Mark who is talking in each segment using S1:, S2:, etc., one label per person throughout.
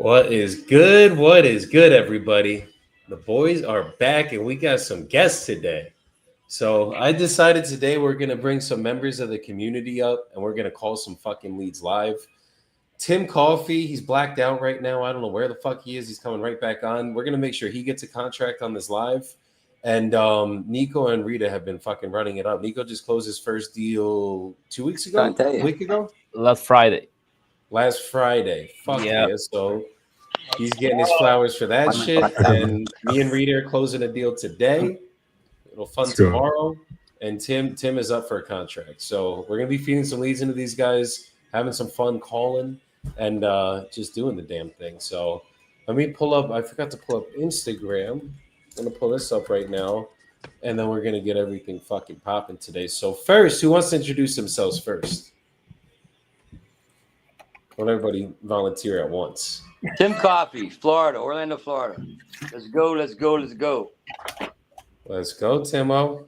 S1: What is good? What is good, everybody? The boys are back and we got some guests today. So I decided today we're going to bring some members of the community up and we're going to call some fucking leads live. Tim Coffey, he's blacked out right now. I don't know where the fuck he is. He's coming right back on. We're going to make sure he gets a contract on this live. And Nico and Rita have been fucking running it up. Nico just closed his first deal 2 weeks ago, a week ago?
S2: Last Friday.
S1: Last Friday. Fuck yeah. So he's getting his flowers for that shit. And me and Rita are closing a deal today. It'll fund tomorrow. And Tim is up for a contract. So we're going to be feeding some leads into these guys, having some fun calling, and just doing the damn thing. So let me pull up. I forgot to pull up Instagram. I'm going to pull this up right now. And then we're going to get everything fucking popping today. So first, who wants to introduce themselves first? Let everybody volunteer at once.
S3: Tim Coffey, Florida, Orlando, Florida. Let's go, let's go, let's go.
S1: Let's go, Timo.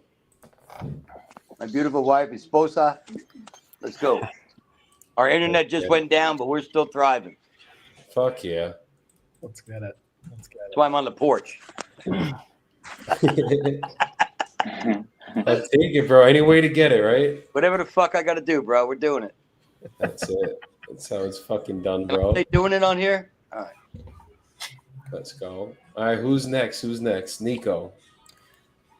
S3: My beautiful wife, Esposa. Let's go. Our internet just went down, but we're still thriving.
S1: Fuck yeah.
S4: Let's get it.
S3: That's why I'm on the porch.
S1: I'll take it, bro. Any way to get it, right?
S3: Whatever the fuck I got to do, bro. We're doing it.
S1: That's it. That's how it's fucking done, bro.
S3: Are they doing it on here? All right.
S1: Let's go. All right, who's next? Nico.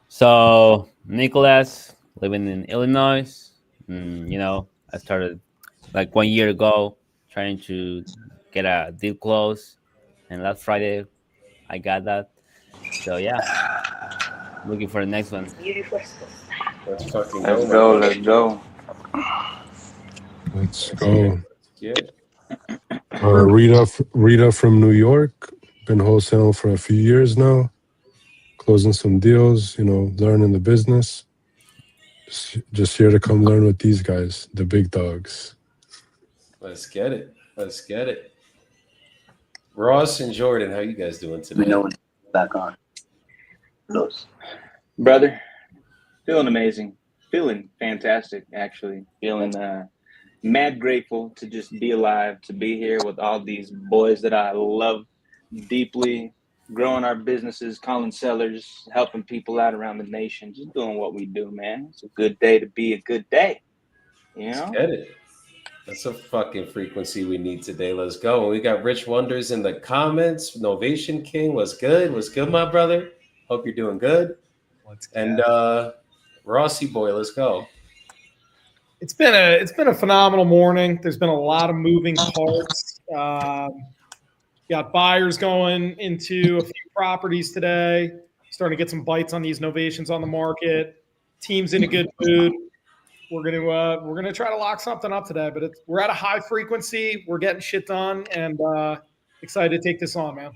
S2: So, Nicholas, living in Illinois. I started like 1 year ago trying to get a deal closed. And last Friday, I got that. So, yeah, looking for the next one.
S1: Let's fucking
S5: go. Let's go.
S6: Let's go.
S1: Yeah.
S6: Rita from New York. Been wholesaling for a few years now. Closing some deals, learning the business. Just here to come learn with these guys, the big dogs.
S1: Let's get it. Ross and Jordan, how you guys doing today?
S5: We know it's back on. Brother, feeling amazing. Feeling fantastic, actually. Feeling mad grateful to just be alive, to be here with all these boys that I love deeply, growing our businesses, calling sellers, helping people out around the nation, just doing what we do, man. It's a good day to be a good day.
S1: Let's get it. That's a fucking frequency we need today. Let's go. We got Rich Wonders in the comments. Novation King, what's good? What's good, my brother? Hope you're doing good. And Rossi boy, let's go.
S4: It's been a phenomenal morning. There's been a lot of moving parts. Got buyers going into a few properties today. Starting to get some bites on these novations on the market. Team's in a good mood. We're gonna try to lock something up today, but we're at a high frequency. We're getting shit done, and excited to take this on, man.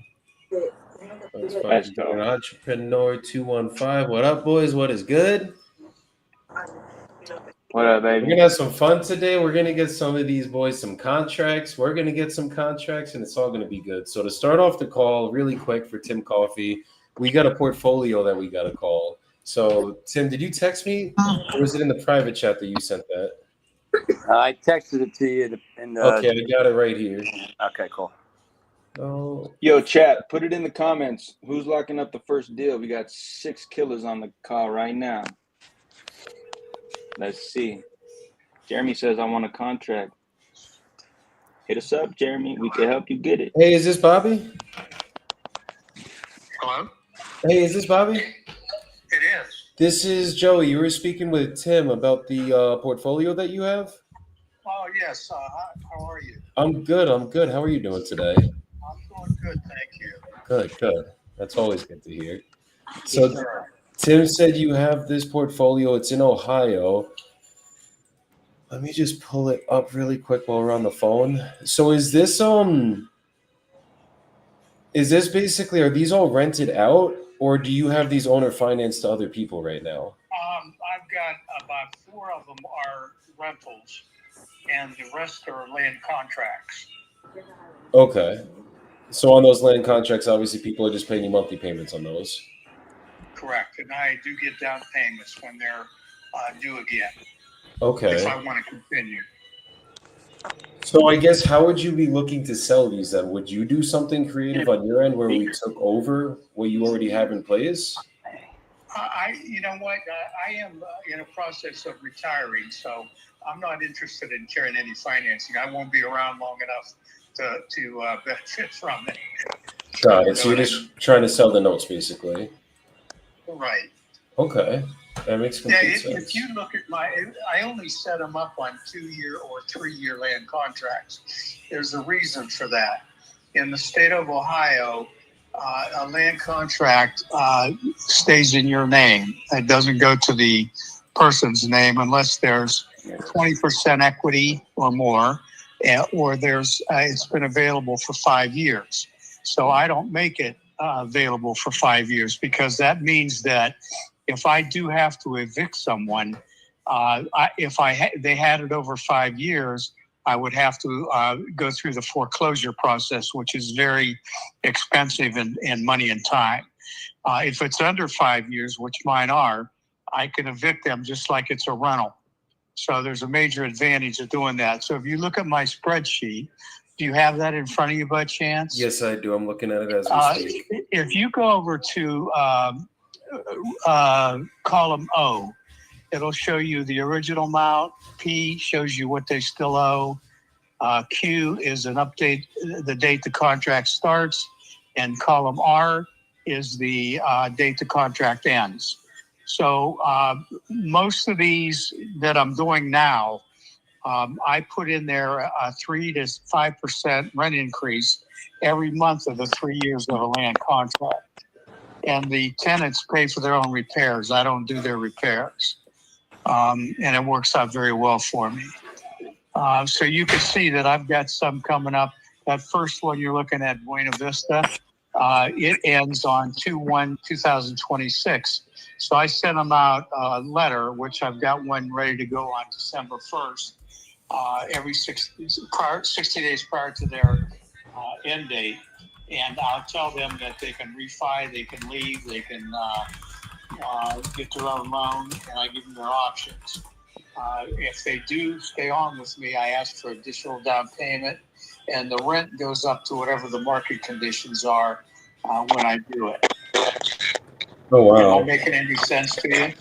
S1: Let's go. Entrepreneur 215. What up, boys? What is good?
S5: What up, baby?
S1: We're going to have some fun today. We're going to get some of these boys some contracts. We're going to get some contracts, and it's all going to be good. So to start off the call really quick for Tim Coffey, we got a portfolio that we got to call. So, Tim, did you text me? Or was it in the private chat that you sent that?
S3: I texted it to you.
S1: Okay, I got it right here.
S3: Okay, cool.
S1: Oh.
S5: Yo, chat, put it in the comments. Who's locking up the first deal? We got 6 killers on the call right now. Let's see. Jeremy says, I want a contract. Hit us up, Jeremy. We can help you get it.
S1: Hey, is this Bobby?
S7: Hello?
S1: Hey, is this Bobby?
S7: It is.
S1: This is Joey. You were speaking with Tim about the portfolio that you have?
S7: Oh, yes. How are you?
S1: I'm good. How are you doing today?
S7: I'm doing good, thank you.
S1: Good. That's always good to hear. So Tim said you have this portfolio. It's in Ohio. Let me just pull it up really quick while we're on the phone. So is this basically, are these all rented out, or do you have these owner financed to other people right now?
S7: I've got about 4 of them are rentals, and the rest are land contracts.
S1: Okay. So on those land contracts, obviously people are just paying you monthly payments on those.
S7: Correct. And I do get down payments when they're due again.
S1: Okay.
S7: If I want to continue.
S1: So I guess how would you be looking to sell these then? Would you do something creative on your end where we took over what you already have in place?
S7: You know what? I am in a process of retiring, so I'm not interested in carrying any financing. I won't be around long enough to benefit from it.
S1: Got it. So you're just trying to sell the notes, basically.
S7: Right.
S1: Okay, that makes complete sense.
S7: If you look at I only set them up on 2-year or 3-year land contracts. There's a reason for that. In the state of Ohio, a land contract stays in your name. It doesn't go to the person's name unless there's 20% equity or more, or it's been available for 5 years. So I don't make it available for 5 years because that means that if I do have to evict someone, they had it over 5 years, I would have to go through the foreclosure process, which is very expensive in money and time. If it's under 5 years, which mine are, I can evict them just like it's a rental. So there's a major advantage of doing that. So if you look at my spreadsheet, do you have that in front of you by chance?
S1: Yes, I do. I'm looking at it as we speak.
S7: If you go over to column O, it'll show you the original amount. P shows you what they still owe. Q is an update, the date the contract starts. And column R is the date the contract ends. So most of these that I'm doing now, I put in there a 3 to 5% rent increase every month of the 3 years of a land contract. And the tenants pay for their own repairs. I don't do their repairs. And it works out very well for me. So you can see that I've got some coming up. That first one you're looking at, Buena Vista, it ends on 2/1/2026. So I sent them out a letter, which I've got one ready to go on December 1st, every 60 days prior to their end date. And I'll tell them that they can refi, they can leave, they can get their own loan, and I give them their options. If they do stay on with me, I ask for additional down payment, and the rent goes up to whatever the market conditions are when I do it.
S1: Oh, wow.
S7: Am I making any sense to you?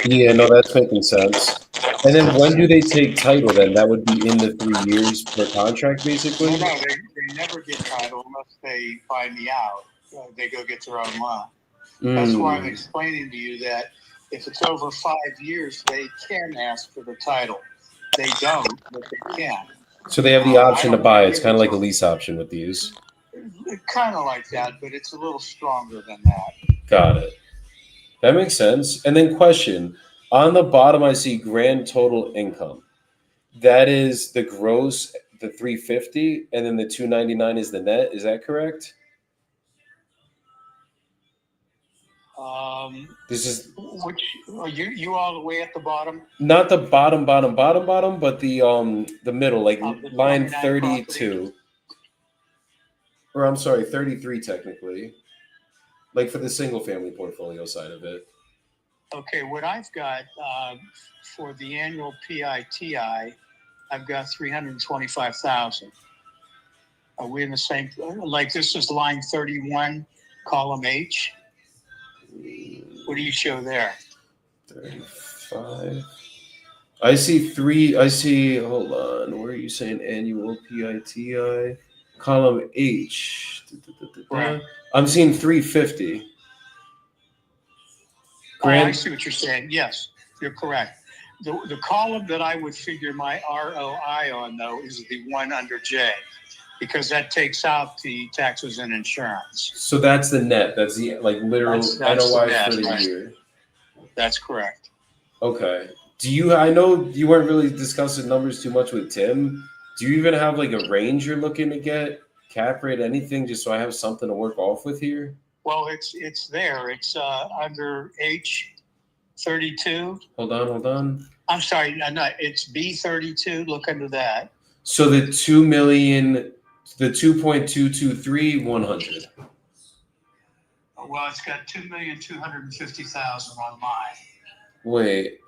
S1: Yeah, no, that's making sense. And then when do they take title then? That would be in the 3 years per contract, basically?
S7: No, they never get title unless they buy me out. They go get their own loan. That's why I'm explaining to you that if it's over 5 years, they can ask for the title. They don't, but they can.
S1: So they have the option to buy. It's kind of like a lease option with these.
S7: Kind of like that, but it's a little stronger than that.
S1: Got it. That makes sense. And then question, on the bottom, I see grand total income. That is the gross, the 350, and then the 299 is the net. Is that correct? This is
S7: which you all the way at the bottom.
S1: Not the bottom, but the middle, like line 32. Or I'm sorry, 33 technically. Like for the single family portfolio side of it.
S7: Okay, what I've got for the annual PITI, I've got 325,000. Are we in the same? Like this is line 31, column H. What do you show there?
S1: 35. I see three. I see. Hold on. Where are you saying annual PITI? Column H.
S7: Right.
S1: I'm seeing 350.
S7: I see what you're saying. Yes, you're correct. The column that I would figure my ROI on, though, is the one under J, because that takes out the taxes and insurance.
S1: So that's the net. That's the literal
S7: that's
S1: NOI
S7: net,
S1: for the
S7: right.
S1: year.
S7: That's correct.
S1: Okay. I know you weren't really discussing numbers too much with Tim. Do you even have a range you're looking to get? Cap rate, anything, just so I have something to work off with here?
S7: Well, it's there. It's under H32.
S1: Hold on.
S7: I'm sorry, no, it's B32. Look under that.
S1: So the 2 million, the 2.223 100.
S7: Well, it's got 2,250,000 on mine.
S1: Wait,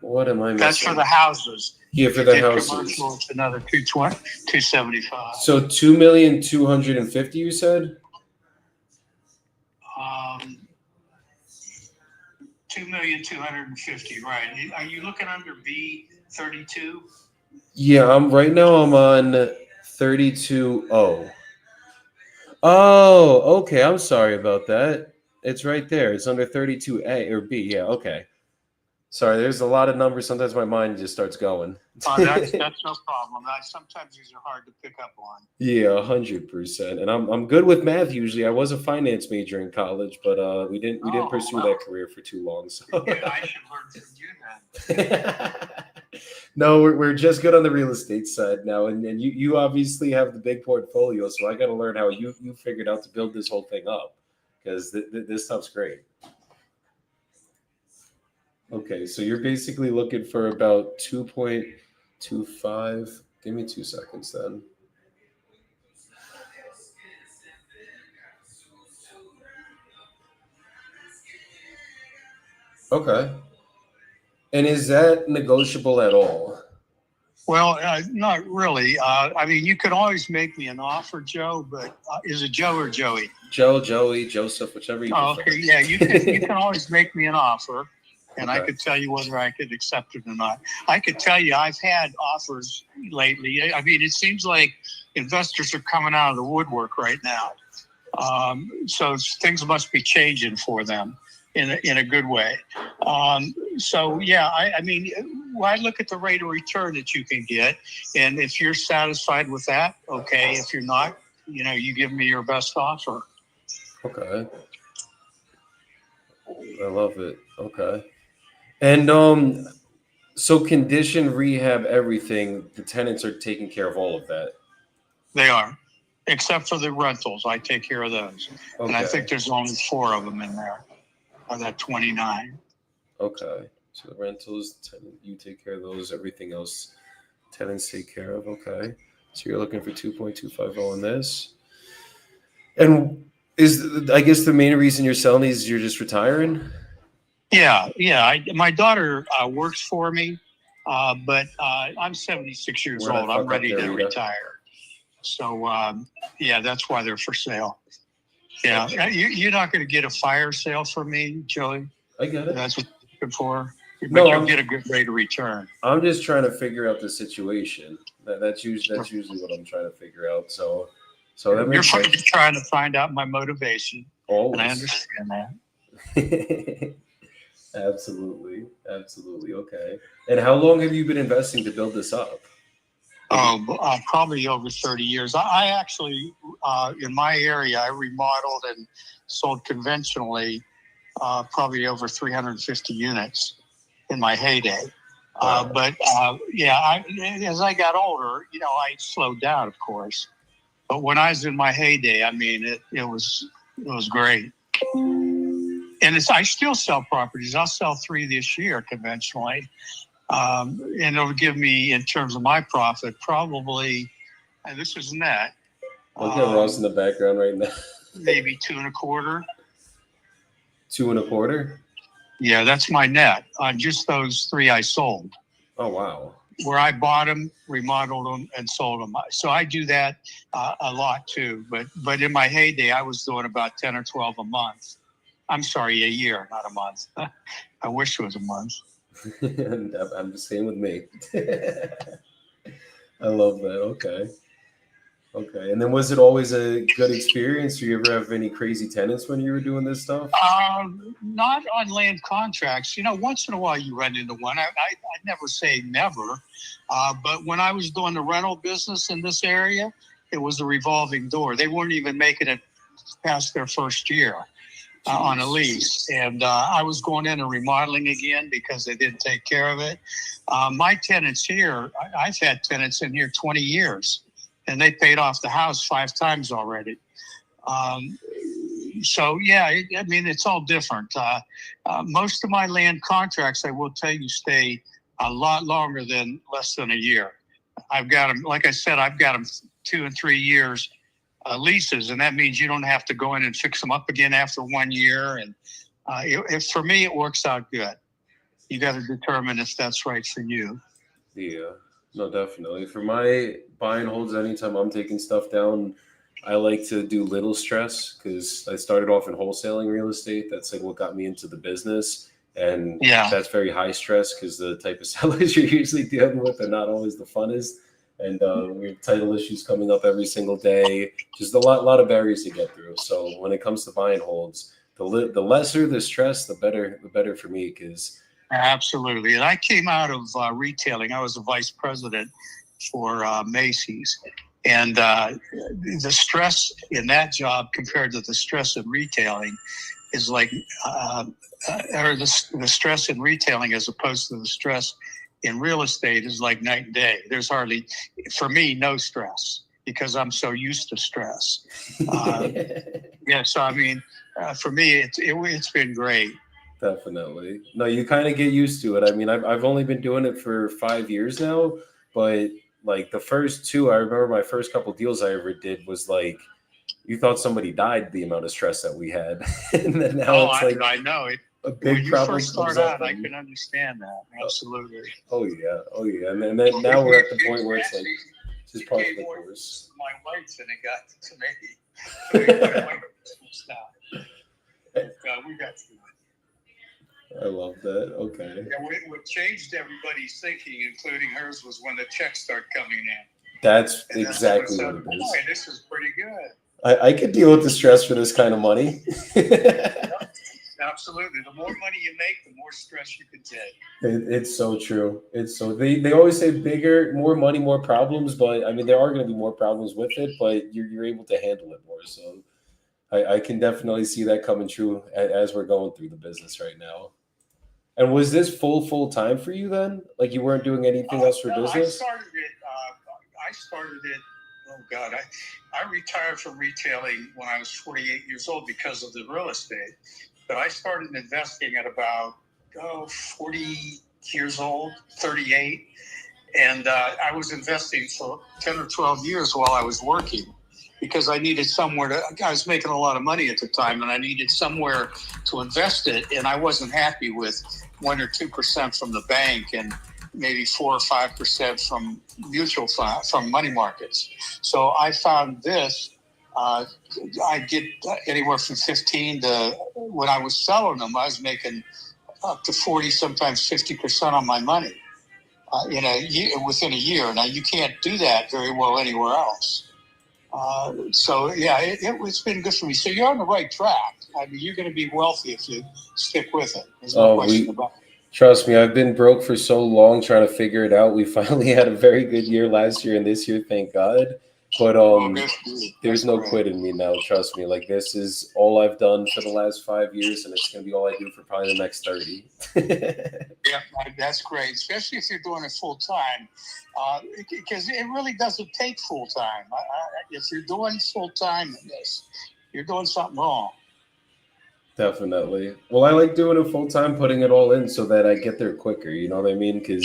S1: what am I missing?
S7: That's for the houses.
S1: Yeah, for the
S7: In
S1: houses.
S7: commercial, it's another 220, 275.
S1: So 2,250,000, you said?
S7: 2,250,000, right? Are you looking under B32?
S1: Yeah, right now I'm on 32.0. Oh, okay. I'm sorry about that. It's right there. It's under 32A or B. Yeah, okay. Sorry, there's a lot of numbers. Sometimes my mind just starts going.
S7: That's no problem. Sometimes these are hard to pick up on.
S1: Yeah, 100%. And I'm good with math usually. I was a finance major in college, but we didn't pursue that career for too long. So
S7: Yeah, I should learn from you then.
S1: No, we're just good on the real estate side now, and you obviously have the big portfolio, so I got to learn how you figured out to build this whole thing up, because this stuff's great. Okay, so you're basically looking for about 2.25. Give me 2 seconds then. Okay. And is that negotiable at all?
S7: Well, not really. I mean, you could always make me an offer, Joe, but is it Joe or Joey?
S1: Joe, Joey, Joseph, whichever you prefer.
S7: Okay, yeah, you can always make me an offer, and
S1: Okay.
S7: I could tell you whether I could accept it or not. I could tell you I've had offers lately. I mean, it seems like investors are coming out of the woodwork right now. So things must be changing for them in a good way. So yeah, I mean, I look at the rate of return that you can get, and if you're satisfied with that, okay. If you're not, you give me your best offer.
S1: Okay. I love it. Okay. And so condition, rehab, everything, the tenants are taking care of all of that.
S7: They are, except for the rentals. I take care of those.
S1: Okay.
S7: And I think there's only 4 of them in there of that 29.
S1: Okay. So the rentals, tenant, you take care of those. Everything else, tenants take care of. Okay. So you're looking for 2.250 on this. And I guess the main reason you're selling these is you're just retiring?
S7: Yeah. My daughter works for me, but I'm 76 years
S1: Where'd I
S7: old. I'm
S1: fuck
S7: ready
S1: up there,
S7: to
S1: Rita?
S7: retire. So, yeah, that's why they're for sale. Yeah. You're not going to get a fire sale from me, Joey.
S1: I get it.
S7: That's what you're looking for. But
S1: No,
S7: you'll get a good rate of return.
S1: I'm just trying to figure out the situation. That's usually what I'm trying to figure out. So that
S7: You're
S1: makes sense.
S7: trying to find out my motivation.
S1: Always.
S7: And I understand that.
S1: Absolutely. Okay. And how long have you been investing to build this up?
S7: Probably over 30 years. I actually, in my area, I remodeled and sold conventionally probably over 350 units in my heyday.
S1: Wow.
S7: But as I got older, I slowed down, of course. But when I was in my heyday, I mean, it was great. And I still sell properties. I'll sell 3 this year conventionally. And it'll give me, in terms of my profit, probably, and this is net.
S1: Look at Ross in the background right now.
S7: Maybe 2.25.
S1: 2.25?
S7: Yeah, that's my net on just those 3 I sold.
S1: Oh, wow.
S7: Where I bought them, remodeled them, and sold them. So I do that a lot too. But in my heyday, I was doing about 10 or 12 a month. I'm sorry, a year, not a month. I wish it was a month.
S1: I'm the same with me. I love that. Okay. And then was it always a good experience? Do you ever have any crazy tenants when you were doing this stuff?
S7: Not on land contracts. Once in a while you run into one. I never say never. But when I was doing the rental business in this area, it was a revolving door. They weren't even making it past their first year on a lease. And I was going in and remodeling again because they didn't take care of it. My tenants here, I've had tenants in here 20 years. And they paid off the house 5 times already. So, yeah, I mean, it's all different. Most of my land contracts, I will tell you, stay a lot longer than less than a year. I've got them, like I said, I've got them 2 and 3 years leases, and that means you don't have to go in and fix them up again after 1 year. And for me, it works out good. You got to determine if that's right for you.
S1: Yeah, no, definitely. For my buy and holds, anytime I'm taking stuff down, I like to do little stress because I started off in wholesaling real estate. That's like what got me into the business. And
S7: Yeah.
S1: that's very high stress because the type of sellers you're usually dealing with are not always the funnest. And we have title issues coming up every single day. Just a lot of barriers to get through. So when it comes to buy and holds, the lesser the stress, the better for me because
S7: Absolutely. And I came out of retailing. I was a vice president for Macy's. And the stress in that job compared to the stress in retailing is like, or the stress in retailing as opposed to the stress in real estate is like night and day. There's hardly, for me, no stress because I'm so used to stress. Yeah. So, I mean, for me, it's been great.
S1: Definitely. No, you kind of get used to it. I mean, I've only been doing it for 5 years now, but like the first two, I remember my first couple deals I ever did was like you thought somebody died the amount of stress that we had, and then now it's like
S7: I know it.
S1: a big
S7: When you
S1: problem
S7: first
S1: comes
S7: start
S1: up.
S7: out, I can understand that. Absolutely.
S1: Oh yeah, and then now we're at the point where it's like just part of the course.
S7: My wife than it got to me. Stop. We got through it.
S1: I love that. Okay.
S7: Yeah, what changed everybody's thinking, including hers, was when the checks start coming in.
S1: That's
S7: And
S1: exactly
S7: then
S1: what it
S7: boy,
S1: is.
S7: this is pretty good.
S1: I could deal with the stress for this kind of money.
S7: Absolutely. The more money you make, the more stress you can take.
S1: It's so true. It's so they always say bigger, more money, more problems, but I mean there are going to be more problems with it, but you're able to handle it more. So I can definitely see that coming true as we're going through the business right now. And was this full time for you then? Like you weren't doing anything else for business?
S7: I started it. Oh God, I retired from retailing when I was 48 years old because of the real estate. But I started investing at about 40 years old, 38, and I was investing for 10 or 12 years while I was working. Because I needed somewhere I was making a lot of money at the time, and I needed somewhere to invest it, and I wasn't happy with 1 or 2% from the bank and maybe 4 or 5% from mutual fund, from money markets. So I found this. I get anywhere from 15 to when I was selling them, I was making up to 40, sometimes 50% on my money in a year, within a year. Now you can't do that very well anywhere else. So yeah, it's been good for me. So you're on the right track. I mean, you're going to be wealthy if you stick with it. There's no question about it.
S1: Trust me, I've been broke for so long trying to figure it out. We finally had a very good year last year and this year, thank God. But there's no quitting me now. Trust me. Like this is all I've done for the last 5 years, and it's going to be all I do for probably the next 30.
S7: Yeah, that's great, especially if you're doing it full time, because it really doesn't take full time. If you're doing full time in this, you're doing something wrong.
S1: Definitely. Well, I like doing it full time, putting it all in so that I get there quicker. You know what I mean? Because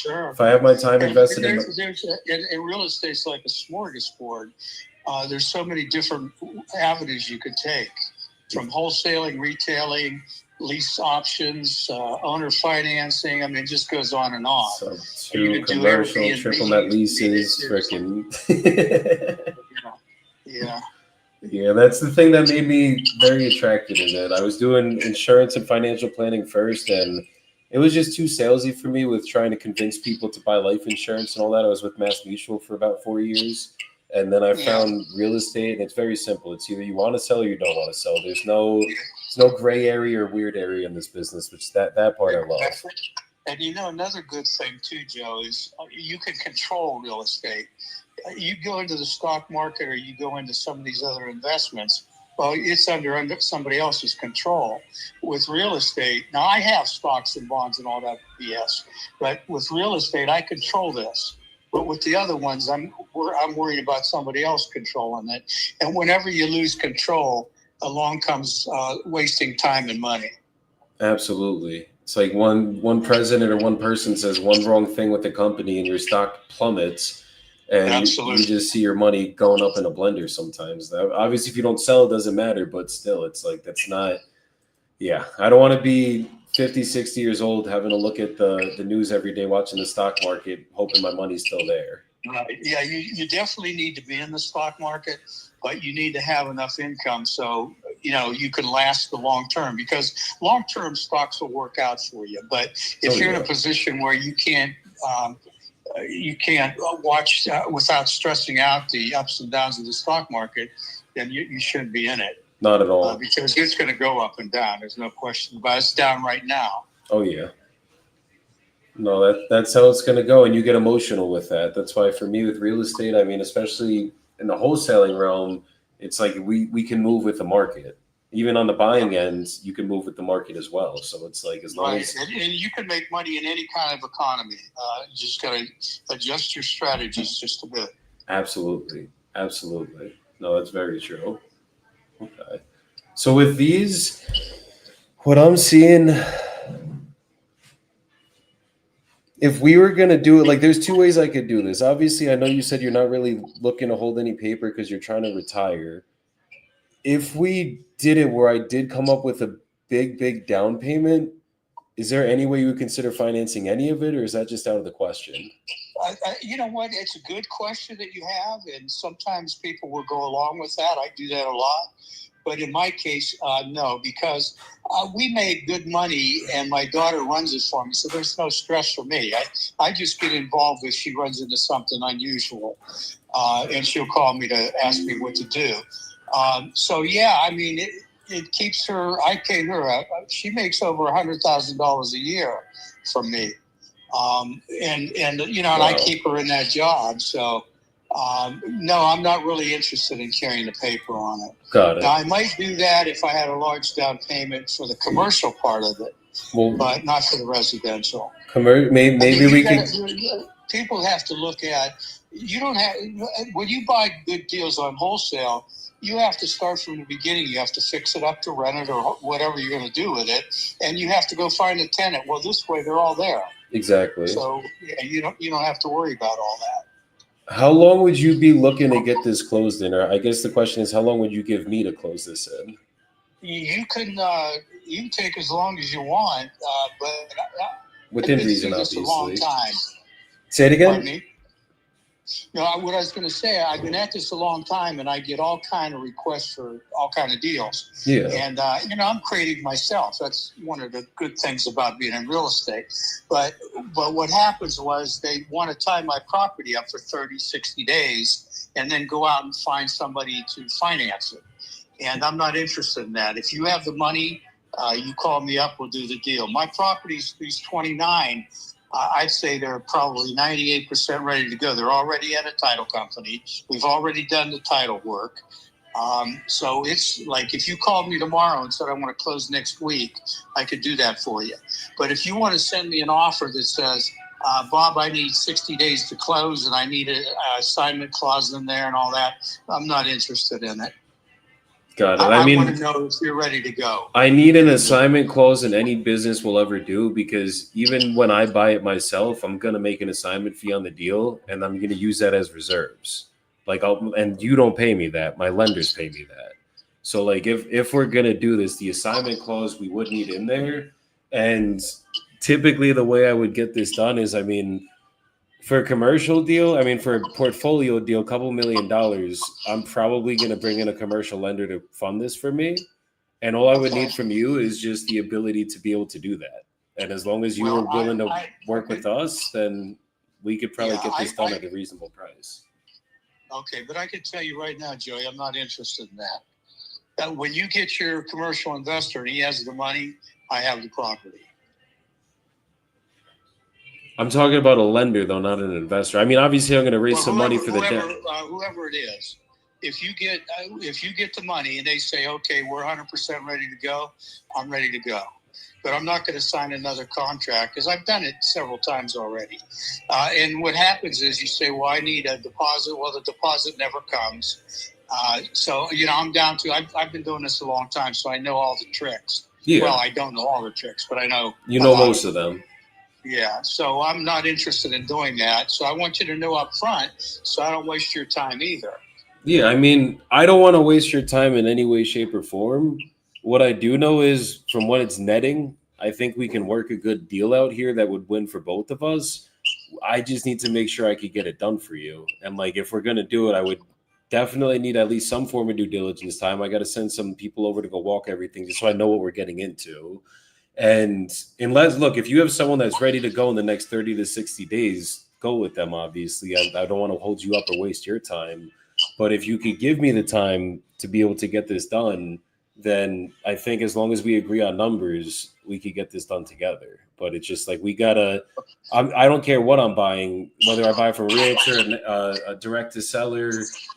S1: if I have my time invested in
S7: real estate, it's like a smorgasbord. There's so many different avenues you could take, from wholesaling, retailing, lease options, owner financing. I mean, it just goes on and on.
S1: So commercial, triple net leases, freaking.
S7: Yeah.
S1: Yeah, that's the thing that made me very attracted in it. I was doing insurance and financial planning first, and it was just too salesy for me with trying to convince people to buy life insurance and all that. I was with Mass Mutual for about 4 years, and then I found real estate, and it's very simple. It's either you want to sell or you don't want to sell. There's no gray area or weird area in this business, which that part I love.
S7: And you know, another good thing too, Joe, is you can control real estate. You go into the stock market or you go into some of these other investments, well, it's under somebody else's control. With real estate, now I have stocks and bonds and all that BS, but with real estate, I control this. But with the other ones, I'm worried about somebody else controlling it. And whenever you lose control, along comes wasting time and money.
S1: Absolutely. It's like one president or one person says one wrong thing with the company and your stock plummets. And you just see your money going up in a blender sometimes. Obviously, if you don't sell, it doesn't matter. But still, it's like that's not. Yeah, I don't want to be 50, 60 years old, having to look at the news every day, watching the stock market, hoping my money's still there.
S7: Right. Yeah, you definitely need to be in the stock market, but you need to have enough income so you can last the long term, because long term stocks will work out for you. But if you're in a position where you can't watch without stressing out the ups and downs of the stock market, then you shouldn't be in it.
S1: Not at all.
S7: Because it's going to go up and down. There's no question about it. It's down right now.
S1: Oh, yeah. No, that's how it's going to go. And you get emotional with that. That's why for me with real estate, I mean, especially in the wholesaling realm, it's like we can move with the market. Even on the buying end, you can move with the market as well. So it's like as long as...
S7: And you can make money in any kind of economy. You just got to adjust your strategies just a bit.
S1: Absolutely. Absolutely. No, that's very true. Okay. So with these, what I'm seeing, if we were going to do it, like there's two ways I could do this. Obviously, I know you said you're not really looking to hold any paper because you're trying to retire. If we did it where I did come up with a big down payment, is there any way you would consider financing any of it, or is that just out of the question?
S7: You know what? It's a good question that you have, and sometimes people will go along with that. I do that a lot. But in my case, no, because we made good money and my daughter runs it for me. So there's no stress for me. I just get involved if she runs into something unusual, and she'll call me to ask me what to do. So, yeah, I mean, it keeps her, I pay her, she makes over $100,000 a year from me. And I keep her in that job. So, no, I'm not really interested in carrying the paper on it.
S1: Got it.
S7: Now, I might do that if I had a large down payment for the commercial part of it, but not for the residential.
S1: Maybe we could.
S7: People have to look at, when you buy good deals on wholesale, you have to start from the beginning. You have to fix it up to rent it or whatever you're going to do with it. And you have to go find a tenant. Well, this way they're all there.
S1: Exactly.
S7: So yeah, you don't have to worry about all that.
S1: How long would you be looking to get this closed in? Or I guess the question is, how long would you give me to close this in?
S7: You can take as long as you want, but
S1: within reason, obviously.
S7: A long time.
S1: Say it again.
S7: Pardon me? No, what I was going to say, I've been at this a long time, and I get all kind of requests for all kind of deals.
S1: Yeah.
S7: And, I'm creating myself. That's one of the good things about being in real estate. But what happens was they want to tie my property up for 30, 60 days and then go out and find somebody to finance it. And I'm not interested in that. If you have the money, you call me up, we'll do the deal. My property's these 29. I'd say they're probably 98% ready to go. They're already at a title company. We've already done the title work. So it's like if you called me tomorrow and said I want to close next week, I could do that for you. But if you want to send me an offer that says, Bob, I need 60 days to close and I need an assignment clause in there and all that, I'm not interested in it.
S1: Got it.
S7: I want to know if you're ready to go.
S1: I need an assignment clause in any business will ever do, because even when I buy it myself, I'm going to make an assignment fee on the deal and I'm going to use that as reserves. And you don't pay me that. My lenders pay me that. So like if we're going to do this, the assignment clause we would need in there. And typically the way I would get this done is, for a commercial deal, for a portfolio deal, $2 million, I'm probably going to bring in a commercial lender to fund this for me. And all I would need from you is just the ability to be able to do that. And as long as you are willing to work with us, then we could probably get this done at a reasonable price.
S7: Okay, but I can tell you right now, Joey, I'm not interested in that. When you get your commercial investor and he has the money, I have the property.
S1: I'm talking about a lender, though, not an investor. Obviously, I'm going to raise some money for the debt.
S7: Whoever it is, if you get the money and they say, okay, we're 100% ready to go, I'm ready to go. But I'm not going to sign another contract because I've done it several times already. And what happens is you say, well, I need a deposit. Well, the deposit never comes. So, I'm down to, I've been doing this a long time, so I know all the tricks.
S1: Yeah.
S7: Well, I don't know all the tricks, but I know.
S1: You know most of them.
S7: Yeah, so I'm not interested in doing that. So I want you to know up front so I don't waste your time either.
S1: Yeah, I don't want to waste your time in any way, shape, or form. What I do know is from what it's netting, I think we can work a good deal out here that would win for both of us. I just need to make sure I could get it done for you. And like, if we're gonna do it, I would definitely need at least some form of due diligence time. I got to send some people over to go walk everything just so I know what we're getting into. And unless, look, if you have someone that's ready to go in the next 30 to 60 days, go with them, obviously. I don't want to hold you up or waste your time. But if you could give me the time to be able to get this done, then I think as long as we agree on numbers, we could get this done together. But it's just like, we got to, I don't care what I'm buying, whether I buy from a realtor, a direct to seller,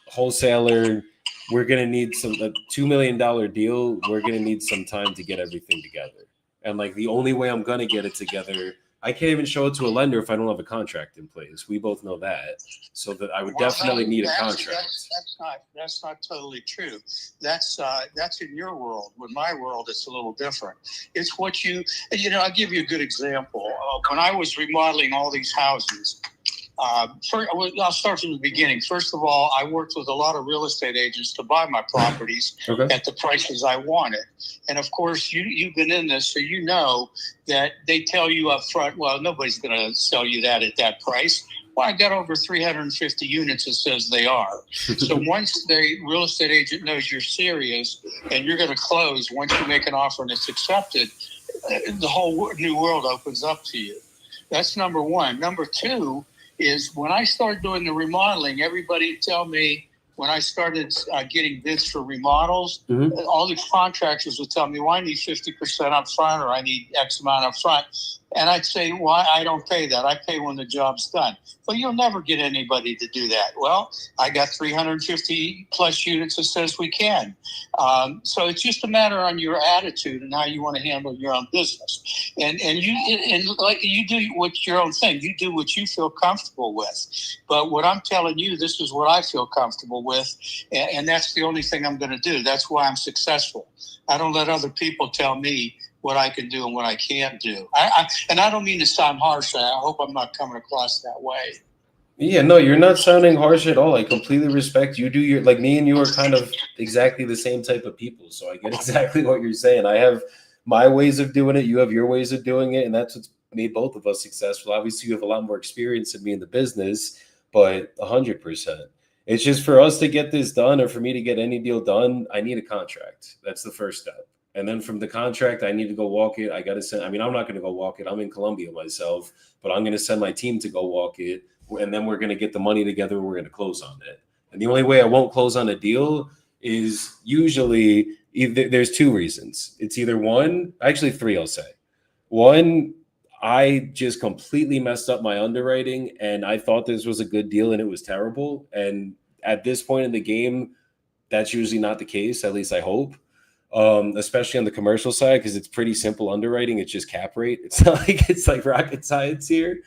S1: wholesaler, we're going to need a $2 million deal. We're going to need some time to get everything together. And like, the only way I'm going to get it together, I can't even show it to a lender if I don't have a contract in place. We both know that. So that I would definitely need a contract.
S7: That's not totally true. That's in your world. In my world, it's a little different. It's what I'll give you a good example. When I was remodeling all these houses, I'll start from the beginning. First of all, I worked with a lot of real estate agents to buy my properties at the prices I wanted. And of course, you've been in this, so you know that they tell you up front, well, nobody's going to sell you that at that price. Well, I got over 350 units that says they are. So once the real estate agent knows you're serious and you're going to close, once you make an offer and it's accepted, the whole new world opens up to you. That's number one. Number two is when I started doing the remodeling, everybody tell me when I started getting bids for remodels, all these contractors would tell me, well, I need 50% up front or I need X amount up front. And I'd say, well, I don't pay that. I pay when the job's done. Well, you'll never get anybody to do that. Well, I got 350 plus units that says we can. So it's just a matter on your attitude and how you want to handle your own business. And you do what's your own thing. You do what you feel comfortable with. But what I'm telling you, this is what I feel comfortable with. And that's the only thing I'm going to do. That's why I'm successful. I don't let other people tell me what I can do and what I can't do. And I don't mean to sound harsh. I hope I'm not coming across that way.
S1: Yeah, no, you're not sounding harsh at all. I completely respect you. Like me and you are kind of exactly the same type of people. So I get exactly what you're saying. I have my ways of doing it. You have your ways of doing it. And that's what's made both of us successful. Obviously, you have a lot more experience than me in the business, but 100%. It's just for us to get this done or for me to get any deal done, I need a contract. That's the first step. And then from the contract, I need to go walk it. I got to send, I'm not going to go walk it. I'm in Colombia myself, but I'm going to send my team to go walk it. And then we're going to get the money together. We're going to close on it. And the only way I won't close on a deal is usually there's two reasons. It's either three, I'll say. One, I just completely messed up my underwriting and I thought this was a good deal and it was terrible. And at this point in the game, that's usually not the case. At least I hope. Especially on the commercial side, because it's pretty simple underwriting. It's just cap rate. It's not like it's like rocket science here.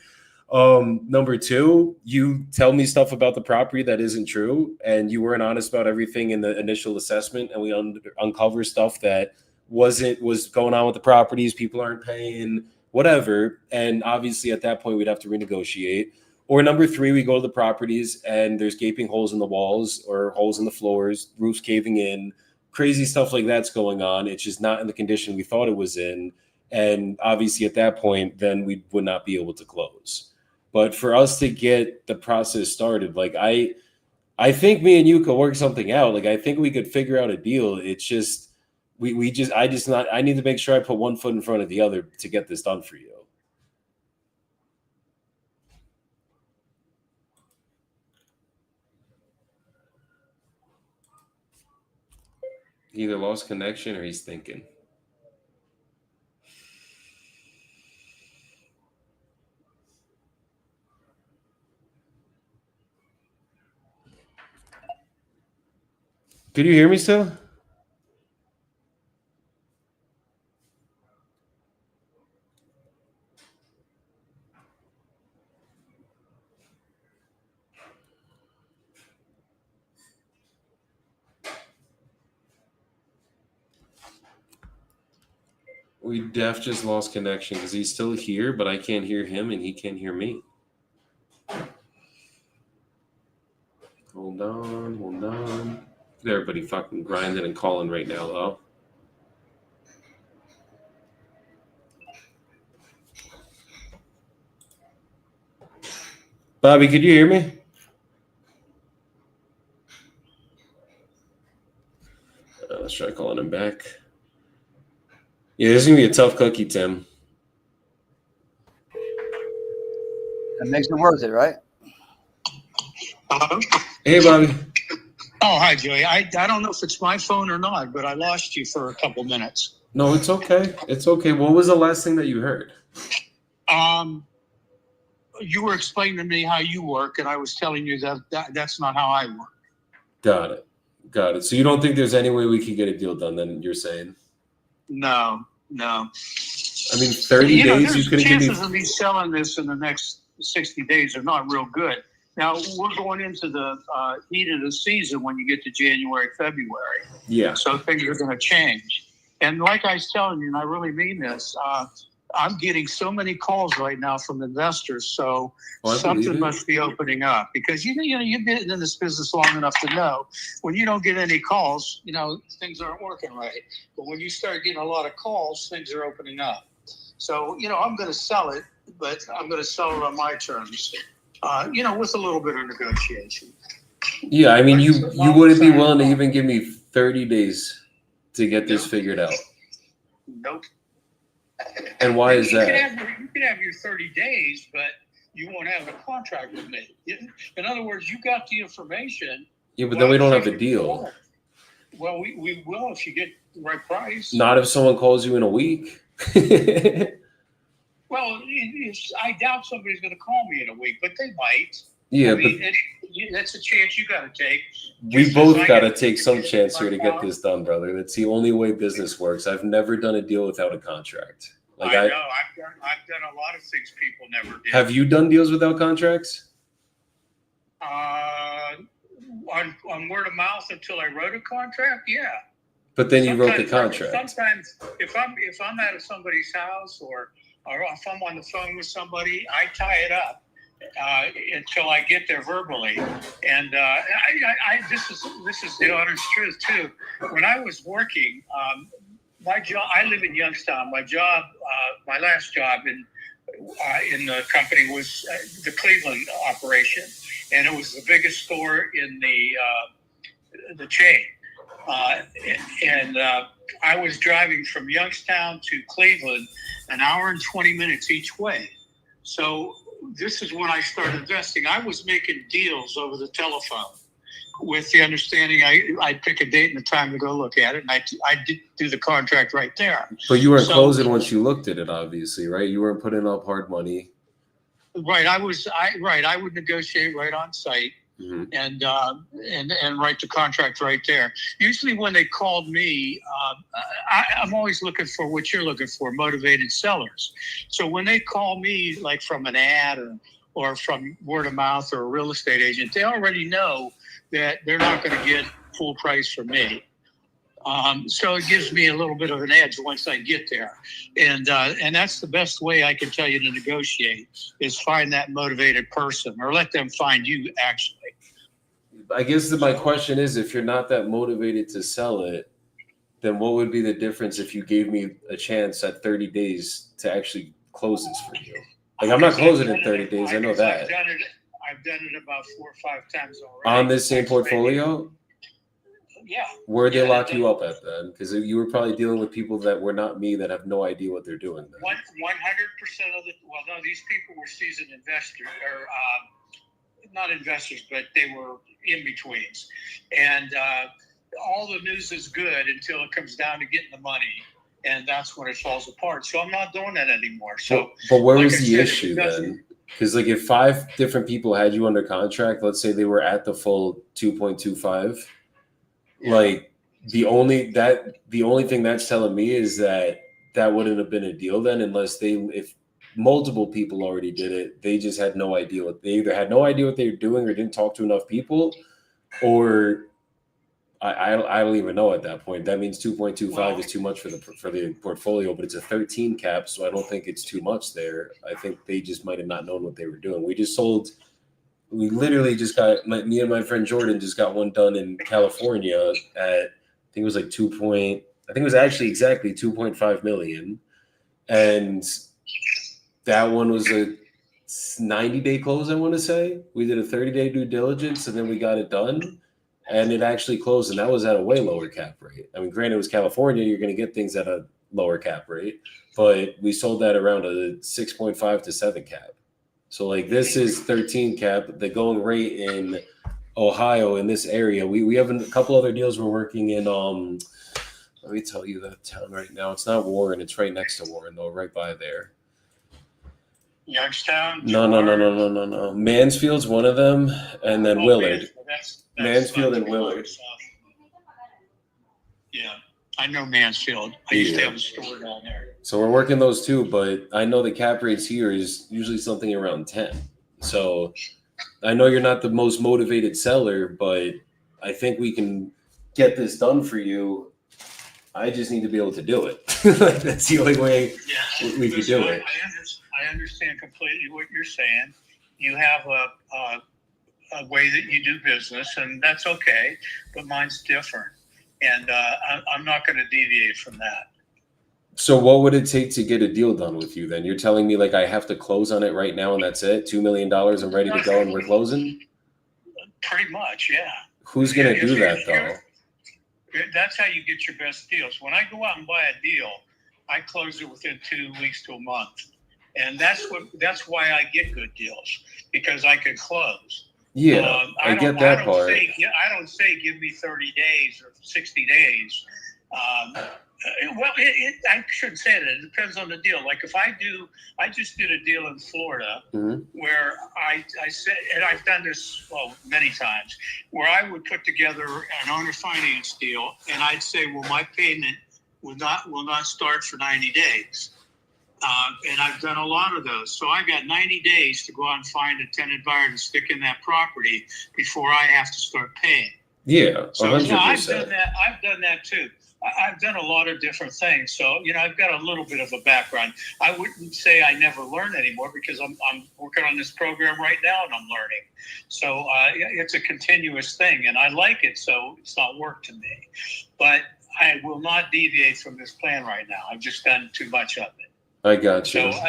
S1: Number two, you tell me stuff about the property that isn't true, and you weren't honest about everything in the initial assessment, and we uncover stuff that was going on with the properties. People aren't paying, whatever. And obviously at that point, we'd have to renegotiate. Or number three, we go to the properties and there's gaping holes in the walls or holes in the floors, roofs caving in. Crazy stuff like that's going on. It's just not in the condition we thought it was in. And obviously at that point, then we would not be able to close. But for us to get the process started, like I think me and you could work something out. Like I think we could figure out a deal. It's just I need to make sure I put one foot in front of the other to get this done for you. He either lost connection or he's thinking. Could you hear me still? Def just lost connection because he's still here, but I can't hear him and he can't hear me. Hold on. Everybody fucking grinding and calling right now, though. Bobby, could you hear me? Let's try calling him back. Yeah, this is gonna be a tough cookie, Tim.
S3: That makes it worth it, right?
S7: Hello?
S1: Hey, Bobby.
S7: Oh, hi, Joey. I don't know if it's my phone or not, but I lost you for a couple minutes.
S1: No, it's okay. It's okay. What was the last thing that you heard?
S7: You were explaining to me how you work, and I was telling you that's not how I work.
S1: Got it. Got it. So you don't think there's any way we could get a deal done? Then you're saying?
S7: No.
S1: I mean, 30 days. You couldn't give me.
S7: Chances of me selling this in the next 60 days are not real good. Now we're going into the heat of the season when you get to January, February.
S1: Yeah.
S7: So things are going to change. And like I was telling you, and I really mean this, I'm getting so many calls right now from investors. So something must be opening up, because you've been in this business long enough to know when you don't get any calls, things aren't working right. But when you start getting a lot of calls, things are opening up. So I'm going to sell it, but I'm going to sell it on my terms. With a little bit of negotiation.
S1: Yeah, I mean, you wouldn't be willing to even give me 30 days to get this figured out.
S7: Nope.
S1: And why is that?
S7: You can have your 30 days, but you won't have a contract with me. In other words, you got the information.
S1: Yeah, but then we don't have a deal.
S7: Well, we will if you get the right price.
S1: Not if someone calls you in a week.
S7: Well, I doubt somebody's going to call me in a week, but they might.
S1: Yeah,
S7: but that's a chance you got to take.
S1: We both got to take some chance here to get this done, brother. That's the only way business works. I've never done a deal without a contract.
S7: I know. I've done a lot of things people never did.
S1: Have you done deals without contracts?
S7: On word of mouth until I wrote a contract, yeah.
S1: But then you wrote the contract.
S7: Sometimes, if I'm at somebody's house or if I'm on the phone with somebody, I tie it up until I get there verbally. And this is the honest truth too. When I was working, my job, I live in Youngstown. My last job in the company was the Cleveland operation, and it was the biggest store in the chain. I was driving from Youngstown to Cleveland an hour and 20 minutes each way. So this is when I started investing. I was making deals over the telephone with the understanding I'd pick a date and a time to go look at it, and I did do the contract right there.
S1: But you weren't closing once you looked at it, obviously, right? You weren't putting up hard money.
S7: Right. I would negotiate right on site. Mm-hmm. and write the contract right there. Usually when they called me, I'm always looking for what you're looking for, motivated sellers. So when they call me, like from an ad or from word of mouth or a real estate agent, they already know that they're not going to get full price from me. So it gives me a little bit of an edge once I get there. And that's the best way I can tell you to negotiate is find that motivated person, or let them find you, actually.
S1: I guess my question is, if you're not that motivated to sell it, then what would be the difference if you gave me a chance at 30 days to actually close this for you? Like, I'm not closing in 30 days. I know that.
S7: I've done it about 4 or 5 times already.
S1: On this same portfolio?
S7: Yeah.
S1: Where'd they lock you up at then? Because you were probably dealing with people that were not me, that have no idea what they're doing. 100%
S7: of these people were seasoned investors, or not investors, but they were in betweens. And all the news is good until it comes down to getting the money, and that's when it falls apart. So I'm not doing that anymore. So, but where was the issue then?
S1: Because like, if 5 different people had you under contract, let's say they were at the full 2.25. Like the only thing that's telling me is that wouldn't have been a deal then, unless if multiple people already did it. They just had no idea they either had no idea what they were doing or didn't talk to enough people, or I don't even know at that point. That means 2.25 is too much for the portfolio, but it's a 13 cap, so I don't think it's too much there. I think they just might have not known what they were doing. We literally just got me and my friend Jordan just got one done in California at, I think it was like I think it was actually exactly 2.5 million. And that one was 90-day close, I want to say. We did a 30-day due diligence, and then we got it done, and it actually closed, and that was at a way lower cap rate. I mean, granted, it was California. You're going to get things at a lower cap rate, but we sold that around a 6.5 to 7 cap. So, like, this is 13 cap. The going rate in Ohio, in this area, we have a couple other deals we're working in. Let me tell you that town right now. It's not Warren. It's right next to Warren, though, right by there.
S7: Youngstown?
S1: No. Mansfield's one of them, and then Willard. Mansfield and Willard.
S7: Yeah, I know Mansfield. I used to have a store down there.
S1: So we're working those two, but I know the cap rates here is usually something around 10. So I know you're not the most motivated seller, but I think we can get this done for you. I just need to be able to do it. That's the only way we could do it.
S7: I understand completely what you're saying. You have a way that you do business, and that's okay, but mine's different. And I'm not going to deviate from that.
S1: So what would it take to get a deal done with you then? You're telling me like I have to close on it right now and that's it? $2 million, I'm ready to go and we're closing?
S7: Pretty much, yeah.
S1: Who's going to do that though?
S7: That's how you get your best deals. When I go out and buy a deal, I close it within 2 weeks to a month. And that's why I get good deals, because I can close.
S1: Yeah, I get that part.
S7: I don't say give me 30 days or 60 days. Well, I shouldn't say that. It depends on the deal. Like if I just did a deal in Florida where I said, and I've done this many times, where I would put together an owner finance deal, and I'd say, well, my payment will not start for 90 days. And I've done a lot of those. So I got 90 days to go out and find a tenant buyer to stick in that property before I have to start paying.
S1: Yeah, 100%.
S7: So I've done that too. I've done a lot of different things. So, I've got a little bit of a background. I wouldn't say I never learn anymore, because I'm working on this program right now and I'm learning. So it's a continuous thing and I like it. So it's not work to me, but I will not deviate from this plan right now. I've just done too much of it.
S1: I got you. So,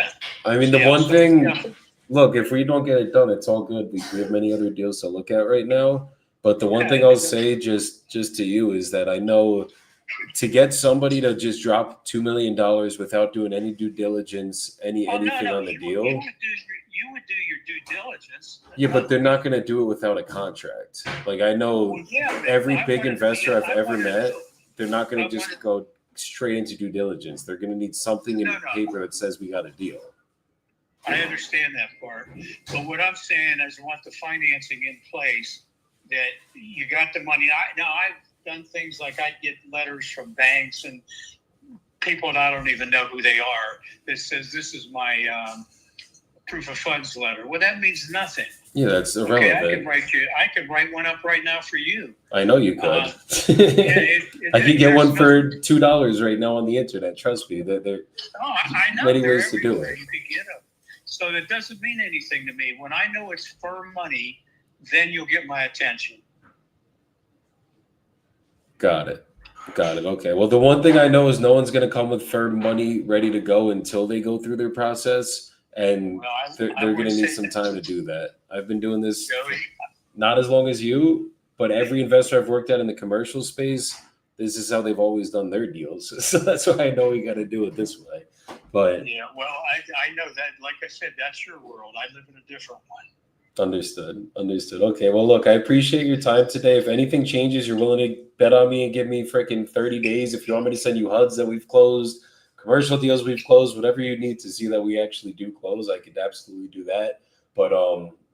S1: I mean, the one thing, look, if we don't get it done, it's all good. We have many other deals to look at right now. But the one thing I'll say just to you is that I know to get somebody to just drop $2 million without doing any due diligence, anything on the deal.
S7: You would do your due diligence.
S1: Yeah, but they're not going to do it without a contract. Like I know every big investor I've ever met, they're not going to just go straight into due diligence. They're going to need something in paper that says we got a deal.
S7: I understand that part. But what I'm saying is I want the financing in place, that you got the money. I've done things like I get letters from banks and people that I don't even know who they are that says this is my proof of funds letter. Well, that means nothing.
S1: Yeah, that's irrelevant.
S7: Okay, I can write one up right now for you.
S1: I know you could. I could get one for $2 right now on the internet. Trust me, there
S7: I know
S1: many ways to do it.
S7: You could get them. So that doesn't mean anything to me. When I know it's firm money, then you'll get my attention.
S1: Got it. Okay. Well, the one thing I know is no one's going to come with firm money ready to go until they go through their process. And they're going to need some time to do that. I've been doing this not as long as you, but every investor I've worked at in the commercial space, this is how they've always done their deals. So that's why I know we got to do it this way. But
S7: yeah, well, I know that. Like I said, that's your world. I live in a different one.
S1: Understood. Okay. Well, look, I appreciate your time today. If anything changes, you're willing to bet on me and give me freaking 30 days. If you want me to send you HUDs that we've closed, commercial deals we've closed, whatever you need to see that we actually do close, I could absolutely do that. But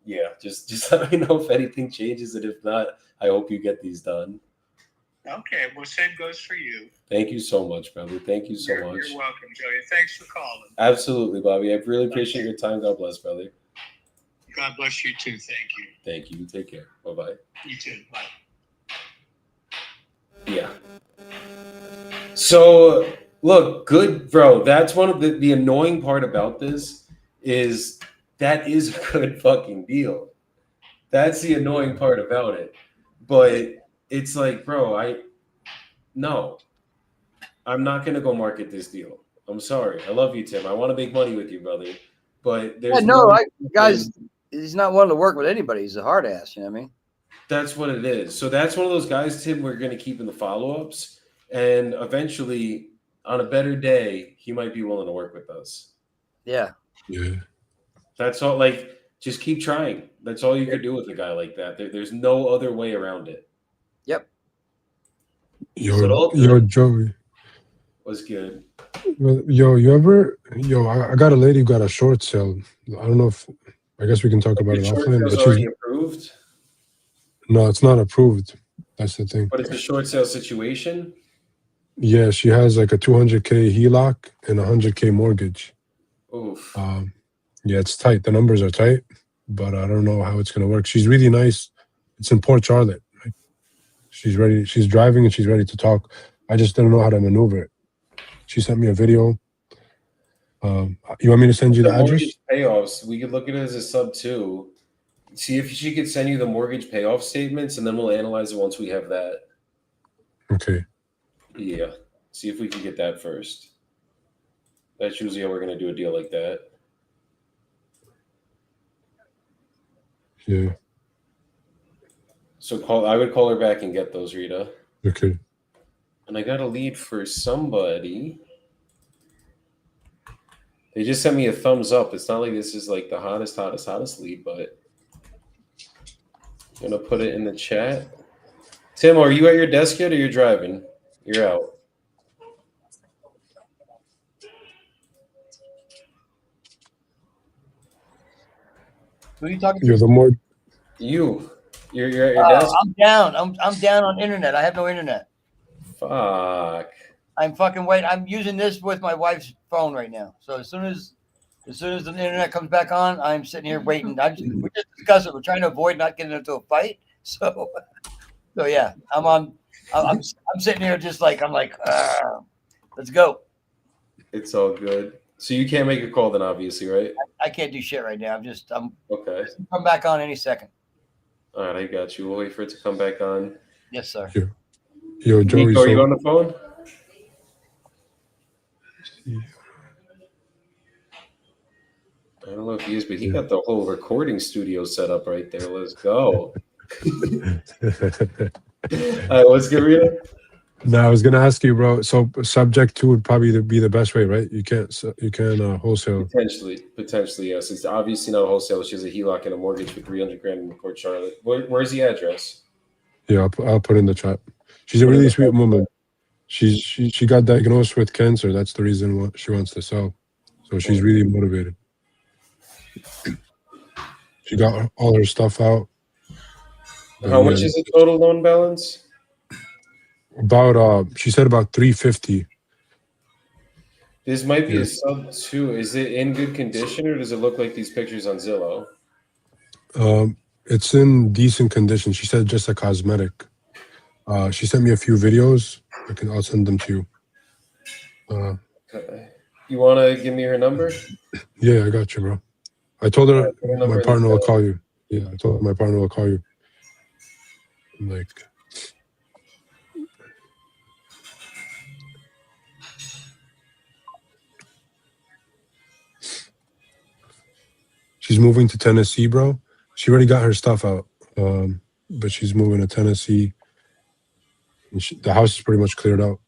S1: yeah, just let me know if anything changes, and if not, I hope you get these done.
S7: Okay, well, same goes for you.
S1: Thank you so much, brother. Thank you so much.
S7: You're welcome, Joey. Thanks for calling.
S1: Absolutely, Bobby. I really appreciate your time. God bless, brother.
S7: God bless you too. Thank you.
S1: Thank you. Take care. Bye-bye.
S7: You too. Bye.
S1: Yeah. So, look, good, bro. That's one of the annoying part about this is that is a good fucking deal. That's the annoying part about it. But it's like, bro, I'm not going to go market this deal. I'm sorry. I love you, Tim. I want to make money with you, brother. but there's
S3: guys, he's not willing to work with anybody. He's a hard ass. You know what I mean?
S1: That's what it is. So that's one of those guys, Tim, we're going to keep in the follow-ups. And eventually, on a better day, he might be willing to work with us.
S3: Yeah.
S6: Yeah.
S1: That's all. Like, just keep trying. That's all you could do with a guy like that. There's no other way around it.
S3: Yep.
S6: Yo, Joey.
S1: Was good.
S6: I got a lady who got a short sale. I don't know if, I guess we can talk about it offline. But
S1: already approved?
S6: No, it's not approved. That's the thing.
S1: But it's a short sale situation?
S6: Yeah, she has like a 200K HELOC and a 100K mortgage.
S1: Oof.
S6: Yeah, it's tight. The numbers are tight, but I don't know how it's going to work. She's really nice. It's in Port Charlotte. Right? She's ready. She's driving and she's ready to talk. I just didn't know how to maneuver it. She sent me a video. You want me to send you the address?
S1: Payoffs. We could look at it as a sub 2. See if she could send you the mortgage payoff statements, and then we'll analyze it once we have that.
S6: Okay.
S1: Yeah. See if we can get that first. That's usually how we're going to do a deal like that.
S6: Yeah.
S1: So I would call her back and get those, Rita.
S6: Okay.
S1: And I got a lead for somebody. They just sent me a thumbs up. It's not like this is like the hottest lead, but I'm going to put it in the chat. Tim, are you at your desk yet or you're driving? You're out.
S3: Who are you talking to?
S6: You're the more.
S1: You're at your desk?
S3: I'm down. I'm down on internet. I have no internet.
S1: Fuck.
S3: I'm fucking waiting. I'm using this with my wife's phone right now. So as soon as the internet comes back on, I'm sitting here waiting. We just discussed it. We're trying to avoid not getting into a fight. So yeah, I'm sitting here just like let's go.
S1: It's all good. So you can't make a call then, obviously, right?
S3: I can't do shit right now. I'm
S1: okay.
S3: Come back on any second.
S1: All right, I got you. We'll wait for it to come back on.
S3: Yes, sir.
S6: Yo, Joey.
S1: Nico, are you on the phone? I don't know if he is, but he got the whole recording studio set up right there. Let's go. All right, what's good, Rita?
S6: No, I was gonna ask you, bro. So subject to would probably be the best way, right? You can't wholesale.
S1: Potentially, yes. It's obviously not a wholesale. She has a HELOC and a mortgage for $300,000 in Port Charlotte. Where's the address?
S6: Yeah, I'll put in the chat. She's a really sweet woman. She got diagnosed with cancer. That's the reason why she wants to sell. So she's really motivated. She got all her stuff out.
S1: How much is the total loan balance?
S6: About she said about 350.
S1: This might be a sub 2. Is it in good condition or does it look like these pictures on Zillow?
S6: It's in decent condition. She said just a cosmetic. She sent me a few videos. I'll send them to you.
S1: Okay. You want to give me her number?
S6: Yeah, I got you, bro. I told her my partner will call you. Yeah, I told her my partner will call you. Like, she's moving to Tennessee, bro. She already got her stuff out, but she's moving to Tennessee. And the house is pretty much cleared out.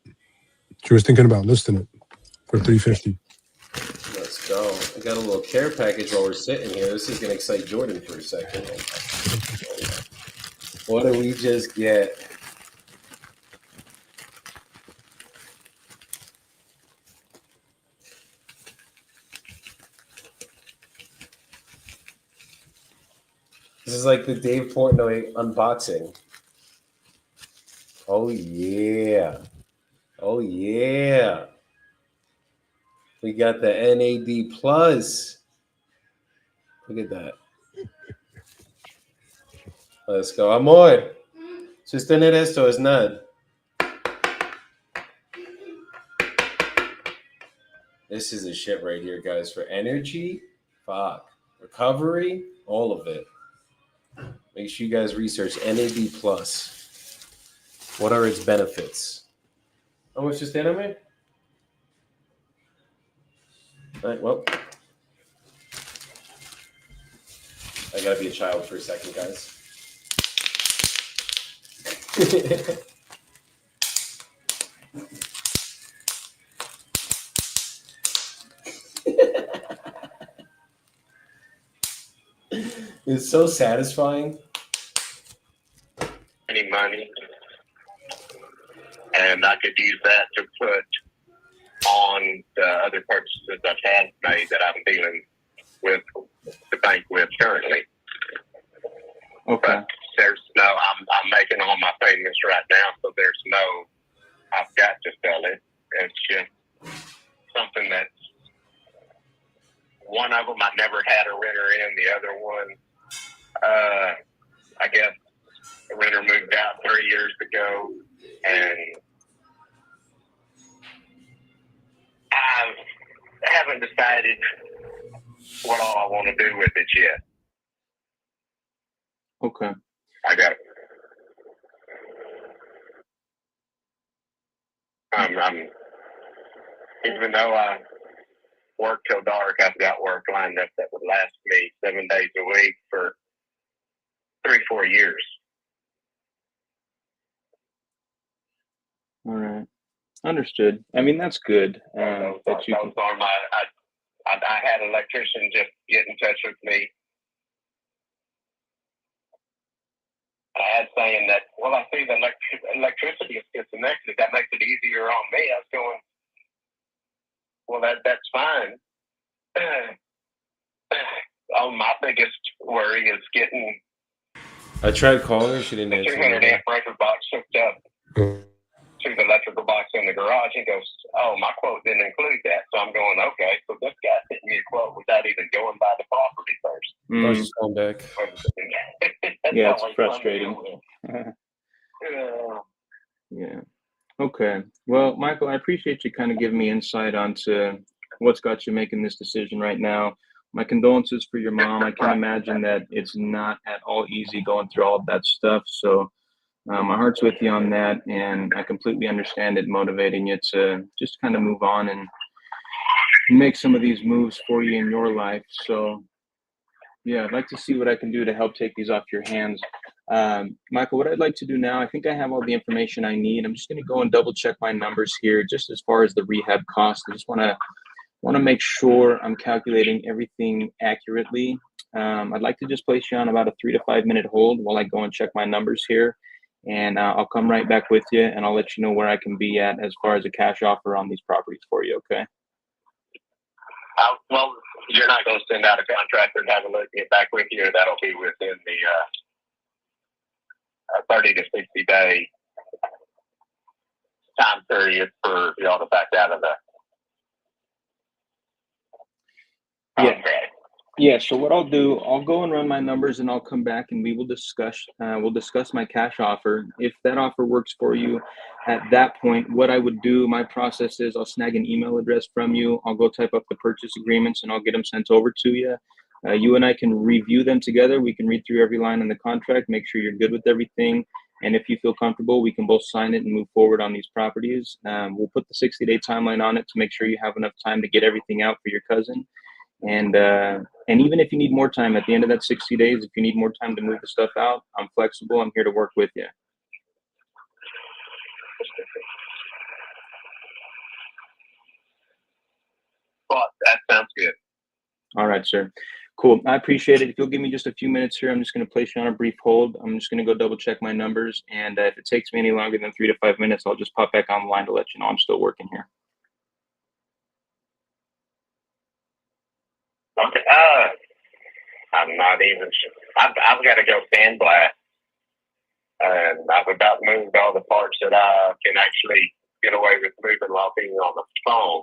S6: She was thinking about listing it for $350.
S1: Let's go. I got a little care package while we're sitting here. This is going to excite Jordan for a second. What do we just get? This is like the Dave Portnoy unboxing. Oh, yeah. Oh, yeah. We got the NAD Plus. Look at that. Let's go. Amor, sostener esto es nada. This is the shit right here, guys. For energy, recovery, all of it. Make sure you guys research NAD Plus. What are its benefits? How much is that, man? All right, well, I gotta be a child for a second, guys. It's so satisfying.
S8: Any money, and I could use that to put on the other purchases I've had made that I'm dealing with the bank with currently.
S5: Okay.
S8: But there's no, I'm making all my payments right now, so there's no, I've got to sell it. It's just something that's, one of them I never had a renter in, the other one, I guess the renter moved out 3 years ago, and I haven't decided what all I want to do with it yet.
S5: Okay.
S8: I got it. I'm even though I work till dark, I've got work lined up that would last me 7 days a week for 3-4 years.
S5: All right. Understood. I mean, that's good. That you can...
S8: I had an electrician just get in touch with me. I had saying that, well, I see the electricity is disconnected. That makes it easier on me. I was going, well, that's fine. My biggest worry is getting
S1: I tried calling her. She didn't
S8: the
S1: answer.
S8: 200 amp breaker box hooked up to the electrical box in the garage. He goes, oh, my quote didn't include that. So I'm going, okay, so this guy sent me a quote without even going by the property first.
S1: I was just calling back.
S5: Yeah, it's frustrating. Yeah. Okay. Well, Michael, I appreciate you kind of giving me insight onto what's got you making this decision right now. My condolences for your mom. I can imagine that it's not at all easy going through all of that stuff. So my heart's with you on that, and I completely understand it motivating you to just kind of move on and make some of these moves for you in your life. So yeah, I'd like to see what I can do to help take these off your hands. Michael, what I'd like to do now, I think I have all the information I need. I'm just going to go and double check my numbers here, just as far as the rehab cost. I just want to make sure I'm calculating everything accurately. I'd like to just place you on about a 3 to 5 minute hold while I go and check my numbers here. And I'll come right back with you, and I'll let you know where I can be at as far as a cash offer on these properties for you, okay?
S8: Well, you're not going to send out a contractor and have a look, get back with you, or that'll be within the 30 to 60 day time period for y'all to back out of the contract.
S5: Yeah, so what I'll do, I'll go and run my numbers, and I'll come back and we will discuss my cash offer. If that offer works for you at that point, what I would do, my process is I'll snag an email address from you. I'll go type up the purchase agreements and I'll get them sent over to you. You and I can review them together. We can read through every line in the contract, make sure you're good with everything. And if you feel comfortable, we can both sign it and move forward on these properties. We'll put the 60-day timeline on it to make sure you have enough time to get everything out for your cousin. And even if you need more time at the end of that 60 days, if you need more time to move the stuff out, I'm flexible. I'm here to work with you.
S8: Well, that sounds good.
S5: All right, sir. Cool. I appreciate it. If you'll give me just a few minutes here, I'm just going to place you on a brief hold. I'm just going to go double check my numbers. And if it takes me any longer than 3 to 5 minutes, I'll just pop back online to let you know I'm still working here.
S8: Okay. I'm not even sure. I've got to go sandblast. And I've about moved all the parts that I can actually get away with moving while being on the phone.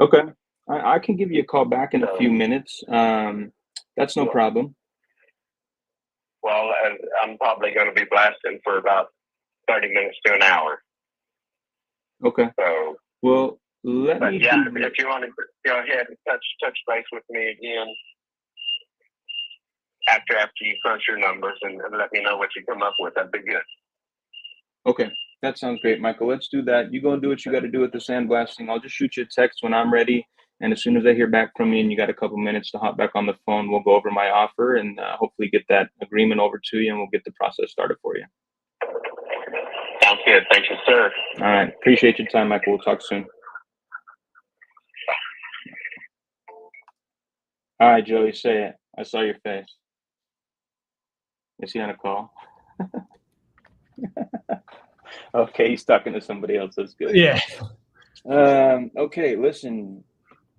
S5: Okay. I can give you a call back in a few minutes. That's no problem.
S8: Well, I'm probably going to be blasting for about 30 minutes to an hour.
S5: Okay.
S8: So,
S5: well, if
S8: you want to go ahead and touch base with me again after you crunch your numbers and let me know what you come up with, that'd be good.
S5: Okay. That sounds great, Michael. Let's do that. You go and do what you got to do with the sandblasting. I'll just shoot you a text when I'm ready, And as soon as I hear back from you and you got a couple minutes to hop back on the phone, we'll go over my offer and hopefully get that agreement over to you, and we'll get the process started for you.
S8: Sounds good. Thank you, sir.
S5: All right. Appreciate your time, Michael. We'll talk soon. All right, Joey, say it. I saw your face. Is he on a call? Okay, he's talking to somebody else. That's good.
S4: Yeah.
S5: Okay, listen.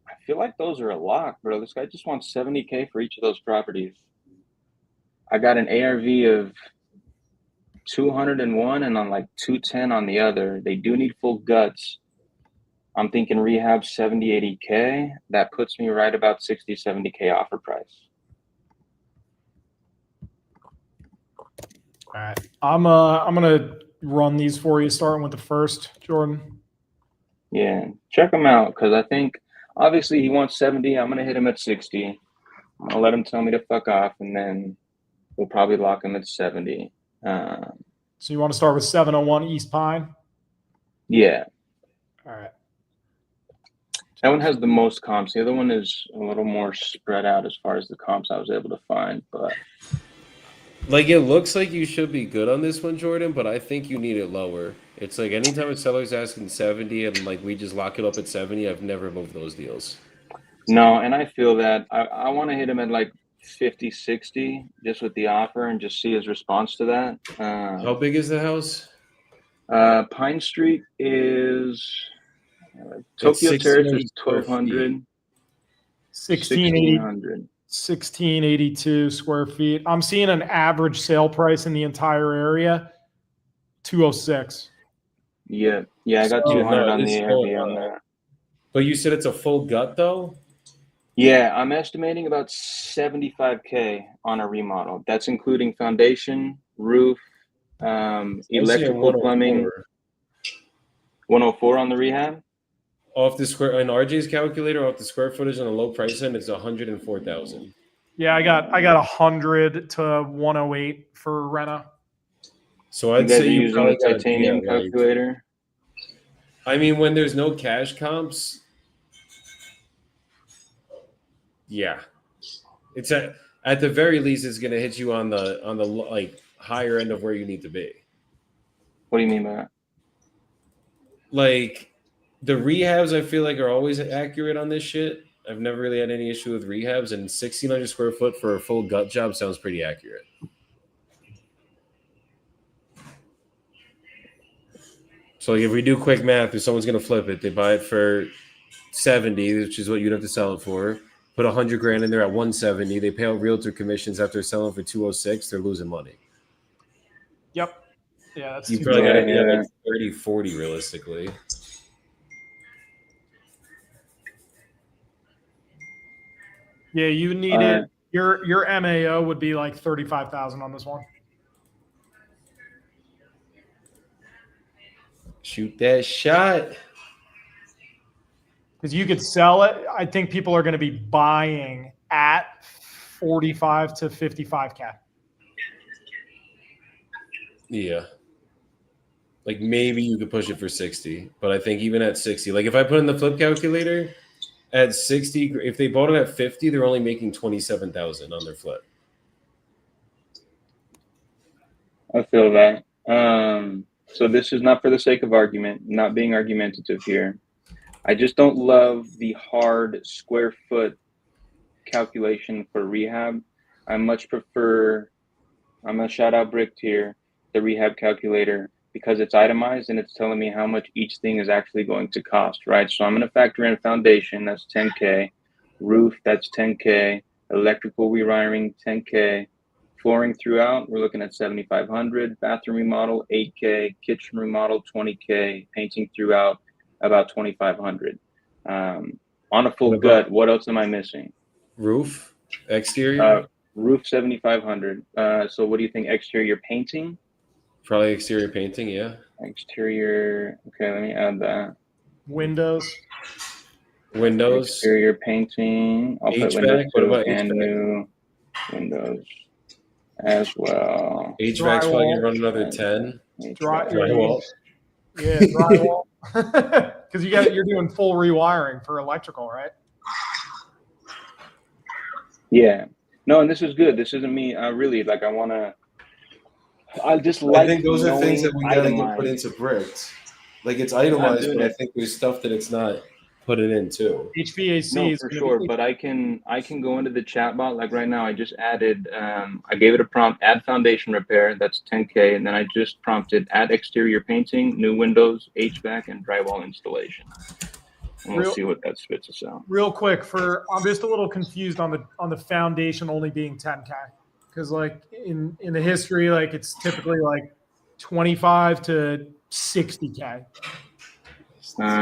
S5: I feel like those are a lock, bro. This guy just wants $70K for each of those properties. I got an ARV of 201 and on like 210 on the other. They do need full guts. I'm thinking rehab 70, 80K. That puts me right about 60, 70K offer price.
S4: All right. I'm gonna run these for you, starting with the first, Jordan.
S5: Yeah, check him out, because I think obviously he wants 70. I'm gonna hit him at 60. I'm gonna let him tell me to fuck off, and then we'll probably lock him at 70.
S4: So you want to start with 701 East Pine?
S5: Yeah.
S4: All right.
S5: That one has the most comps. The other one is a little more spread out as far as the comps I was able to find, but
S1: Like, it looks like you should be good on this one, Jordan, but I think you need it lower. It's like anytime a seller's asking 70 and like we just lock it up at 70, I've never moved those deals.
S5: no, and I feel that I want to hit him at like 50, 60 just with the offer and just see his response to that.
S1: How big is the house?
S5: Pine Street is Tokyo Terrace is 1,200. 1,600.
S4: 1682 square feet. I'm seeing an average sale price in the entire area, 206.
S5: Yeah, I got 200 on the ARV on that.
S1: But you said it's a full gut though?
S5: Yeah, I'm estimating about 75K on a remodel. That's including foundation, roof, electrical, plumbing. 104 on the rehab.
S1: Off the square in RJ's calculator, off the square footage on a low price end, it's 104,000.
S4: Yeah, I got 100 to 108 for Rena.
S5: So I'd say you probably got a titanium calculator.
S1: I mean, when there's no cash comps, yeah, it's at the very least, it's gonna hit you on the like higher end of where you need to be.
S5: What do you mean by that?
S1: Like the rehabs, I feel like are always accurate on this shit. I've never really had any issue with rehabs, and 1,600 square foot for a full gut job sounds pretty accurate. So like if we do quick math, if someone's gonna flip it, they buy it for 70, which is what you'd have to sell it for. Put 100 grand in there at 170. They pay out realtor commissions after selling for 206. They're losing money.
S4: Yep. Yeah, that's
S1: you
S4: too
S1: probably
S4: bad.
S1: got to be at like 30, 40 realistically.
S4: Yeah, you need it. Your MAO would be like 35,000 on this one.
S1: Shoot that shot.
S4: Because you could sell it. I think people are going to be buying at 45 to 55K.
S1: Yeah. Like maybe you could push it for 60, but I think even at 60, like if I put in the flip calculator at 60, if they bought it at 50, they're only making 27,000 on their flip.
S5: I feel that. So this is not for the sake of argument, not being argumentative here. I just don't love the hard square foot calculation for rehab. I much prefer, I'm going to shout out Bricked here, the rehab calculator, because it's itemized and it's telling me how much each thing is actually going to cost, right? So I'm going to factor in foundation, that's 10K, roof, that's 10K, electrical rewiring, 10K, flooring throughout, we're looking at 7,500, bathroom remodel, 8K, kitchen remodel, 20K, painting throughout, about 2,500. On a full gut, what else am I missing?
S1: Roof, exterior?
S5: Roof, 7,500. So what do you think, exterior painting?
S1: Probably exterior painting, yeah.
S5: Exterior, okay, let me add that.
S4: Windows.
S5: Exterior painting. I'll put windows too, and new windows as well.
S1: HVAC's probably going to run another 10.
S4: Drywall. Yeah, drywall. Because you're doing full rewiring for electrical, right?
S5: Yeah. No, and this is good. This isn't me. I really like. I just
S1: I
S5: like
S1: think those are things that we gotta get put
S5: itemized.
S1: into bricks. Like it's
S5: I'm
S1: itemized,
S5: doing
S1: but I
S5: it.
S1: think there's stuff that it's not put it into.
S4: HVAC
S5: No,
S4: is
S5: for
S4: going
S5: sure.
S4: to be.
S5: But I can go into the chat bot. Like right now, I just added. I gave it a prompt: add foundation repair. That's 10K, and then I just prompted: add exterior painting, new windows, HVAC, and drywall installation. And we'll see what that spits us out.
S4: Real quick, I'm just a little confused on the foundation only being 10K, because like in the history, like it's typically like 25 to 60K.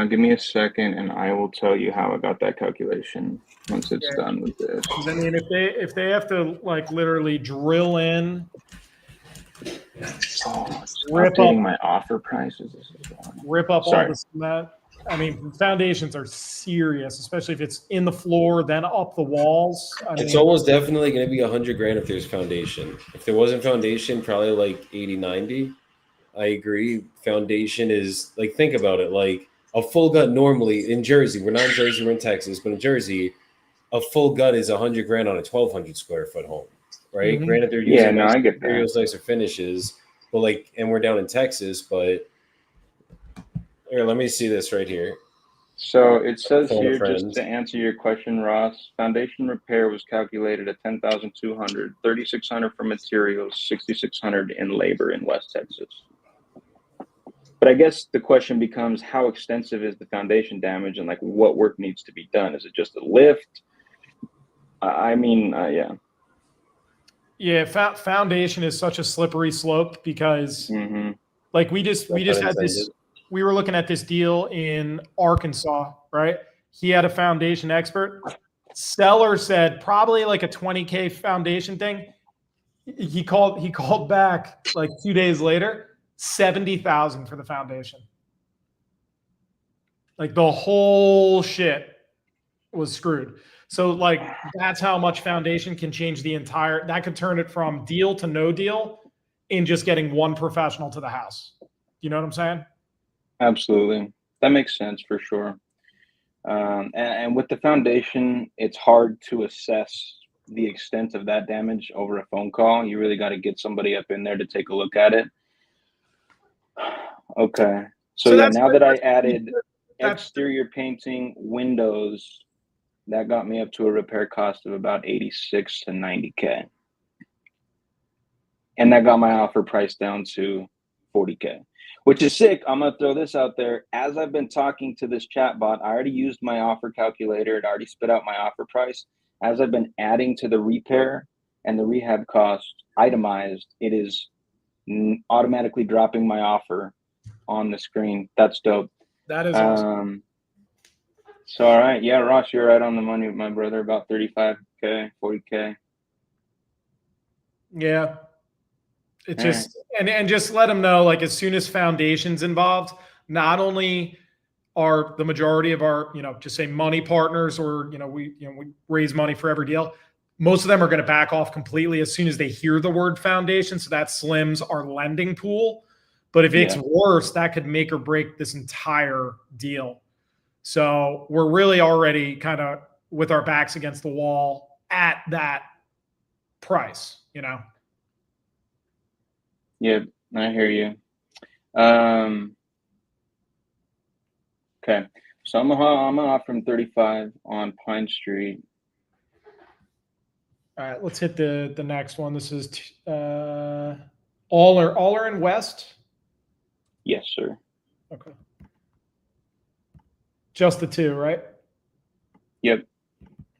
S5: Give me a second, and I will tell you how I got that calculation once it's done with this.
S4: I mean, if they have to like literally drill in,
S5: It's
S4: rip
S5: updating
S4: up
S5: my offer prices.
S4: rip up all
S5: Sorry.
S4: the cement. I mean, foundations are serious, especially if it's in the floor, then up the walls.
S1: It's almost definitely going to be $100,000 if there's foundation. If there wasn't foundation, probably like 80, 90. I agree. Foundation is like, think about it. Like a full gut normally in Jersey, we're not in Jersey, we're in Texas, but in Jersey, a full gut is $100,000 on a 1,200 square foot home, right?
S4: Mhm.
S1: Granted, they're using
S5: I get that.
S1: materials, nicer finishes, but like, and we're down in Texas, but here, let me see this right here.
S5: So it says
S1: Phone a
S5: here,
S1: friend.
S5: just to answer your question, Ross, foundation repair was calculated at 10,200, 3,600 for materials, 6,600 in labor in West Texas. But I guess the question becomes, how extensive is the foundation damage, and like what work needs to be done? Is it just a lift? Yeah.
S4: Yeah, foundation is such a slippery slope because,
S5: Mm-hmm.
S4: like, we just had
S1: intended.
S4: this. We were looking at this deal in Arkansas, right? He had a foundation expert. Seller said probably like a 20K foundation thing. He called back like 2 days later, 70,000 for the foundation. Like the whole shit was screwed. So like that's how much foundation can change the entire. That could turn it from deal to no deal in just getting one professional to the house. You know what I'm saying?
S5: Absolutely. That makes sense for sure. And with the foundation, it's hard to assess the extent of that damage over a phone call. You really got to get somebody up in there to take a look at it. Okay. So yeah, now that I added exterior painting, windows, that got me up to a repair cost of about 86 to 90K. And that got my offer price down to 40K, which is sick. I'm going to throw this out there. As I've been talking to this chat bot, I already used my offer calculator. It already spit out my offer price. As I've been adding to the repair and the rehab cost itemized, it is automatically dropping my offer on the screen. That's dope.
S4: That is awesome.
S5: So, all right. Yeah, Ross, you're right on the money with my brother, about 35K, 40K.
S4: Yeah. It just and just let them know, like, as soon as foundation's involved, not only are the majority of our, just say money partners, or we raise money for every deal, most of them are going to back off completely as soon as they hear the word foundation. So that slims our lending pool. But if it's worse, that could make or break this entire deal. So we're really already kind of with our backs against the wall at that price,
S5: Yep, I hear you. Okay, so I'm gonna offer him 35 on Pine Street.
S4: All right, let's hit the next one. This is all are in West.
S5: Yes, sir.
S4: Okay. Just the two, right?
S5: Yep.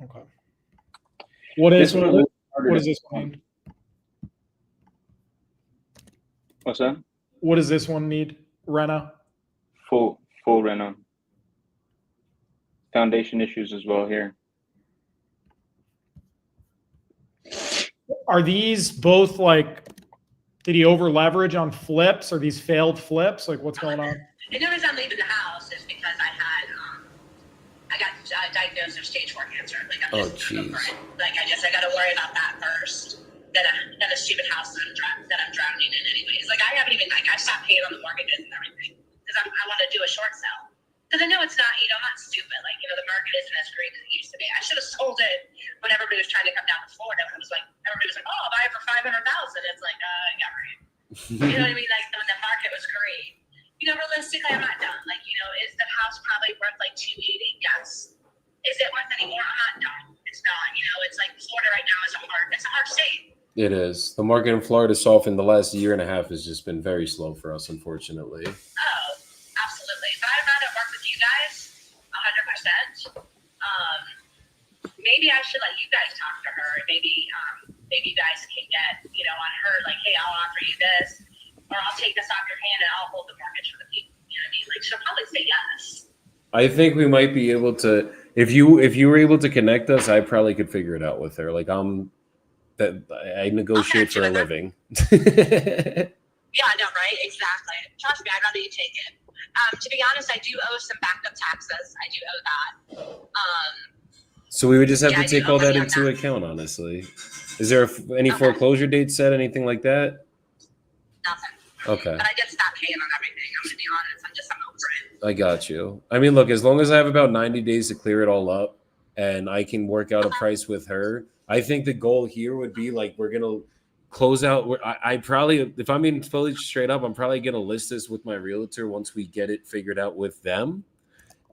S4: Okay. What does this one need?
S5: What's that?
S4: What does this one need? Reno?
S5: Full reno. Foundation issues as well here.
S4: Are these both like, did he over leverage on flips? Are these failed flips? Like, what's going on?
S9: The notice I'm leaving the house is because I got diagnosed with stage 4 cancer. Like, I'm just over it. Like, I got to worry about that first. Than a stupid house that I'm drowning in anyways. Like, I haven't even, I stopped paying on the mortgages and everything because I want to do a short sale. Because I know it's not, I'm not stupid. Like, the market isn't as great as it used to be. I should have sold it when everybody was trying to come down to Florida, it was like everybody was like, "Oh, I'll buy it for $500,000." It's like, yeah, right. You know what I mean? Like when the market was great. Realistically, I'm not done. Like, is the house probably worth like $280? Yes. Is it worth any more? I'm not done. It's not. It's like Florida right now is it's a hard state.
S1: It is. The market in Florida softened. The last year and a half has just been very slow for us, unfortunately.
S9: Oh, absolutely. But I'd rather work with you guys 100%. Maybe I should let you guys talk to her. Maybe you guys can get, on her, like, hey, I'll offer you this, or I'll take this off your hand and I'll hold the mortgage for the people. You know what I mean? Like, she'll probably say yes.
S1: I think we might be able to. If you were able to connect us, I probably could figure it out with her. Like I negotiate for a living.
S9: Yeah, I know, right? Exactly. Trust me, I'd rather you take it. To be honest, I do owe some backup taxes. I do owe that.
S1: So we would just have to take all that into account, honestly. Is there any foreclosure date set, anything like that?
S9: Nothing.
S1: Okay.
S9: But I did stop paying on everything. I'm going to be honest. I'm over it.
S1: I got you. I mean, look, as long as I have about 90 days to clear it all up and I can work out a price with her, I think the goal here would be like we're going to close out. I probably, if I'm being fully straight up, I'm probably going to list this with my realtor once we get it figured out with them.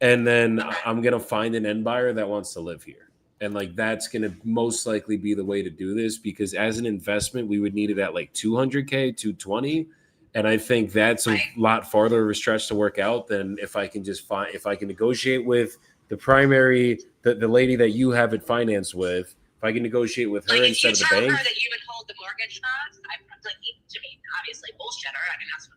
S1: And then I'm going to find an end buyer that wants to live here. And like that's going to most likely be the way to do this because as an investment, we would need it at like 200K, 220. And I think that's a lot farther of a stretch to work out than if I can negotiate with the primary, the lady that you have it financed with. If I can negotiate with her instead of the bank.
S9: If you tell her that you would hold the mortgage cost, to me, obviously bullshit her. I mean, that's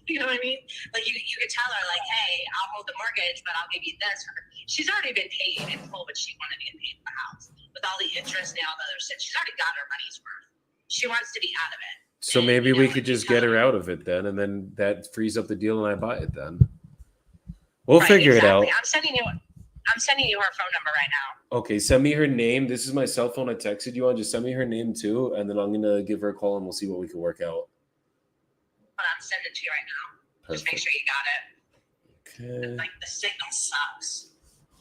S9: you know what I mean? Like you could tell her like, hey, I'll hold the mortgage, but I'll give you this. She's already been paid in full, but she wanted to get paid for the house with all the interest and all the other shit. She's already got her money's worth. She wants to be out of it.
S1: So maybe we could just get her out of it then, and then that frees up the deal, and I buy it then. We'll figure it out.
S9: I'm sending you her phone number right now.
S1: Okay, send me her name. This is my cell phone I texted you on. Just send me her name too, and then I'm gonna give her a call, and we'll see what we can work out.
S9: I'm sending it to you right now. Perfect. Just make sure you got it.
S1: Okay.
S9: Like the signal sucks.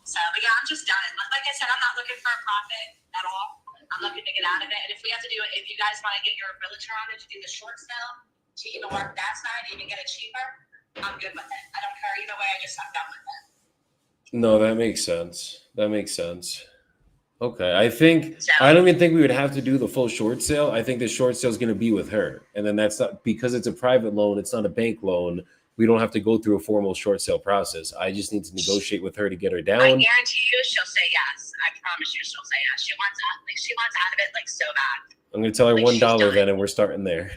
S9: So, but yeah, I'm just done. Like I said, I'm not looking for a profit at all. I'm looking to get out of it. And if we have to do it, if you guys want to get your realtor on it to do the short sale, to even work that side, even get it cheaper, I'm good with it. I don't care either way. I'm done with it.
S1: No, that makes sense. Okay, I don't even think we would have to do the full short sale. I think the short sale is going to be with her. And then that's not because it's a private loan. It's not a bank loan. We don't have to go through a formal short sale process. I just need to negotiate with her to get her down.
S9: I guarantee you she'll say yes. I promise you she'll say yes. She wants out of it like so bad.
S1: I'm going to tell her $1 then, and we're starting there.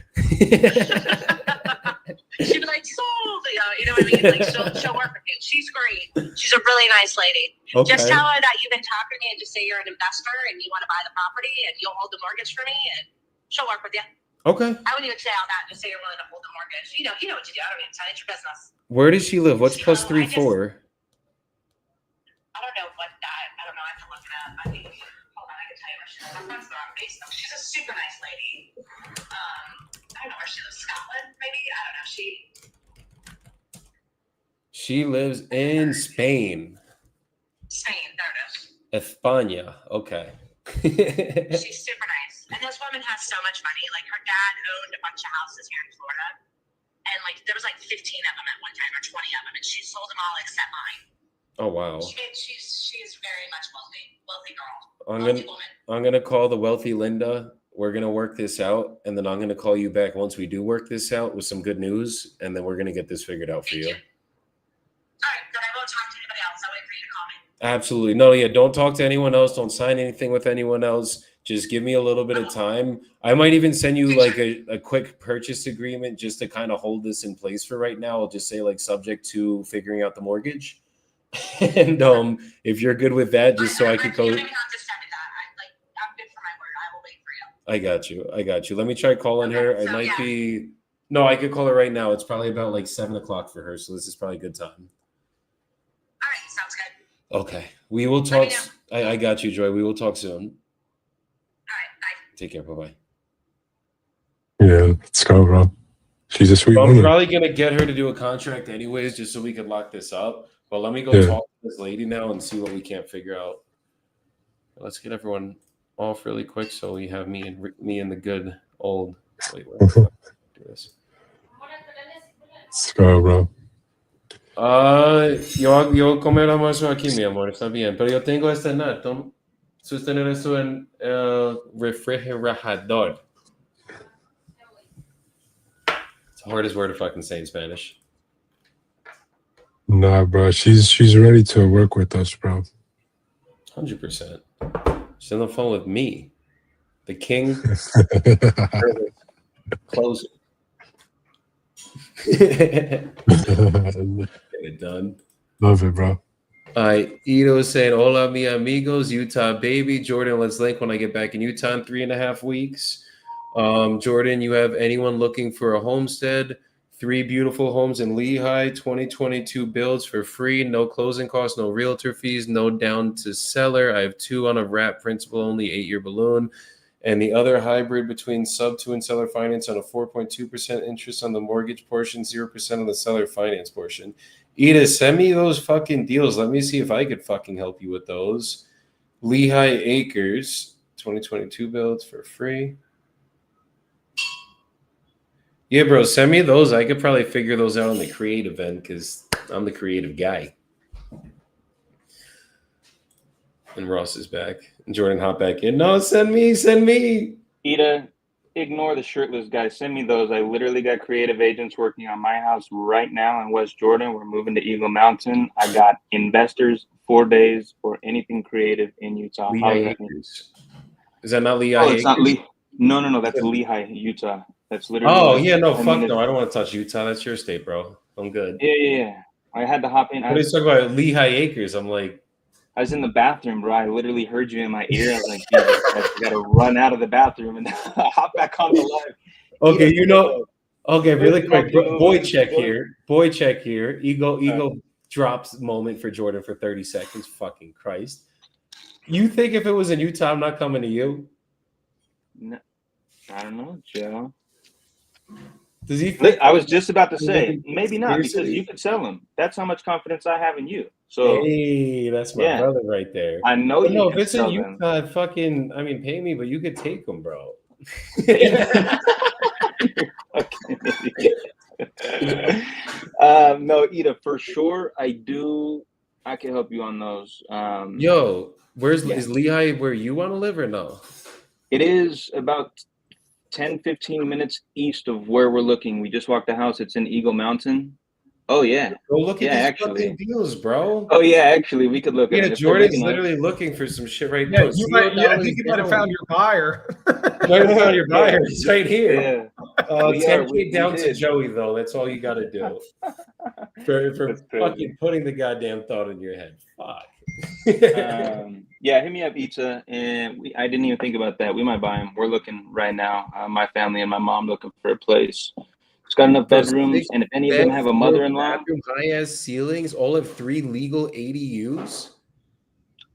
S9: She'd be like, sold. You know what I mean? Like she'll work with you. She's great. She's a really nice lady.
S1: Okay.
S9: Just tell her that you've been talking to me and just say you're an investor and you want to buy the property and you'll hold the mortgage for me and she'll work with you.
S1: Okay.
S9: I wouldn't even say all that. Just say you're willing to hold the mortgage. You know what you do. I don't even tell you. It's your business.
S1: Where does she live? What's +3-4?
S9: I don't know what that. I don't know. I have to look it up. I think. Hold on. I can tell you where she lives. My friend's on Facebook. She's a super nice lady. I don't know where she lives. Scotland, maybe. I don't know.
S1: She lives in Spain.
S9: Spain. There it is.
S1: España. Okay.
S9: She's super nice. And this woman has so much money. Like her dad owned a bunch of houses here in Florida. And like there was like 15 of them at one time or 20 of them. And she sold them all except mine.
S1: Oh wow.
S9: She's very much wealthy girl.
S1: I'm gonna call the wealthy Linda. We're gonna work this out, and then I'm gonna call you back once we do work this out with some good news, and then we're gonna get this figured out for you.
S9: All right, then I won't talk to anybody else. I'll wait for you to call me.
S1: Absolutely. No, yeah, don't talk to anyone else. Don't sign anything with anyone else. Just give me a little bit of time. I might even send you like a quick purchase agreement just to kind of hold this in place for right now. I'll just say like subject to figuring out the mortgage. And if you're good with that, just so I could go.
S9: You don't even have to send me that. I'm good for my word. I will wait for you.
S1: I got you. Let me try calling her. It might be. No, I could call her right now. It's probably about like 7:00 for her. So this is probably a good time.
S9: All right. Sounds good.
S1: Okay. We will talk. I got you, Joy. We will talk soon.
S9: All right. Bye.
S1: Take care. Bye-bye.
S6: Yeah, let's go, bro. She's a sweet woman.
S1: I'm probably going to get her to do a contract anyways, just so we can lock this up. But let me go talk to this lady now and see what we can't figure out. Let's get everyone off really quick so we have me and the good old. Wait, where the fuck do this?
S6: Let's go, bro.
S1: Yo comer almuerzo aquí, mi amor, está bien. Pero yo tengo este nut. Sostener esto en el refrigerador. It's the hardest word to fucking say in Spanish.
S6: Nah, bro. She's ready to work with us, bro.
S1: 100%. She's on the phone with me, the king. Close it. Get it done.
S6: Love it, bro.
S1: Ito saying, hola, mi amigos, Utah baby. Jordan, let's link when I get back in Utah in 3.5 weeks. Jordan, you have anyone looking for a homestead? 3 beautiful homes in Lehigh, 2022 builds for free, no closing costs, no realtor fees, no down to seller. I have 2 on a wrap principal only, 8-year balloon. And the other hybrid between sub 2 and seller finance on a 4.2% interest on the mortgage portion, 0% on the seller finance portion. Edith, send me those fucking deals. Let me see if I could fucking help you with those. Lehigh Acres, 2022 builds for free. Yeah, bro, send me those. I could probably figure those out on the creative end because I'm the creative guy. And Ross is back. And Jordan, hop back in. No, send me.
S5: Ida, ignore the shirtless guy. Send me those. I literally got creative agents working on my house right now in West Jordan. We're moving to Eagle Mountain. I got investors 4 days for anything creative in Utah.
S1: Lehigh Acres. Is that not Lehigh
S5: Oh,
S1: Acres?
S5: it's not Lehigh. No. That's Lehigh, Utah. That's literally.
S1: Oh, yeah, no, fuck no. I don't want to touch Utah. That's your state, bro. I'm good.
S5: Yeah. I had to hop in.
S1: What are you talking about? Lehigh Acres. I'm like.
S5: I was in the bathroom, bro. I literally heard you in my ear. I was like, Jesus, I got to run out of the bathroom and hop back on the live.
S1: Okay, okay, really quick. Boy check here. Ego drops moment for Jordan for 30 seconds. Fucking Christ. You think if it was in Utah, I'm not coming to you?
S5: No, I don't know, Joe.
S1: Does he think
S5: I was just about to say, maybe not, because you could sell him. That's how much confidence I have in you. So,
S1: hey, that's my brother right there.
S5: I know you.
S1: No, if it's in Utah, pay me, but you could take them, bro.
S5: No, Ida, for sure. I can help you on those.
S1: Yo, is Lehigh where you want to live or no?
S5: It is about 10-15 minutes east of where we're looking. We just walked the house. It's in Eagle Mountain. Oh yeah.
S1: Go look at these fucking deals, bro.
S5: Oh yeah, actually we could look at it.
S1: Yeah, Jordan's literally looking for some shit right now.
S4: I think you might have found your buyer.
S1: He's right here.
S5: Yeah.
S1: 10K down to Joey though. That's all you got to do for fucking putting the goddamn thought in your head. Fuck.
S5: Yeah, hit me up, Ita. And I didn't even think about that. We might buy him. We're looking right now. My family and my mom looking for a place. It's got enough bedrooms, and if any of them have a mother-in-law,
S1: high-ass ceilings, all have 3 legal ADUs.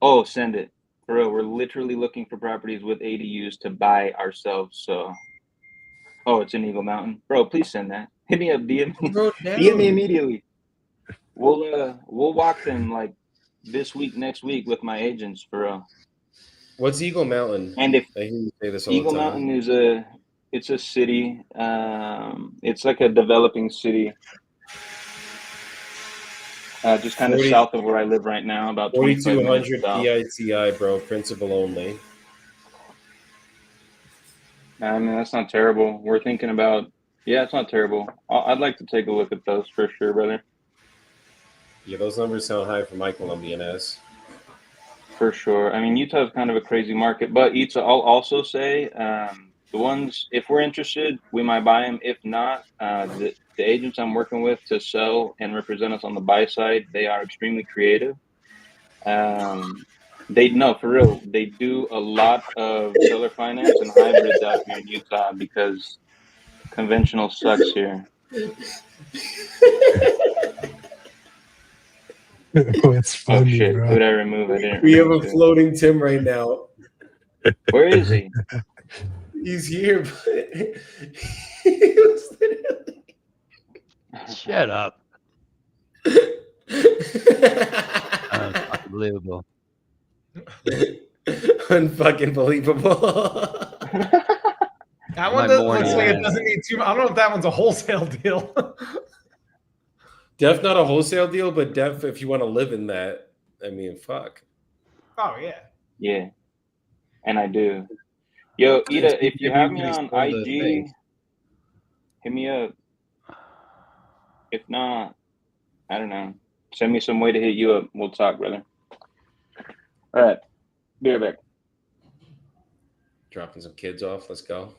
S5: Oh, send it for real. We're literally looking for properties with ADUs to buy ourselves. So, it's in Eagle Mountain, bro. Please send that. Hit me up, DM me immediately. We'll walk them like this week, next week with my agents for real.
S1: What's Eagle Mountain?
S5: And if
S1: I hear you say this all
S5: Eagle
S1: the time.
S5: Mountain is it's a city. It's like a developing city. Just kind of south of where I live right now, about
S1: 4,200 PITI, bro. Principal only.
S5: I mean, that's not terrible. We're thinking about, it's not terrible. I'd like to take a look at those for sure, brother.
S1: Yeah, those numbers sound high for my Colombian ass.
S5: For sure. I mean, Utah's kind of a crazy market, but I'll also say the ones, if we're interested, we might buy them. If not, the agents I'm working with to sell and represent us on the buy side, they are extremely creative. For real, they do a lot of seller finance and hybrids out here in Utah because conventional sucks here.
S6: It's funny,
S5: oh shit!
S6: bro.
S5: Who'd I remove? I didn't.
S1: We have a floating Tim right now.
S5: Where is he?
S1: He's here, but he was literally...
S2: Shut up. Unbelievable.
S1: Unfucking believable.
S4: That one looks like it doesn't need too. I don't know if that one's a wholesale deal.
S1: Def not a wholesale deal, but def if you want to live in that, I mean, fuck.
S4: Oh yeah.
S5: Yeah, and I do. Yo, Ida, if you have me on IG, hit me up. If not, I don't know. Send me some way to hit you up. We'll talk, brother. All right. Be right back.
S1: Dropping some kids off. Let's go.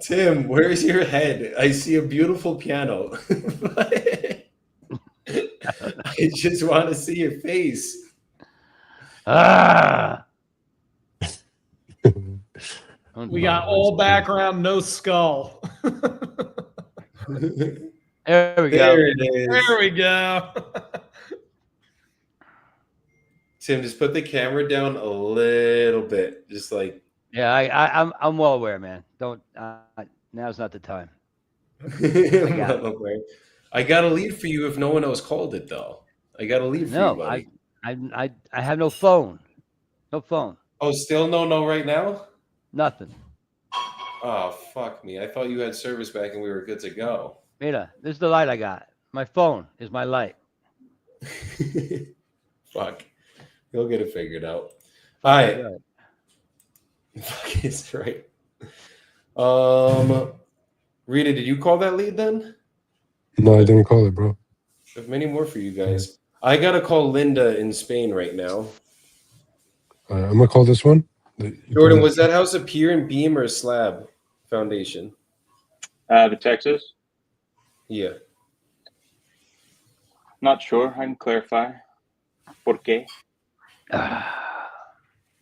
S1: Tim, where's your head? I see a beautiful piano. I just want to see your face.
S4: We got all background, no skull.
S10: There we go.
S1: There it is.
S4: There we go.
S1: Tim, just put the camera down a little bit. Just like.
S10: Yeah, I'm well aware, man. Don't. Now's not the time.
S1: I got a lead for you if no one else called it, though. I got a lead for you, buddy.
S10: I have no phone. No phone.
S1: Oh, still no right now?
S10: Nothing.
S1: Oh, fuck me. I thought you had service back and we were good to go.
S10: Mira, this is the light I got. My phone is my light.
S1: Fuck. You'll get it figured out. All right. Fuck, it's right. Rita, did you call that lead then?
S6: No, I didn't call it, bro.
S1: I have many more for you guys. I gotta call Linda in Spain right now.
S6: I'm gonna call this one.
S1: Jordan, was that house a pier and beam or a slab foundation?
S5: The Texas?
S1: Yeah.
S5: Not sure. I can clarify. ¿Por qué?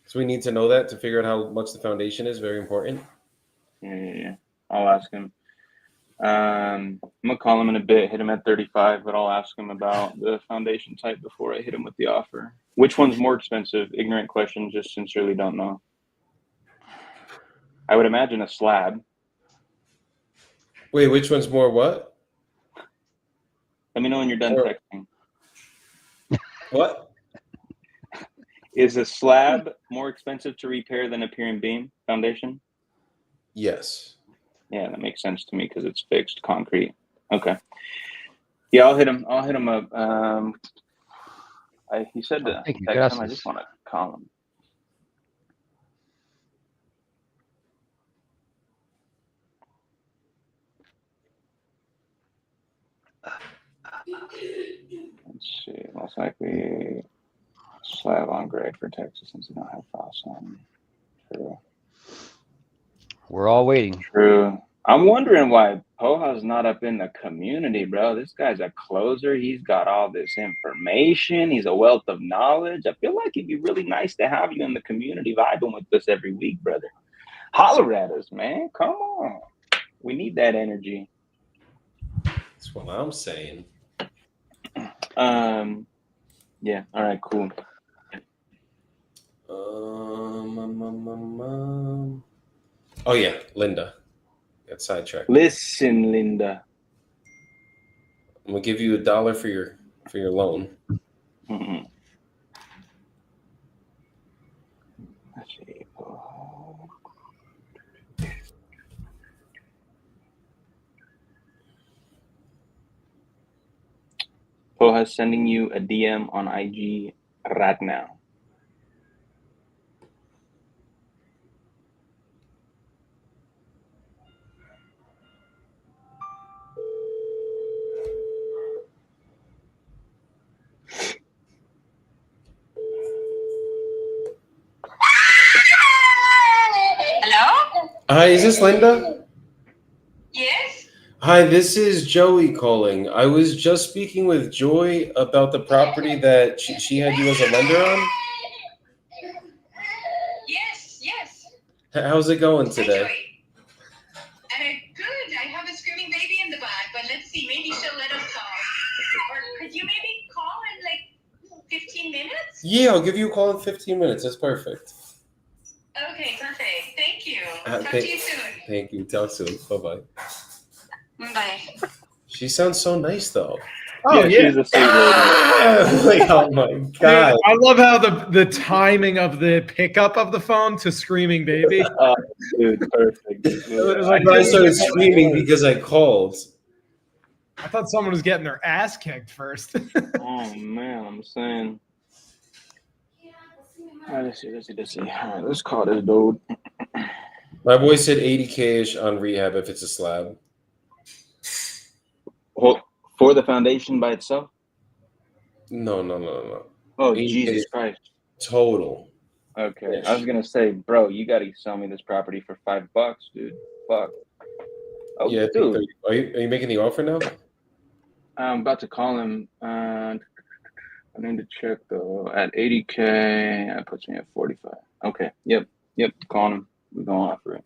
S1: So we need to know that to figure out how much the foundation is. Very important.
S5: Yeah. I'll ask him. I'm gonna call him in a bit, hit him at 35, but I'll ask him about the foundation type before I hit him with the offer. Which one's more expensive? Ignorant question, just sincerely don't know. I would imagine a slab.
S1: Wait, which one's more what?
S5: Let me know when you're done texting.
S1: What?
S5: Is a slab more expensive to repair than a pier and beam foundation?
S1: Yes.
S5: Yeah, that makes sense to me because it's fixed concrete. Okay. Yeah, I'll hit him. I'll hit him up. He said to text him. I just want to call him. Let's see. Most likely slab on grade for Texas since we don't have frost on. True.
S10: We're all waiting.
S5: True. I'm wondering why Poja's not up in the community, bro. This guy's a closer. He's got all this information. He's a wealth of knowledge. I feel like it'd be really nice to have you in the community vibing with us every week, brother. Holler at us, man. Come on. We need that energy.
S1: That's what I'm saying.
S5: Yeah. All right, cool.
S1: Oh yeah, Linda. Got sidetracked.
S5: Listen, Linda.
S1: I'm gonna give you $1 for your loan.
S5: Mm-hmm. Let's see. Poja's sending you a DM on IG right now.
S9: Hello?
S1: Hi, is this Linda?
S9: Yes?
S1: Hi, this is Joey calling. I was just speaking with Joy about the property that she had you as a lender on.
S9: Yes.
S1: How's it going today?
S9: Good. I have a screaming baby in the back, but let's see. Maybe she'll let us talk. Or could you maybe call in like 15 minutes?
S1: Yeah, I'll give you a call in 15 minutes. That's perfect.
S9: Okay, perfect. Thank you. Talk to you soon.
S1: Thank you. Talk soon. Bye-bye.
S9: Bye.
S1: She sounds so nice, though.
S4: Oh, yeah.
S5: She's a sweet lady.
S1: Like, oh my god!
S4: Dude, I love how the timing of the pickup of the phone to screaming baby.
S5: Dude, perfect.
S4: It was like,
S1: I started screaming because I called.
S4: I thought someone was getting their ass kicked first.
S5: Oh man, I'm saying. All right, let's see. All right, let's call this dude.
S1: My boy said 80K-ish on rehab if it's a slab.
S5: Well, for the foundation by itself?
S1: No.
S5: Oh,
S1: 80K
S5: Jesus Christ.
S1: total.
S5: Okay,
S1: Ish.
S5: I was gonna say, bro, you gotta sell me this property for $5, dude. Fuck. Oh,
S1: Yeah, I think
S5: dude.
S1: are you making the offer now?
S5: I'm about to call him. I need to check though. At 80K, that puts me at 45. Okay. Yep. Calling him. We're gonna offer it.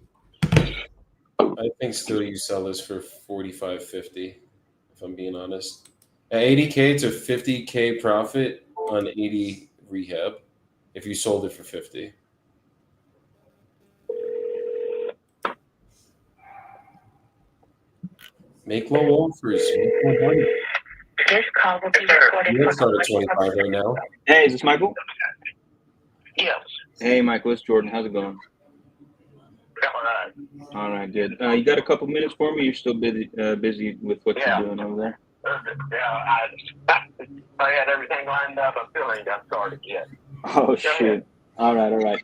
S1: I think still you sell this for 45.50. If I'm being honest, at 80K, it's a 50K profit on 80 rehab. If you sold it for 50. Make low offers. Make more money.
S9: This call will be recorded.
S1: You start at 25 right now.
S5: Hey, is this Michael?
S9: Yes.
S5: Hey, Michael, it's Jordan. How's it going?
S9: All right.
S5: All right, good. You got a couple minutes for me? You're still busy with what you're doing over there?
S9: Yeah, I had everything lined up. I still ain't got started yet.
S5: Oh, shit. All right.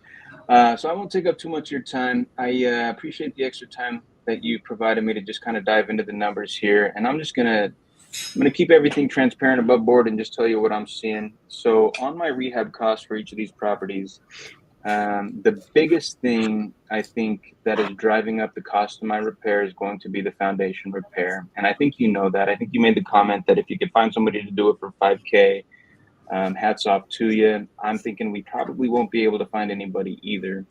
S5: So I won't take up too much of your time. I appreciate the extra time that you provided me to just kind of dive into the numbers here. And I'm gonna keep everything transparent above board and just tell you what I'm seeing. So on my rehab costs for each of these properties, the biggest thing I think that is driving up the cost of my repair is going to be the foundation repair. And I think you know that. I think you made the comment that if you could find somebody to do it for 5K, hats off to you. I'm thinking we probably won't be able to find anybody either.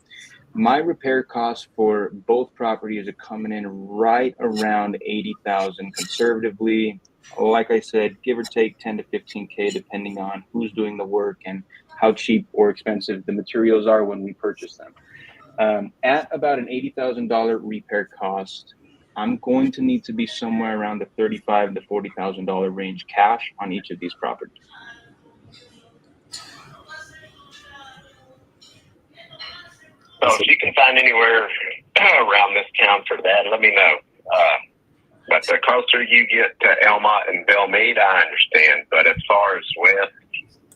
S5: My repair costs for both properties are coming in right around 80,000 conservatively. Like I said, give or take 10 to 15K, depending on who's doing the work and how cheap or expensive the materials are when we purchase them. At about an $80,000 repair cost, I'm going to need to be somewhere around the $35,000 to $40,000 range cash on each of these properties.
S8: So if you can find anywhere around this town for that, let me know. But the closer you get to Elmont and Belmead, I understand. But as far as west,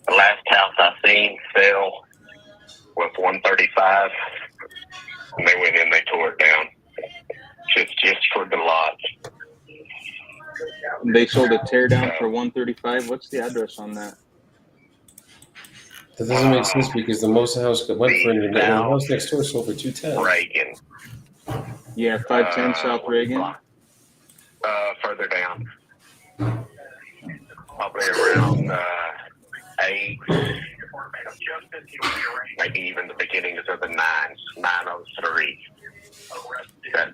S8: the last house I seen sell was 135, and they went in, they tore it down, just for the lot.
S5: They sold a tear down for 135. What's the address on that?
S1: That doesn't make sense because the most house that went for the house next door sold for 210.
S8: Reagan.
S5: Yeah, 510 South Reagan.
S8: Further down. Probably around 8, maybe even the beginnings of the 9s, 903. I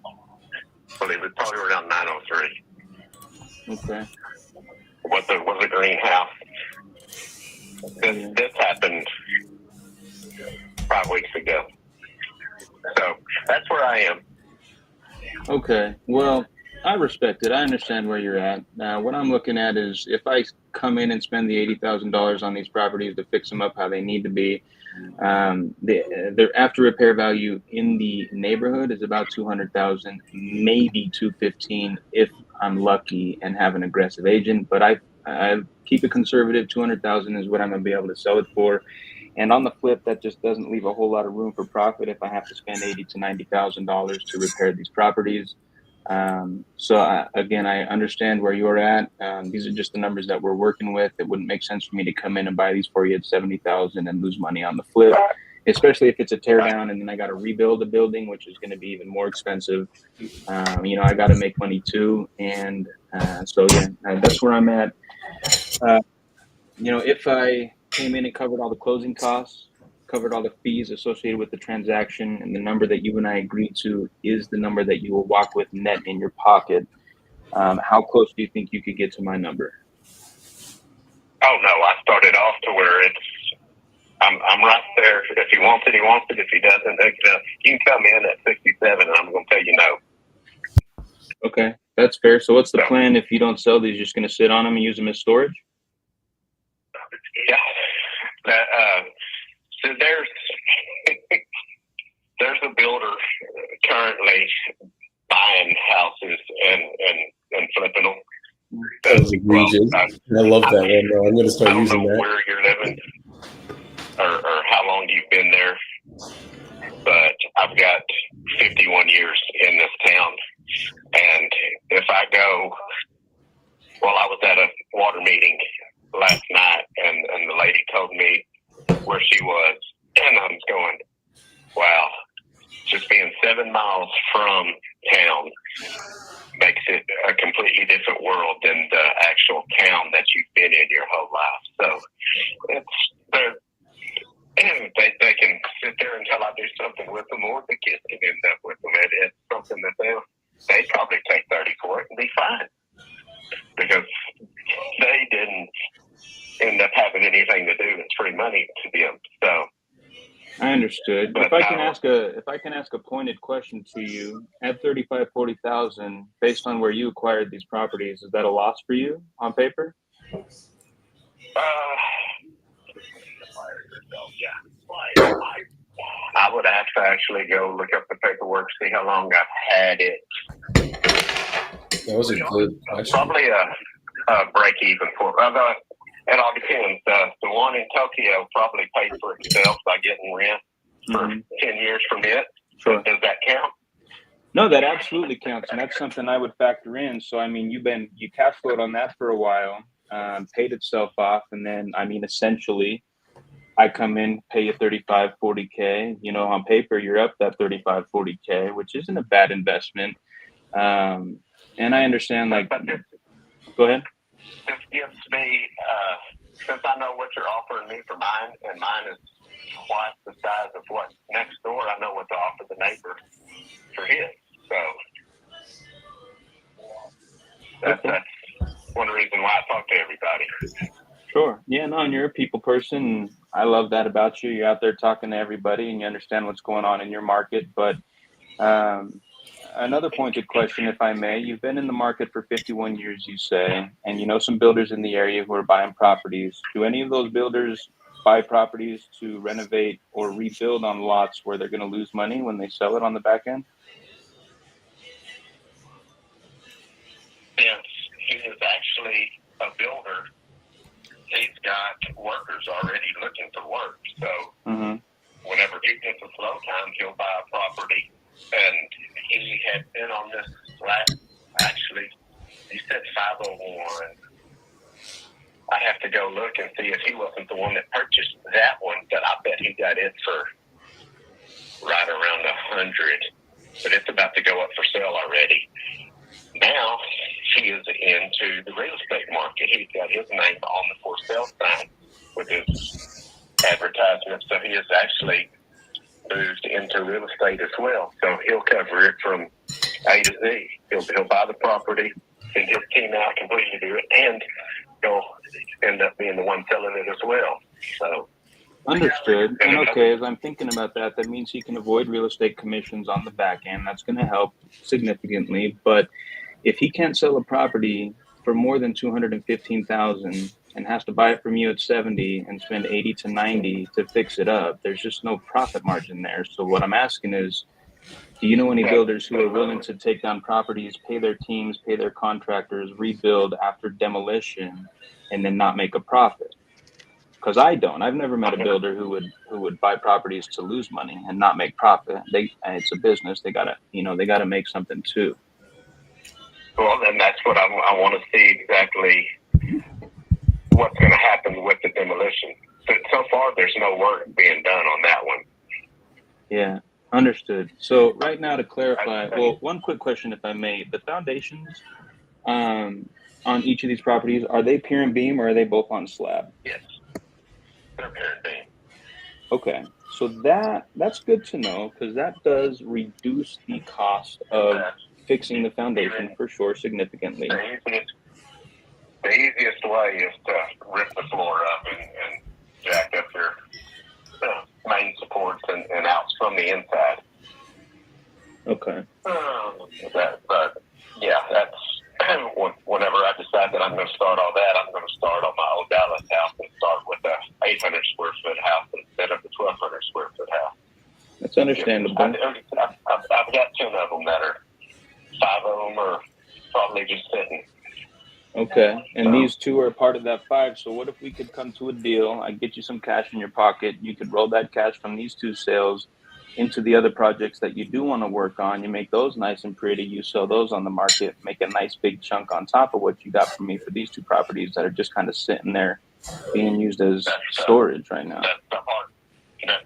S8: believe it's probably around 903.
S5: Okay.
S8: Was the greenhouse. This happened 5 weeks ago. So that's where I am.
S5: Okay. Well, I respect it. I understand where you're at. What I'm looking at is if I come in and spend the $80,000 on these properties to fix them up how they need to be, their after repair value in the neighborhood is about 200,000, maybe 215 if I'm lucky and have an aggressive agent. But I keep it conservative. 200,000 is what I'm gonna be able to sell it for. And on the flip, that just doesn't leave a whole lot of room for profit if I have to spend $80,000 to $90,000 to repair these properties. Again, I understand where you're at. These are just the numbers that we're working with. It wouldn't make sense for me to come in and buy these for you at 70,000 and lose money on the flip, especially if it's a tear down and then I got to rebuild the building, which is going to be even more expensive. I got to make money too. And that's where I'm at. If I came in and covered all the closing costs, covered all the fees associated with the transaction, and the number that you and I agreed to is the number that you will walk with net in your pocket, how close do you think you could get to my number?
S8: Oh no, I started off to where I'm right there. If he wants it, he wants it. If he doesn't, you can come in at 67 and I'm going to tell you no.
S5: Okay. That's fair. So what's the plan if you don't sell these? You're just going to sit on them and use them as storage?
S8: Yeah. So there's a builder currently buying houses and flipping them.
S1: That was egregious. I love that one, though. I'm going to start using that. I don't know
S8: where you're living or how long you've been there, but I've got 51 years in this town. And if I go, well, I was at a water meeting last night, and the lady told me where she was, and I was going, wow, just being 7 miles from town makes it a completely different world than the actual town that you've been in your whole life. So they can sit there until I do something with them, or the kids can end up with them. It's something that they probably take 30 for it and be fine, because they didn't end up having anything to do. It's free money to them. So
S5: I understood. But if I can ask a pointed question to you, at 35, 40,000, based on where you acquired these properties, is that a loss for you on paper?
S8: Yeah. I would have to actually go look up the paperwork, see how long I've had it.
S1: That was a good question.
S8: Probably a break even for it all depends. The one in Tokyo probably paid for itself by getting rent for 10 years from it.
S5: Sure.
S8: Does that count?
S5: No, that absolutely counts, and that's something I would factor in. So, I mean, you cash flowed on that for a while, paid itself off, and then, I mean, essentially, I come in, pay you 35, 40K. You know, on paper, you're up that 35, 40K, which isn't a bad investment. And I understand, like, go ahead.
S8: This gives me, since I know what you're offering me for mine, and mine is twice the size of what's next door, I know what to offer the neighbor for his. So that's one reason why I talk to everybody.
S5: Sure. Yeah, no, and you're a people person. I love that about you. You're out there talking to everybody and you understand what's going on in your market. But another pointed question, if I may, you've been in the market for 51 years, you say, and you know some builders in the area who are buying properties. Do any of those builders buy properties to renovate or rebuild on lots where they're going to lose money when they sell it on the back end?
S8: Yes, he is actually a builder. He's got workers already looking for work. So whenever he gets a slow time, he'll buy a property. And he had been on this actually, he said 501. I have to go look and see if he wasn't the one that purchased that one, but I bet he got it for right around 100. But it's about to go up for sale already. Now he is into the real estate market. He's got his name on the for sale sign with his advertisement. So he has actually moved into real estate as well. So he'll cover it from A to Z. He'll buy the property, send his team out, completely do it, and he'll end up being the one selling it as well. So
S5: understood. And okay, as I'm thinking about that, that means he can avoid real estate commissions on the back end. That's going to help significantly. But if he can't sell a property for more than $215,000 and has to buy it from you at 70 and spend 80 to 90 to fix it up, there's just no profit margin there. So what I'm asking is, do you know any builders who are willing to take down properties, pay their teams, pay their contractors, rebuild after demolition, and then not make a profit? Because I don't. I've never met a builder who would buy properties to lose money and not make profit. It's a business. They gotta make something too.
S8: Well, then that's what I want to see exactly what's going to happen with the demolition. But so far, there's no work being done on that one.
S5: Yeah, understood. So right now, to clarify, well, one quick question, if I may. The foundations on each of these properties, are they pier and beam or are they both on slab?
S8: Yes, they're pier and beam.
S5: Okay, so that's good to know because that does reduce the cost of fixing the foundation for sure significantly.
S8: The easiest way is to rip the floor up and jack up your main supports and outs from the inside.
S5: Okay.
S8: But yeah, that's whenever I decide that I'm going to start all that, I'm going to start on my old Dallas house and start with a 800 square foot house instead of the 1,200 square foot house.
S5: That's understandable.
S8: I've got 10 of them that are, 5 of them are probably just sitting.
S5: Okay, and these 2 are part of that 5. So what if we could come to a deal? I get you some cash in your pocket. You could roll that cash from these 2 sales into the other projects that you do want to work on. You make those nice and pretty. You sell those on the market, make a nice big chunk on top of what you got from me for these 2 properties that are just kind of sitting there being used as storage right now.
S8: That's the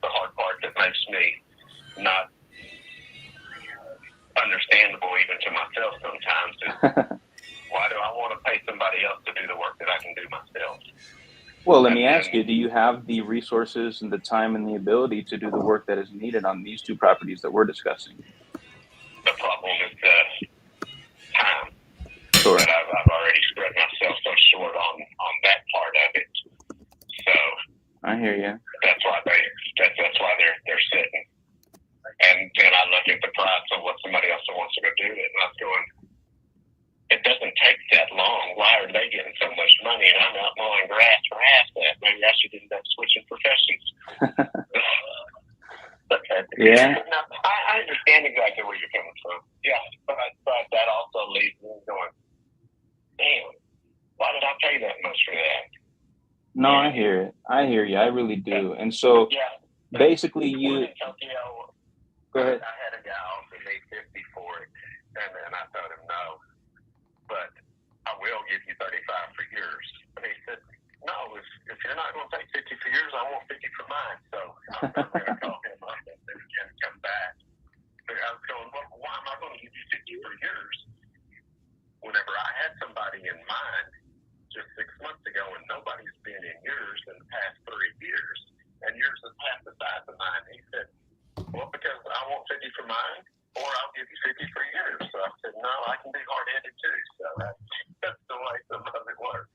S8: hard part that makes me not understandable even to myself sometimes is why do I want to pay somebody else to do the work that I can do myself?
S5: Well, let me ask you, do you have the resources and the time and the ability to do the work that is needed on these 2 properties that we're discussing?
S8: The problem is time.
S5: Sure.
S8: But I've already spread myself so short on that part of it. So
S5: I hear you.
S8: That's why they're sitting. And then I look at the price of what somebody else wants to go do it, and I'm going, it doesn't take that long. Why are they getting so much money and I'm out mowing grass for half that? Maybe I should end up switching professions.
S5: Yeah.
S8: Now, I understand exactly where you're coming from. Yeah, but that also leaves me going, damn, why did I pay that much for that?
S5: No, I hear it. I hear you. I really do. And so basically you... Go ahead.
S8: I had a guy offer me $50 for it, and I told him no, but I will give you $35 for yours. And he said, no, if you're not going to take $50 for yours, I want $50 for mine. So I'm going to call him up and come back. But I was going, well, why am I going to give you $50 for yours? Whenever I had somebody in mind just 6 months ago, and nobody's been in yours in the past 3 years, and yours is half the size of mine. He said, well, because I want 50 for mine, or I'll give you 50 for yours. So I said, no, I can be hard-headed too. So that's the way some of it works.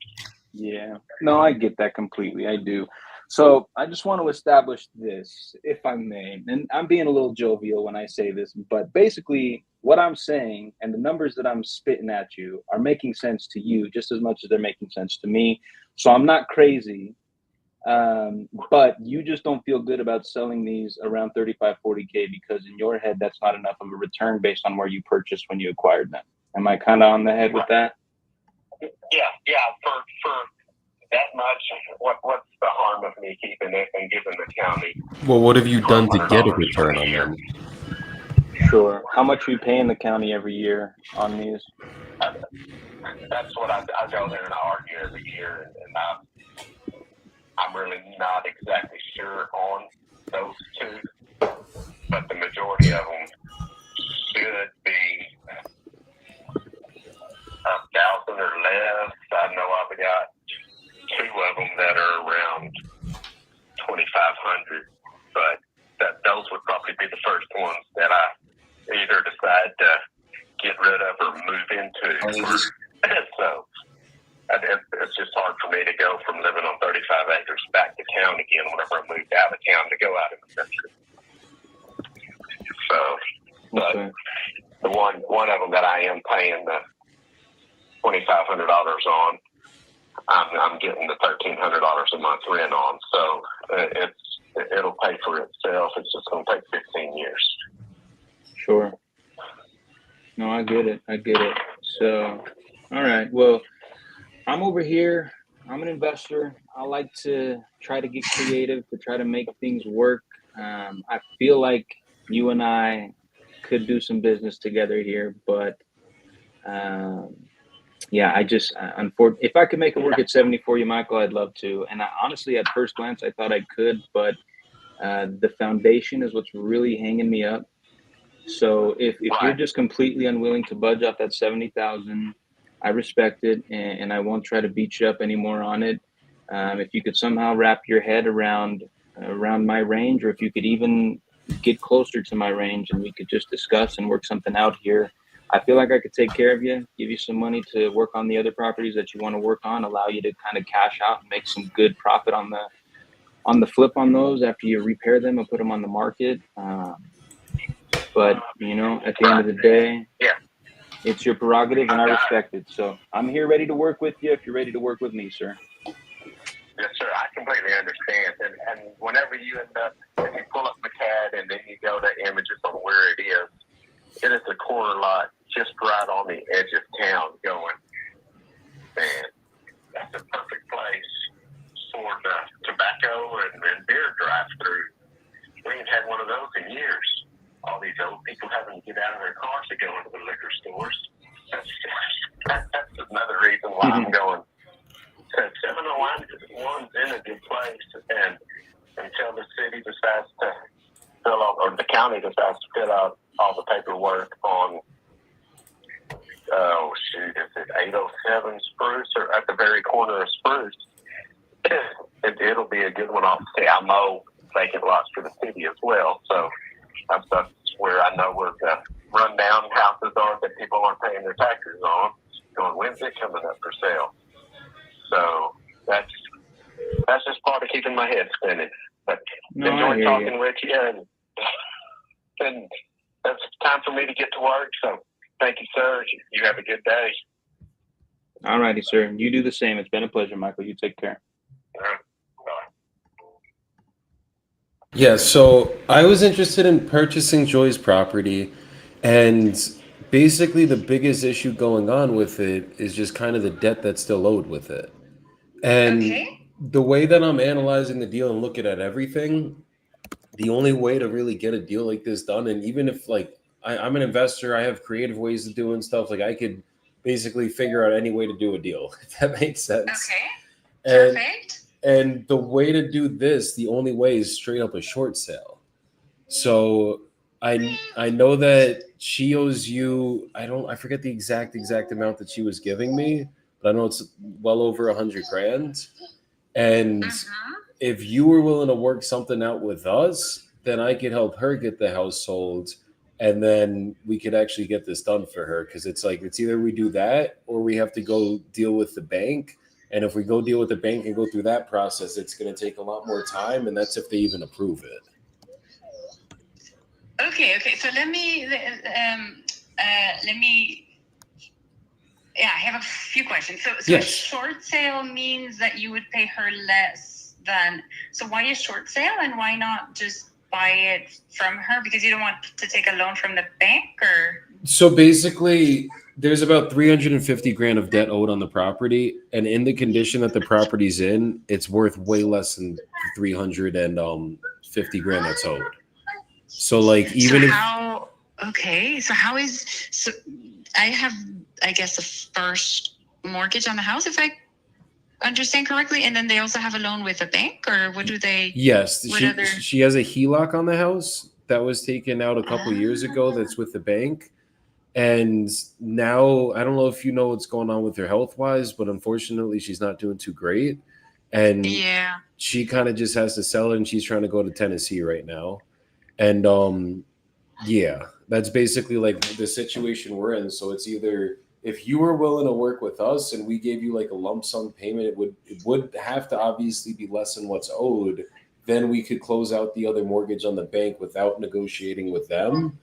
S5: Yeah. No, I get that completely. I do. So I just want to establish this, if I may, and I'm being a little jovial when I say this, but basically what I'm saying and the numbers that I'm spitting at you are making sense to you just as much as they're making sense to me. So I'm not crazy. But you just don't feel good about selling these around 35, 40K because in your head, that's not enough of a return based on where you purchased when you acquired them. Am I kind of on the head with that?
S8: Yeah. For that much, what's the harm of me keeping it and giving the county?
S1: Well, what have you done to get a return on them?
S5: Sure. How much are you paying the county every year on these?
S8: That's what I go there and I argue every year, and I'm really not exactly sure on those 2, but the majority of them should be 1,000 or less. I know I've got 2 of them that are around 2,500, but those would probably be the first ones that I either decide to get rid of or move into. So it's just hard for me to go from living on 35 acres back to town again whenever I moved out of town to go out in the country. So, but the one of them that I am paying the $2,500 on, I'm getting the $1,300 a month rent on. So it'll pay for itself. It's just going to take 15 years.
S5: Sure. No, I get it. So, all right. Well, I'm over here. I'm an investor. I like to try to get creative, to try to make things work. I feel like you and I could do some business together here, but if I could make it work at 70 for you, Michael, I'd love to. And honestly, at first glance, I thought I could, but the foundation is what's really hanging me up. So if you're just completely unwilling to budge off that 70,000, I respect it, and I won't try to beat you up anymore on it. If you could somehow wrap your head around my range, or if you could even get closer to my range and we could just discuss and work something out here, I feel like I could take care of you, give you some money to work on the other properties that you want to work on, allow you to kind of cash out and make some good profit on the flip on those after you repair them and put them on the market. But, at the end of the day, It's your prerogative, and I respect it. So I'm here ready to work with you if you're ready to work with me, sir.
S8: Yes, sir. I completely understand. And whenever you end up, if you pull up the CAD and then you go to images on where it is a corner lot just right on the edge of town going, man, that's a perfect place for the tobacco and beer drive-through. We ain't had one of those in years. All these old people having to get out of their cars to go into the liquor stores. That's another reason why I'm going. 701's in a good place, and until the city decides to fill out, or the county decides to fill out all the paperwork on, is it 807 Spruce, or at the very corner of Spruce, it'll be a good one. Obviously, I mow vacant lots for the city as well, so that's where I know where the rundown houses are that people aren't paying their taxes on. Going, when's it coming up for sale? So that's just part of keeping my head spinning. But enjoy talking with you, and that's time for me to get to work. So thank you, sir. You have a good day.
S5: All righty, sir. You do the same. It's been a pleasure, Michael. You take care.
S8: All right.
S1: Yeah, so I was interested in purchasing Joy's property, and basically the biggest issue going on with it is just kind of the debt that's still owed with it. And the way that I'm analyzing the deal and looking at everything, the only way to really get a deal like this done, and even if like I'm an investor, I have creative ways of doing stuff, like I could basically figure out any way to do a deal, if that makes sense.
S9: Okay, perfect.
S1: And the way to do this, the only way is straight up a short sale. So I know that she owes you, I forget the exact amount that she was giving me, but I know it's well over 100 grand. And if you were willing to work something out with us, then I could help her get the house sold, and then we could actually get this done for her. Because it's like, it's either we do that or we have to go deal with the bank. And if we go deal with the bank and go through that process, it's going to take a lot more time, and that's if they even approve it.
S9: Okay. So let me. Yeah, I have a few questions. So
S1: yes.
S9: A short sale means that you would pay her less than. So why a short sale, and why not just buy it from her? Because you don't want to take a loan from the bank, or?
S1: So basically, there's about 350 grand of debt owed on the property, and in the condition that the property's in, it's worth way less than 350 grand that's owed. So like, even
S9: so how is, so I have, I guess, a first mortgage on the house, if I understand correctly, and then they also have a loan with a bank, or what do they?
S1: Yes, she has a HELOC on the house that was taken out a couple years ago. That's with the bank. And now, I don't know if you know what's going on with her health-wise, but unfortunately, she's not doing too great. And she kind of just has to sell it, and she's trying to go to Tennessee right now. And that's basically like the situation we're in. So it's either, if you were willing to work with us and we gave you like a lump sum payment, it would have to obviously be less than what's owed. Then we could close out the other mortgage on the bank without negotiating with them.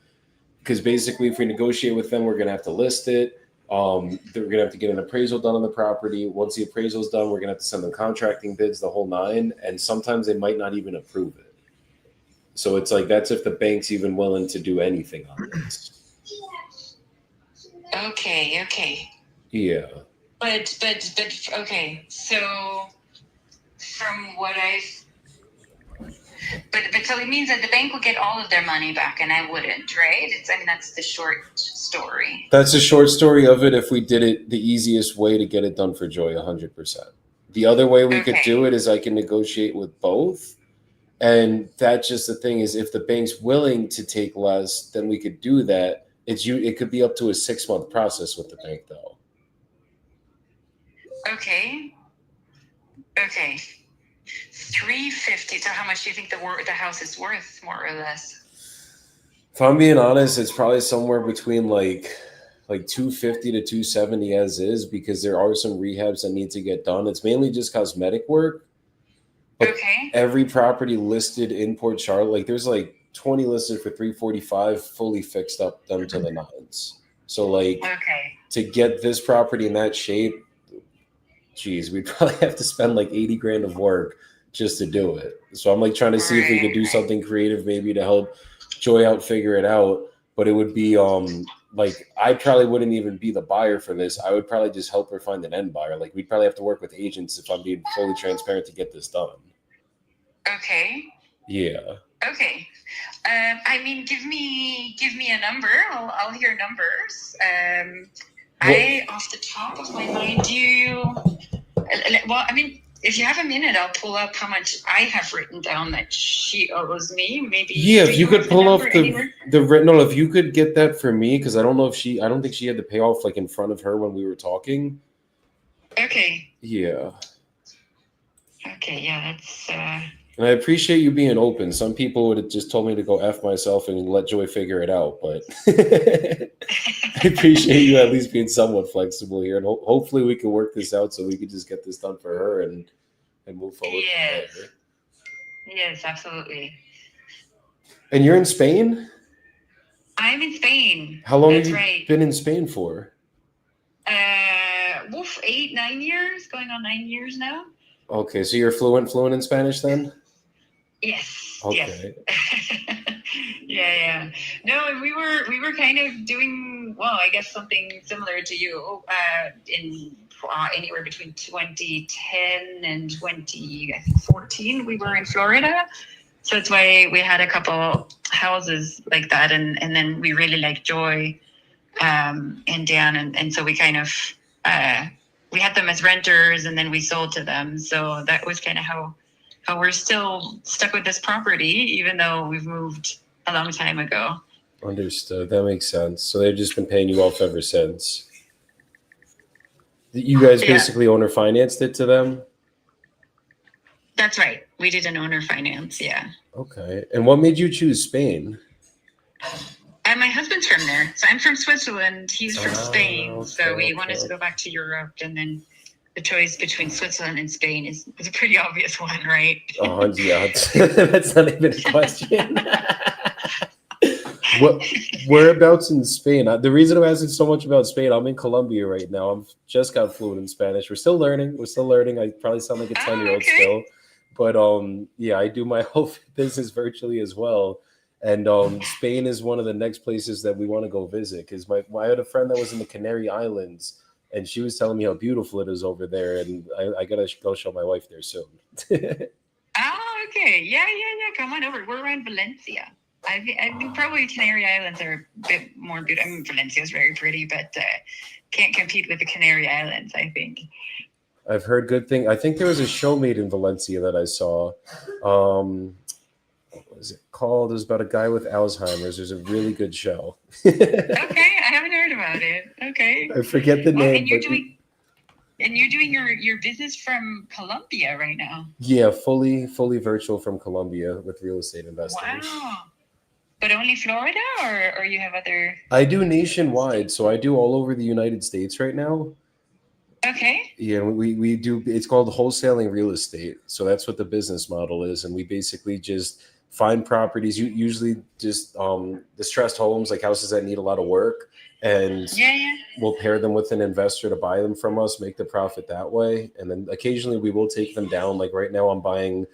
S1: Because basically, if we negotiate with them, we're going to have to list it. They're going to have to get an appraisal done on the property. Once the appraisal is done, we're going to have to send them contracting bids, the whole nine. And sometimes they might not even approve it. So it's like, that's if the bank's even willing to do anything on this.
S9: Okay.
S1: Yeah.
S9: But okay. So from what But so it means that the bank will get all of their money back, and I wouldn't, right? That's the short story.
S1: That's the short story of it. If we did it the easiest way to get it done for Joy, 100%. The other way we could do it is I can negotiate with both. And that's just the thing, is if the bank's willing to take less, then we could do that. It could be up to a 6-month process with the bank, though.
S9: Okay. 350. So how much do you think the house is worth, more or less?
S1: If I'm being honest, it's probably somewhere between like 250 to 270 as is, because there are some rehabs that need to get done. It's mainly just cosmetic work. But every property listed in Port Charlotte, like there's like 20 listed for 345, fully fixed up, done to the nines. So like to get this property in that shape, geez, we'd probably have to spend like 80 grand of work just to do it. So I'm like trying to see if we could do something creative maybe to help Joy out figure it out. But it would be like I probably wouldn't even be the buyer for this. I would probably just help her find an end buyer. Like we'd probably have to work with agents if I'm being fully transparent to get this done.
S9: Okay.
S1: Yeah.
S9: Okay. I mean, give me a number. I'll hear numbers. I, off the top of my mind, well, I mean, if you have a minute, I'll pull up how much I have written down that she owes me. Maybe.
S1: Yeah, if you could pull up the rental, if you could get that for me, because I don't think she had to pay off like in front of her when we were talking.
S9: Okay.
S1: Yeah.
S9: Okay. Yeah, that's.
S1: And I appreciate you being open. Some people would have just told me to go F myself and let Joy figure it out, but I appreciate you at least being somewhat flexible here. And hopefully we can work this out so we can just get this done for her and move forward from there.
S9: Yes, absolutely.
S1: And you're in Spain?
S9: I'm in Spain.
S1: How long have you been in Spain for?
S9: 8-9 years, going on 9 years now.
S1: Okay, so you're fluent in Spanish then?
S9: Yes.
S1: Okay.
S9: Yes. Yeah. No, we were kind of doing I guess something similar to you in anywhere between 2010 and 2014. We were in Florida, so that's why we had a couple houses like that, and then we really liked Joy and Dan, and so we kind of we had them as renters, and then we sold to them. So that was kind of how we're still stuck with this property, even though we've moved a long time ago.
S1: Understood. That makes sense. So they've just been paying you off ever since. You guys basically owner financed it to them?
S9: That's right. We did an owner finance, yeah.
S1: Okay. And what made you choose Spain?
S9: My husband's from there. So I'm from Switzerland. He's from Spain.
S1: Okay,
S9: so we wanted to go back to Europe, and then the choice between Switzerland and Spain is a pretty obvious one, right?
S1: Oh, yeah. That's not even a question. Whereabouts in Spain? The reason I'm asking so much about Spain, I'm in Colombia right now. I've just got fluent in Spanish. We're still learning. I probably sound like a 10-year-old still. But I do my whole business virtually as well. And Spain is one of the next places that we want to go visit, because I had a friend that was in the Canary Islands, and she was telling me how beautiful it is over there, and I gotta go show my wife there soon.
S9: Okay. Yeah. Come on over. We're around Valencia. I think probably Canary Islands are a bit more beautiful. I mean, Valencia is very pretty, but can't compete with the Canary Islands, I think.
S1: I've heard good things. I think there was a show made in Valencia that I saw. What was it called? It was about a guy with Alzheimer's. There's a really good show.
S9: Okay, I haven't heard about it. Okay.
S1: I forget the name.
S9: And you're doing your business from Colombia right now.
S1: Yeah, fully virtual from Colombia with real estate investors.
S9: Wow. But only Florida, or you have other?
S1: I do nationwide, so I do all over the United States right now.
S9: Okay.
S1: Yeah, we do. It's called wholesaling real estate. So that's what the business model is, and we basically just find properties. Usually just distressed homes, like houses that need a lot of work, and we'll pair them with an investor to buy them from us, make the profit that way, and then occasionally we will take them down. Like right now, I'm buying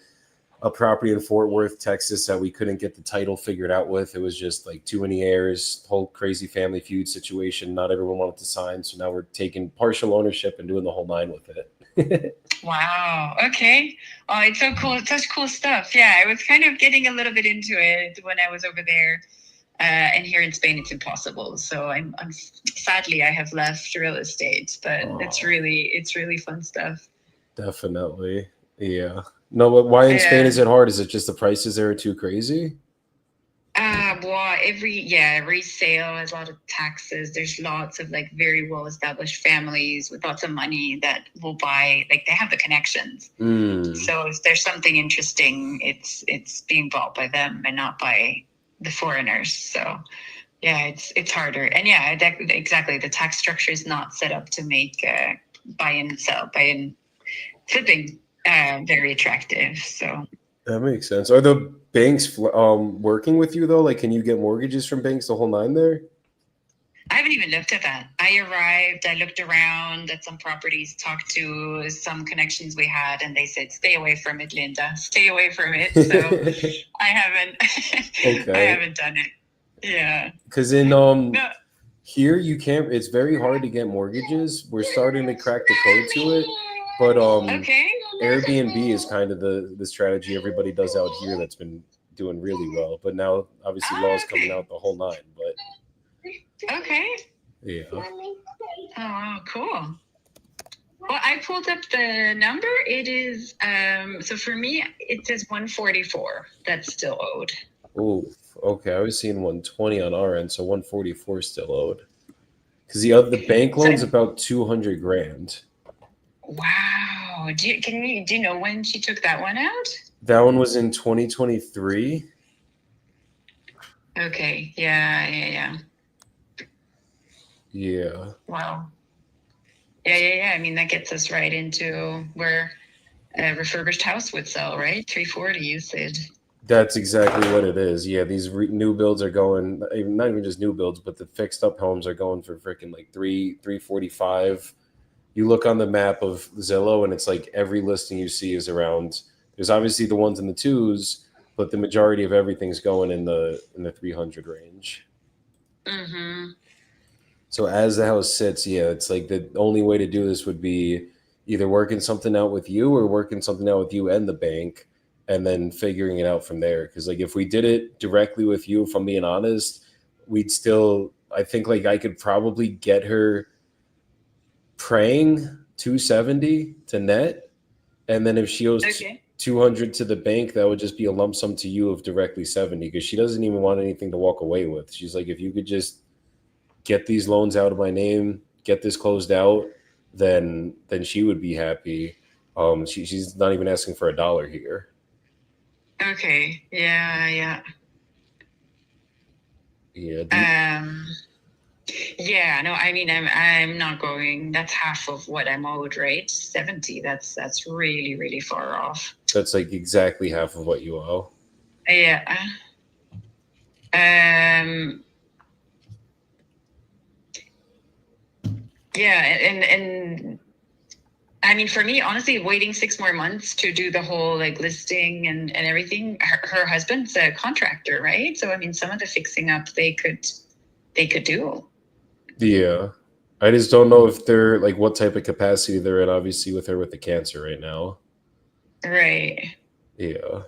S1: a property in Fort Worth, Texas that we couldn't get the title figured out with. It was just like too many heirs, whole crazy family feud situation. Not everyone wanted to sign. So now we're taking partial ownership and doing the whole 9 with it.
S9: Wow. Okay. Oh, it's so cool. It's such cool stuff. Yeah. I was kind of getting a little bit into it when I was over there. And here in Spain, it's impossible. So I'm sadly, I have left real estate, but it's really fun stuff.
S1: Definitely. Yeah. No, but why in Spain is it hard? Is it just the prices there are too crazy?
S9: Well, every sale has a lot of taxes. There's lots of like very well established families with lots of money that will buy, like they have the connections. So if there's something interesting, it's being bought by them and not by the foreigners. So yeah, it's harder. And yeah, exactly. The tax structure is not set up to make buy and flipping very attractive. So
S1: that makes sense. Are the banks working with you though? Like, can you get mortgages from banks the whole 9 there?
S9: I haven't even looked at that. I arrived, I looked around at some properties, talked to some connections we had, and they said, "Stay away from it, Linda. Stay away from it." So I haven't.
S1: Okay.
S9: I haven't done it. Yeah.
S1: Because in
S9: No.
S1: here you can't. It's very hard to get mortgages. We're starting to crack the code to it, but
S9: Okay.
S1: Airbnb is kind of the strategy everybody does out here that's been doing really well. But now, obviously, laws coming out the whole nine. But
S9: Okay.
S1: yeah.
S9: Oh, cool. Well, I pulled up the number. It is so for me it says 144. That's still owed.
S1: Oh, okay. I was seeing 120 on our end, so 144 still owed. Because the bank loan's about 200 grand.
S9: Wow. Do you know when she took that one out?
S1: That one was in 2023.
S9: Okay. Yeah.
S1: Yeah.
S9: Wow. Yeah. I mean, that gets us right into where a refurbished house would sell, right? 340, you said.
S1: That's exactly what it is. Yeah, these new builds are going, not even just new builds, but the fixed up homes are going for freaking like 345. You look on the map of Zillow and it's like every listing you see is around, there's obviously the ones in the twos, but the majority of everything's going in the 300 range.
S9: Mm-hmm.
S1: So as the house sits, yeah, it's like the only way to do this would be either working something out with you or working something out with you and the bank and then figuring it out from there. Because like if we did it directly with you, if I'm being honest, we'd still, I think like I could probably get her praying 270 to net. And then if she owes 200 to the bank, that would just be a lump sum to you of directly 70 because she doesn't even want anything to walk away with. She's like, if you could just get these loans out of my name, get this closed out, then she would be happy. She's not even asking for $1 here.
S9: Okay. Yeah.
S1: Yeah.
S9: Yeah, no, I mean, I'm not going. That's half of what I'm owed, right? 70. That's really, really far off.
S1: That's like exactly half of what you owe.
S9: Yeah. Yeah, and I mean, for me, honestly, waiting 6 more months to do the whole like listing and everything. Her husband's a contractor, right? So I mean, some of the fixing up they could do.
S1: Yeah. I just don't know if they're like what type of capacity they're in, obviously, with her with the cancer right now.
S9: Right.
S1: Yeah.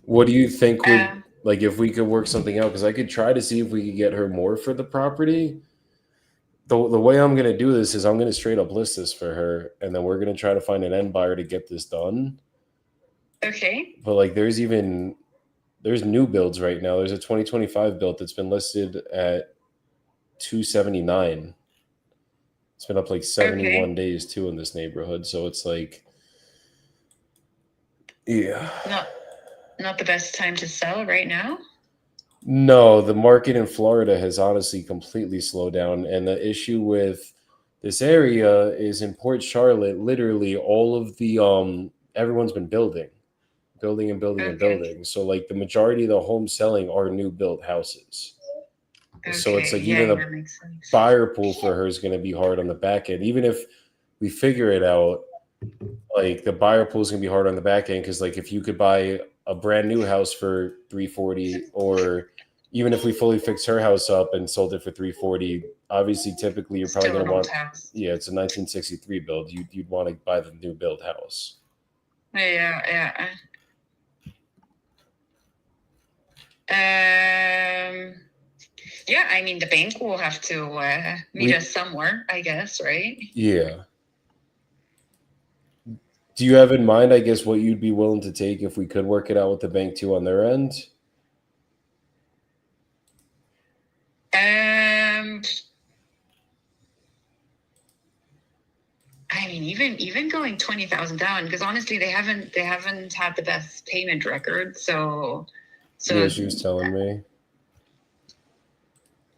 S1: What do you think would like if we could work something out? Because I could try to see if we could get her more for the property. The way I'm going to do this is I'm going to straight up list this for her, and then we're going to try to find an end buyer to get this done.
S9: Okay.
S1: But like there's new builds right now. There's a 2025 build that's been listed at 279. It's been up like 71 days too in this neighborhood. So it's like, yeah.
S9: Not the best time to sell right now?
S1: No, the market in Florida has honestly completely slowed down. And the issue with this area is in Port Charlotte, literally all of the, everyone's been building. So like the majority of the homes selling are new built houses. Okay. So it's like even the buyer pool for her is going to be hard on the back end. Even if we figure it out, like the buyer pool is going to be hard on the back end because like if you could buy a brand new house for 340, or even if we fully fixed her house up and sold it for 340, obviously typically you're probably going to want it's a 1963 build. You'd want to buy the new build house.
S9: Yeah. Yeah, I mean, the bank will have to meet us somewhere, I guess, right?
S1: Yeah. Do you have in mind, I guess, what you'd be willing to take if we could work it out with the bank too on their end?
S9: I mean, even going 20,000 down, because honestly, they haven't had the best payment record. So
S1: yeah, she was telling me.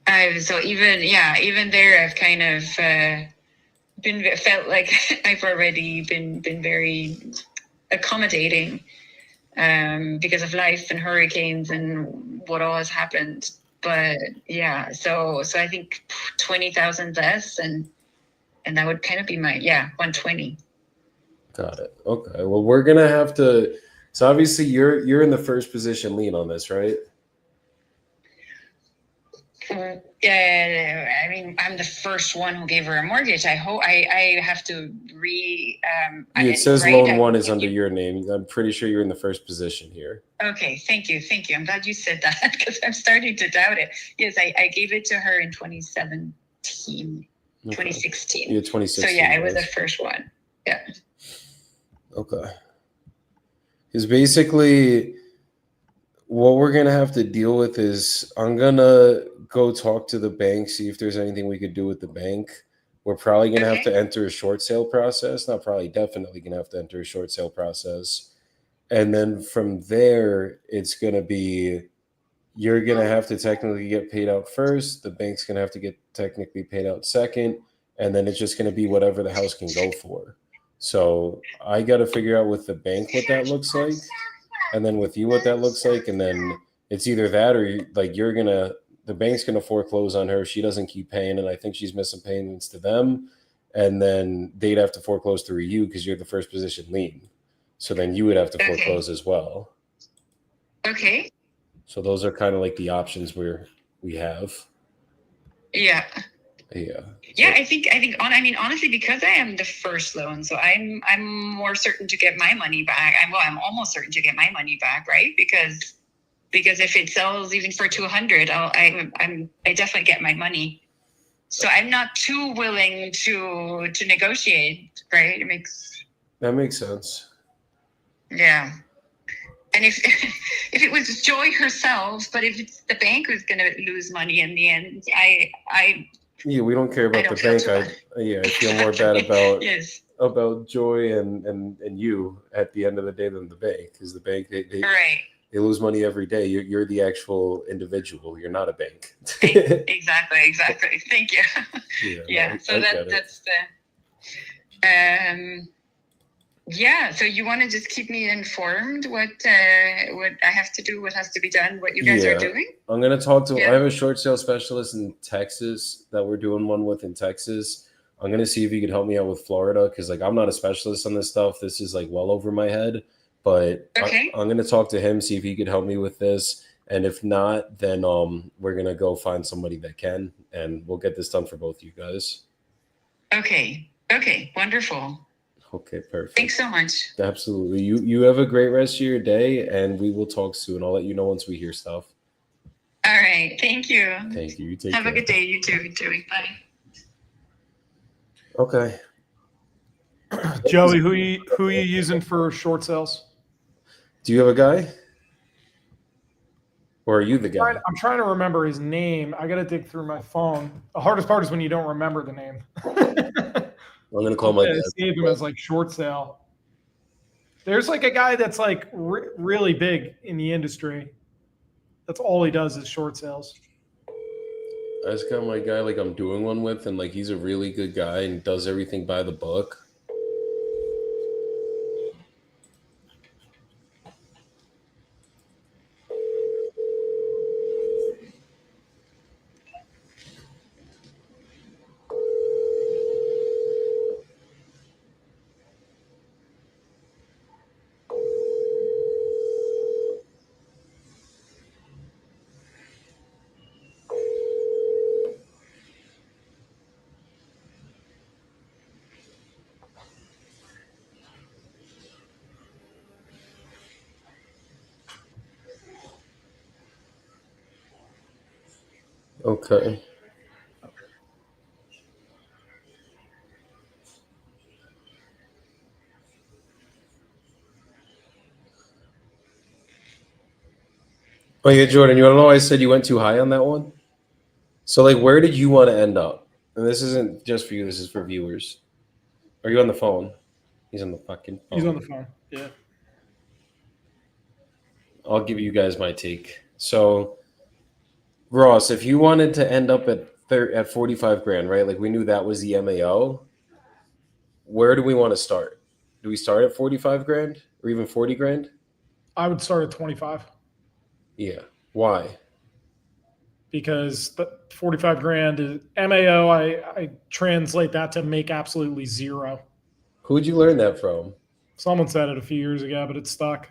S9: Even there, I've kind of felt like I've already been very accommodating. because of life and hurricanes and what all has happened. But yeah, so I think 20,000 less, and that would kind of be my 120.
S1: Got it. Okay. Well, we're gonna have to. So obviously, you're in the first position lien on this, right?
S9: I mean, I'm the first one who gave her a mortgage. I hope I have to
S1: It says loan one is under your name. I'm pretty sure you're in the first position here.
S9: Okay, thank you. I'm glad you said that because I'm starting to doubt it. Yes, I gave it to her in 2017, 2016.
S1: Yeah, 2016.
S9: So yeah, it was the first one. Yeah.
S1: Okay. Because basically, what we're gonna have to deal with is I'm gonna go talk to the bank, see if there's anything we could do with the bank. We're probably gonna have to enter a short sale process. Not probably, definitely gonna have to enter a short sale process. And then from there, it's gonna be you're gonna have to technically get paid out first. The bank's gonna have to get technically paid out second, and then it's just gonna be whatever the house can go for. So I got to figure out with the bank what that looks like, and then with you what that looks like, and then it's either that or the bank's gonna foreclose on her if she doesn't keep paying, and I think she's missing payments to them, and then they'd have to foreclose through you because you're the first position lien. So then you would have to foreclose as well.
S9: Okay.
S1: So those are kind of like the options we have.
S9: Yeah.
S1: Yeah.
S9: Yeah, I think honestly, because I am the first loan, so I'm more certain to get my money back. I'm almost certain to get my money back, right? Because if it sells even for 200, I definitely get my money. So I'm not too willing to negotiate, right?
S1: That makes sense.
S9: Yeah. And if it was Joy herself, but if it's the bank who's going to lose money in the end,
S1: Yeah, we don't care about the bank. I feel more bad about about Joy and you at the end of the day than the bank, because the bank they lose money every day. You're the actual individual. You're not a bank.
S9: Exactly. Thank you. Yeah. So that's the. Yeah, so you want to just keep me informed what I have to do, what has to be done, what you guys are doing?
S1: I'm going to talk to I have a short sale specialist in Texas that we're doing one with in Texas. I'm going to see if he could help me out with Florida, because I'm not a specialist on this stuff. This is well over my head, but I'm going to talk to him, see if he could help me with this. And if not, then we're going to go find somebody that can, and we'll get this done for both you guys.
S9: Okay, wonderful.
S1: Okay, perfect.
S9: Thanks so much.
S1: Absolutely. You have a great rest of your day, and we will talk soon. I'll let you know once we hear stuff.
S9: All right. Thank you.
S1: Thank you. You take
S9: Have
S1: care.
S9: a good day. You too. Joey. Bye.
S1: Okay.
S4: Joey, who are you using for short sales?
S1: Do you have a guy? Or are you the guy?
S4: I'm trying to remember his name. I got to dig through my phone. The hardest part is when you don't remember the name.
S1: I'm going to call my dad.
S4: Save him as short sale. There's a guy that's really big in the industry. That's all he does is short sales.
S1: I just got my guy I'm doing one with, and he's a really good guy and does everything by the book. Okay. Oh yeah, Jordan, you want to know why I said you went too high on that one? So where did you want to end up? And this isn't just for you, this is for viewers. Are you on the phone? He's on the fucking phone.
S4: He's on the phone. Yeah.
S1: I'll give you guys my take. So Ross, if you wanted to end up at 45 grand, right? We knew that was the MAO. Where do we want to start? Do we start at 45 grand or even 40 grand?
S4: I would start at 25.
S1: Yeah. Why?
S4: Because the 45 grand is MAO. I translate that to make absolutely zero.
S1: Who'd you learn that from?
S4: Someone said it a few years ago, but it stuck.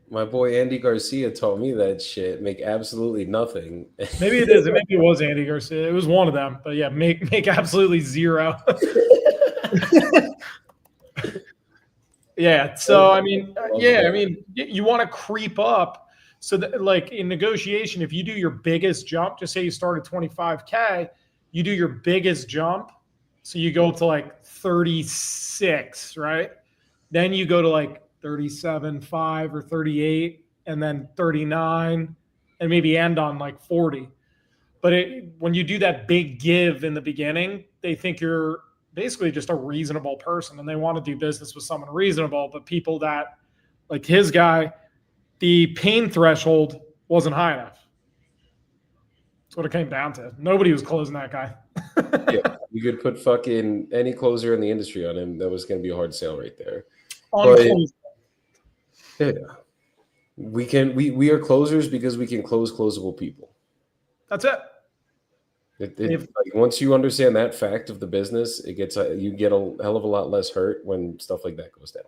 S1: My boy Andy Garcia taught me that shit. Make absolutely nothing.
S4: Maybe it is. Maybe it was Andy Garcia. It was one of them. But yeah, make absolutely zero. Yeah. So I mean, you want to creep up. So that, like in negotiation, if you do your biggest jump, just say you start at 25K, you do your biggest jump. So you go to like 36, right? Then you go to like 37.5 or 38, and then 39, and maybe end on like 40. But when you do that big give in the beginning, they think you're basically just a reasonable person and they want to do business with someone reasonable. But people that, like his guy, the pain threshold wasn't high enough. That's what it came down to. Nobody was closing that guy.
S1: Yeah, you could put fucking any closer in the industry on him. That was going to be a hard sale right there. Yeah, we are closers because we can close closable people.
S4: That's it.
S1: Like, once you understand that fact of the business, it gets you get a hell of a lot less hurt when stuff like that goes down.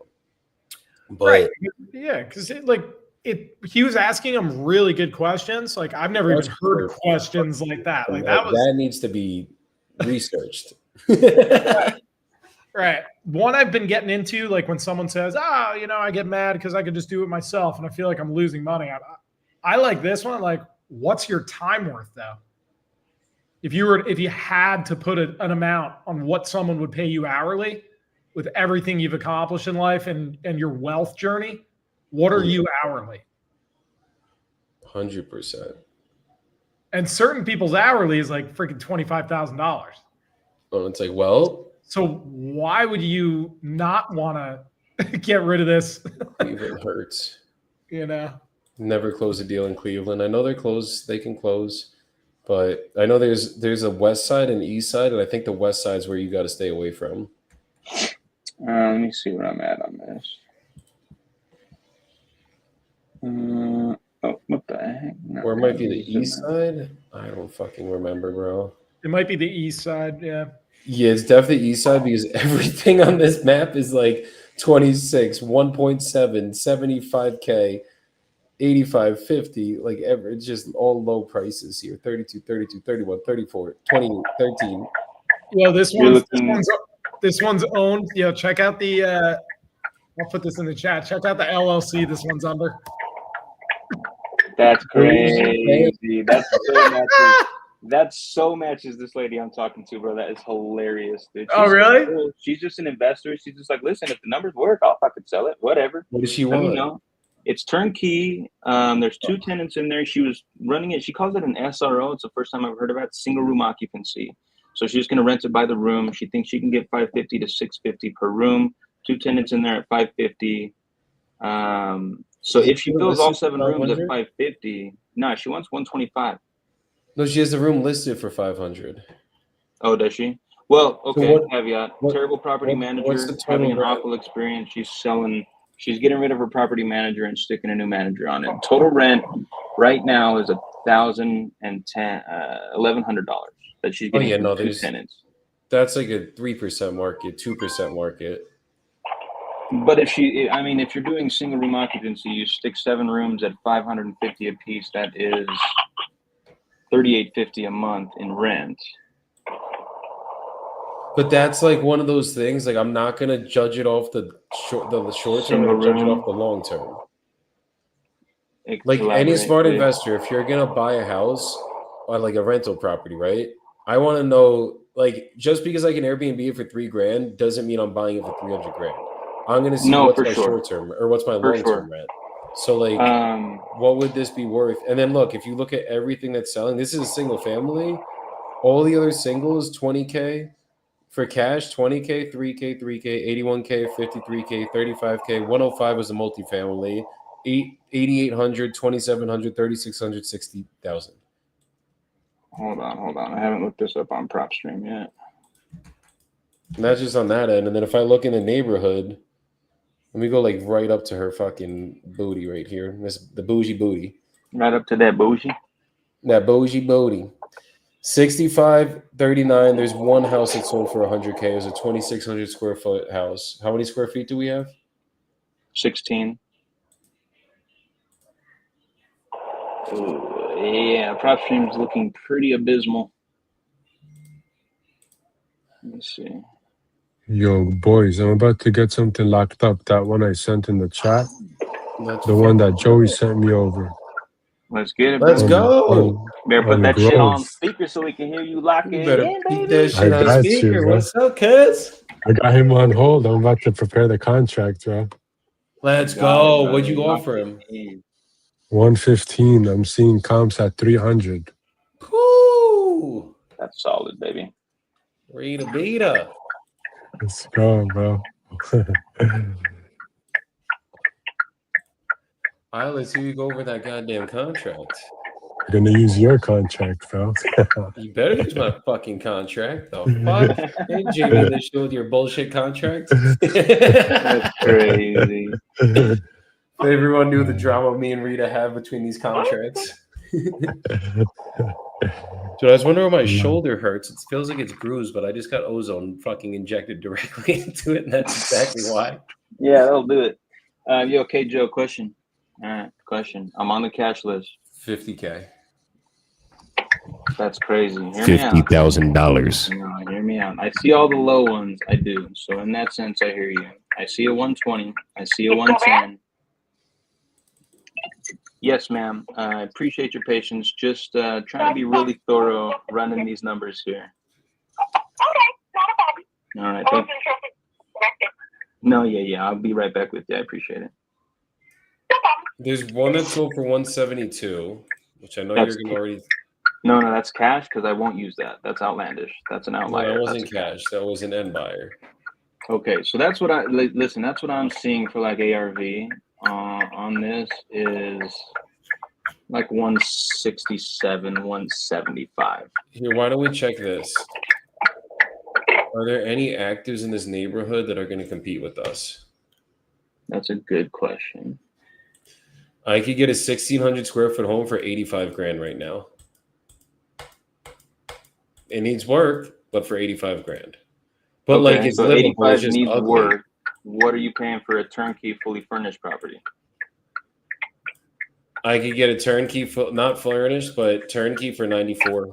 S1: But,
S4: right? Yeah, because he was asking him really good questions. Like I've never even heard questions like that. Like that
S1: needs to be researched.
S4: Right. One I've been getting into, like when someone says, I get mad because I could just do it myself and I feel like I'm losing money. I like this one. Like, what's your time worth though? If you had to put an amount on what someone would pay you hourly with everything you've accomplished in life and your wealth journey, what are you hourly?
S1: 100%.
S4: And certain people's hourly is like freaking $25,000.
S1: Oh, it's like, well.
S4: So why would you not want to get rid of this?
S1: Cleveland hurts.
S4: Never
S1: close a deal in Cleveland. I know they can close. But I know there's a west side and east side, and I think the west side is where you got to stay away from.
S5: Let me see where I'm at on this. What the heck?
S1: Or it might be the east side. I don't fucking remember, bro.
S4: It might be the east side, yeah.
S1: Yeah, it's definitely east side because everything on this map is like 26, 1.7, 75K. 85, 50, like ever. It's just all low prices here. 32, 32, 31, 34, 20, 13.
S4: Well, this one's owned. Yeah, check out the I'll put this in the chat. Check out the LLC this one's under.
S5: That's crazy. That so matches this lady I'm talking to, bro. That is hilarious, dude.
S4: Really?
S5: She's just an investor. She's just like, listen, if the numbers work, I'll fucking sell it. Whatever.
S1: What does she want?
S5: Let me know. It's turnkey. There's 2 tenants in there. She was running it. She calls it an SRO. It's the first time I've heard about it. Single room occupancy. So she's going to rent it by the room. She thinks she can get $550 to $650 per room. 2 tenants in there at $550. So if she fills all 7 rooms at $550, no, she wants $125.
S1: No, she has the room listed for $500.
S5: Oh, does she? Well, okay.
S1: So
S5: caveat: terrible property manager, having an awful experience. She's getting rid of her property manager and sticking a new manager on it. Total rent right now is $1,110 that she's getting from 2 tenants.
S1: That's like a 3% market, 2% market.
S5: But if you're doing single room occupancy, you stick 7 rooms at $550 a piece. That is $38.50 a month in rent.
S1: But that's like one of those things. Like I'm not gonna judge it off the short term. I'm gonna judge it off the long term. Like any smart investor, if you're gonna buy a house or like a rental property, right? I want to know, like, just because I can Airbnb it for $3,000 doesn't mean I'm buying it for $300,000. I'm gonna see what's my short term or what's my long term rent. So like, what would this be worth? And then look, if you look at everything that's selling, this is a single family. All the other singles, 20K. For cash, 20K, 3K, 3K, 81K, 53K, 35K, 105 was a multifamily, 8,800, 2,700, 3,600, 60,000.
S5: Hold on. I haven't looked this up on PropStream yet.
S1: And that's just on that end. And then if I look in the neighborhood, Let me go like right up to her fucking booty right here. The bougie booty.
S5: Right up to that bougie.
S1: That bougie booty. 6539. There's one house that sold for 100K. It was a 2,600 square foot house. How many square feet do we have?
S5: 16. Ooh, yeah, prop stream's looking pretty abysmal. Let me see.
S6: Yo, boys, I'm about to get something locked up. That one I sent in the chat. The one that Joey sent me over.
S5: Let's get it,
S1: Let's
S5: bro.
S1: go.
S5: Better put
S6: on
S5: that shit on
S6: Grove.
S5: speaker so we can hear you lock
S1: You
S5: it
S1: better
S5: in,
S1: keep
S5: baby.
S1: that shit
S6: I
S1: on
S6: got you,
S1: speaker.
S6: bro.
S1: What's up, cuz?
S6: I got him on hold. I'm about to prepare the contract, bro.
S1: Let's go. What'd you offer him?
S6: 115. I'm seeing comps at 300.
S1: Woo!
S5: That's solid, baby.
S1: Rita Beta.
S6: Let's go, bro.
S1: All right, let's hear you go over that goddamn contract.
S6: I'm gonna use your contract, bro.
S1: You better use my fucking contract. The fuck? Hey, Jamie Litchfield, your bullshit contract.
S5: That's crazy.
S1: If everyone knew the drama me and Rita have between these contracts. Dude, I was wondering why my shoulder hurts. It feels like it's bruised, but I just got ozone fucking injected directly into it, and that's exactly why.
S5: Yeah, that'll do it. You okay, Joe? Question. All right, question. I'm on the cash list.
S1: 50K.
S5: That's crazy. Hear me out.
S1: $50,000.
S5: No, hear me out. I see all the low ones. I do. So in that sense, I hear you. I see a 120. I see a 110. Yes, ma'am. I appreciate your patience. Just trying to be really thorough running these numbers here. All right. No, yeah. I'll be right back with you. I appreciate it.
S1: There's one that sold for 172, which I know you're going to already...
S5: No, that's cash because I won't use that. That's outlandish. That's an outlier.
S1: No, that wasn't cash. That was an end buyer. Okay,
S5: so that's what listen. That's what I'm seeing for like ARV on this is like 167, 175.
S1: Here, why don't we check this? Are there any actives in this neighborhood that are going to compete with us?
S5: That's a good question.
S1: I could get a 1,600 square foot home for 85 grand right now. It needs work, but for 85 grand. But
S5: okay,
S1: like it's
S5: so
S1: livable.
S5: 85
S1: It's just
S5: needs
S1: ugly.
S5: work. What are you paying for a turnkey, fully furnished property?
S1: I could get a turnkey, not furnished, but turnkey for 94. A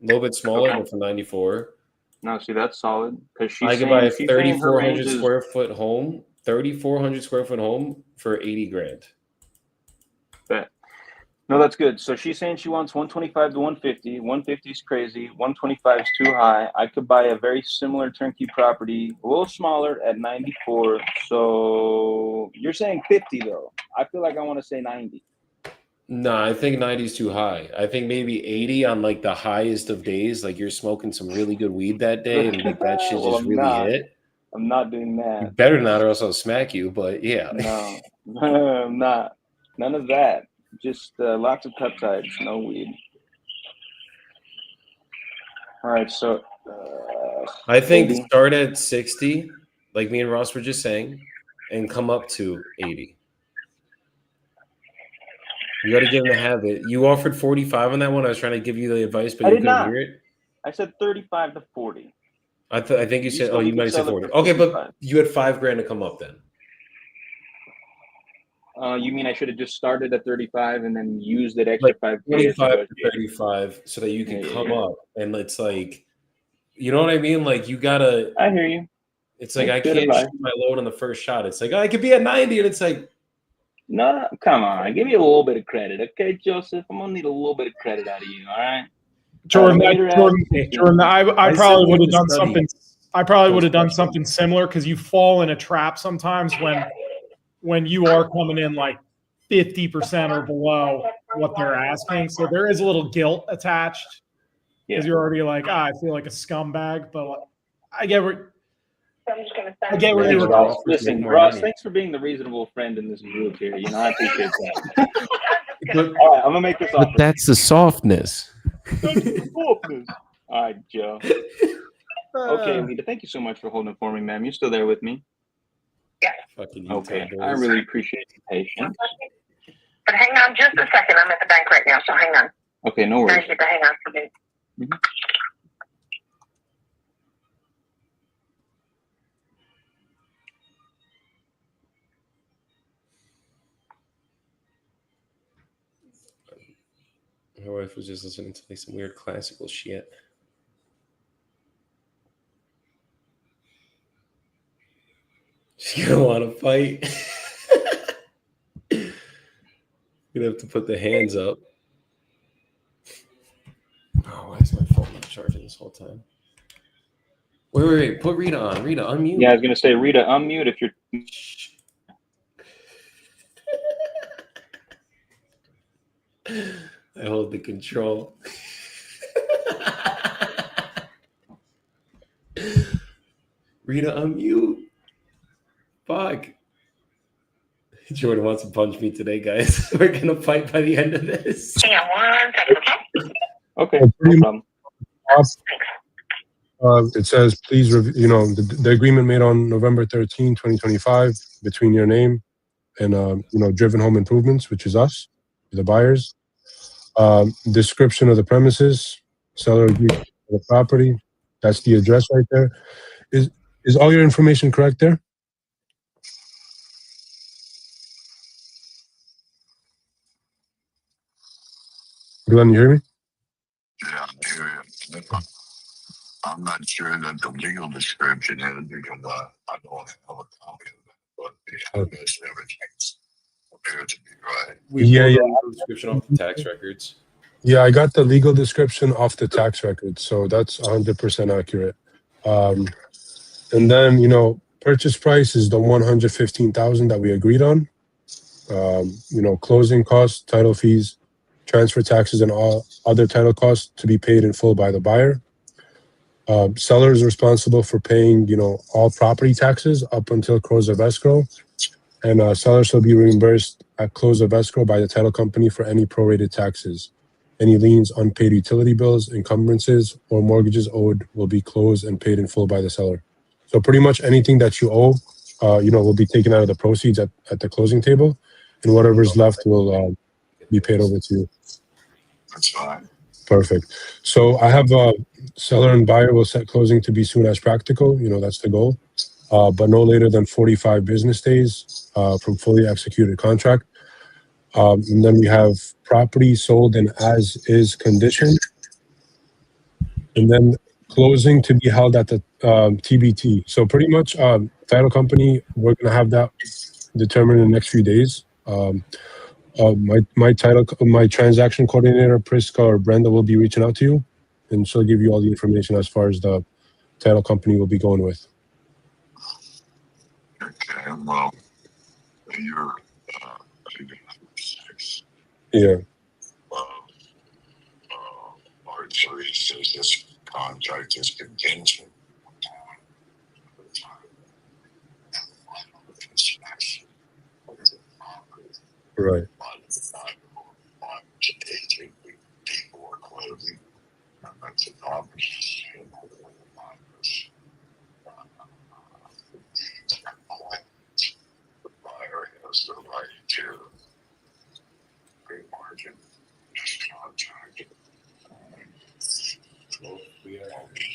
S1: little bit smaller, but for 94.
S5: No, see, that's solid. Because
S1: I could buy a 3,400 square foot home, 3,400 square foot home for 80 grand.
S5: Bet. No, that's good. So she's saying she wants 125 to 150. 150 is crazy. 125 is too high. I could buy a very similar turnkey property, a little smaller at 94. So you're saying 50 though. I feel like I want to say 90.
S1: No, I think 90 is too high. I think maybe 80 on like the highest of days. Like you're smoking some really good weed that day and like that shit just really hit.
S5: I'm not doing that.
S1: You better not or else I'll smack you, but yeah.
S5: No, I'm not. None of that. Just lots of peptides, no weed. All right, so
S1: I think
S5: 80.
S1: Start at 60, like me and Ross were just saying, and come up to 80. You got to give them the habit. You offered 45 on that one. I was trying to give you the advice, but you couldn't hear it.
S5: I said 35 to 40.
S1: I think you said. Oh, you might have said 40. Okay, but you had $5 grand to come up then.
S5: You mean I should have just started at 35 and then used that extra 5
S1: 25 to 35 so that you can come up, and it's like, you know what I mean? Like you gotta.
S5: I hear you.
S1: It's like I can't shoot my load on the first shot. It's like I could be at 90, and it's like.
S5: No, come on. Give me a little bit of credit, okay, Joseph? I'm gonna need a little bit of credit out of you, all right?
S4: Jordan, I probably would have done something. I probably would have done something similar because you fall in a trap sometimes when you are coming in like 50% or below what they're asking. So there is a little guilt attached because you're already like, I feel like a scumbag. But I get where. I get where you're going.
S5: Listen, Ross, thanks for being the reasonable friend in this group here. You know, I appreciate that. All right, I'm gonna make this offer.
S1: But that's the softness.
S5: All right, Joe. Okay, Lita, thank you so much for holding it for me, ma'am. You're still there with me?
S9: Yes.
S1: Fucking Utah
S5: Okay,
S1: boys.
S5: I really appreciate the patience.
S9: But hang on just a second. I'm at the bank right now, so hang on.
S5: Okay, no worries.
S9: Thank you, but hang on for me.
S5: Mhm.
S1: My wife was just listening to like some weird classical shit. She's gonna want to fight. Gonna have to put the hands up. Oh, why is my phone not charging this whole time? Wait. Put Rita on. Rita, unmute.
S5: Yeah, I was gonna say, Rita, unmute if you're.
S1: I hold the control. Rita, unmute. Fuck. Jordan wants to punch me today, guys. We're gonna fight by the end of this.
S9: Hang on 1 second, okay?
S5: Okay, no problem.
S6: It says, please review, the agreement made on November 13, 2025, between your name and, Driven Home Improvements, which is us, the buyers. Description of the premises, seller agreed to the property. That's the address right there. Is all your information correct there? Glenn, you hear me?
S11: Yeah, I hear you. I'm not sure that the legal description is because I don't have a copy of it, but the address and everything appears to be right.
S1: We pulled the legal description off the tax records.
S6: Yeah, I got the legal description off the tax record, so that's 100% accurate. And then, purchase price is the $115,000 that we agreed on. Closing costs, title fees, transfer taxes, and all other title costs to be paid in full by the buyer. Seller is responsible for paying, all property taxes up until close of escrow, and seller shall be reimbursed at close of escrow by the title company for any prorated taxes. Any liens, unpaid utility bills, encumbrances, or mortgages owed will be closed and paid in full by the seller. So pretty much anything that you owe, will be taken out of the proceeds at the closing table, and whatever's left will be paid over to you.
S11: That's fine.
S6: Perfect. So I have seller and buyer will set closing to be soon as practical. That's the goal, but no later than 45 business days from fully executed contract. And then we have property sold in as is condition. And then closing to be held at the TBT. So pretty much title company, we're going to have that determined in the next few days. My transaction coordinator, Priska or Brenda, will be reaching out to you, and she'll give you all the information as far as the title company will be going with.
S11: Okay, well, you're 6.
S6: Yeah.
S11: All right, so he says this contract is contingent.
S6: Right.
S11: The buyer has the right to pre-margin this contract.
S1: We are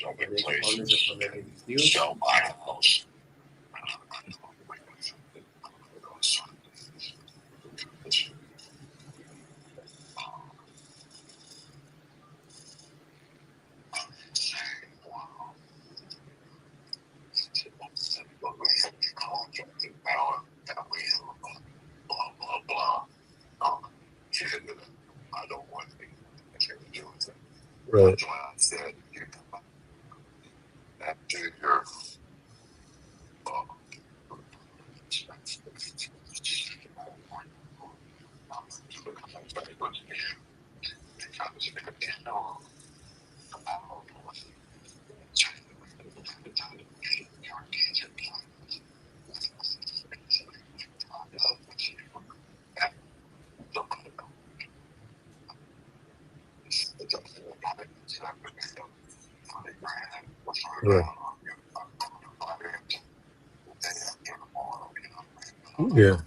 S11: Other places
S1: these deals.
S11: sell my house. I don't want anything to do with it.
S6: Right.
S11: That's why I said after your
S6: Right. Yeah.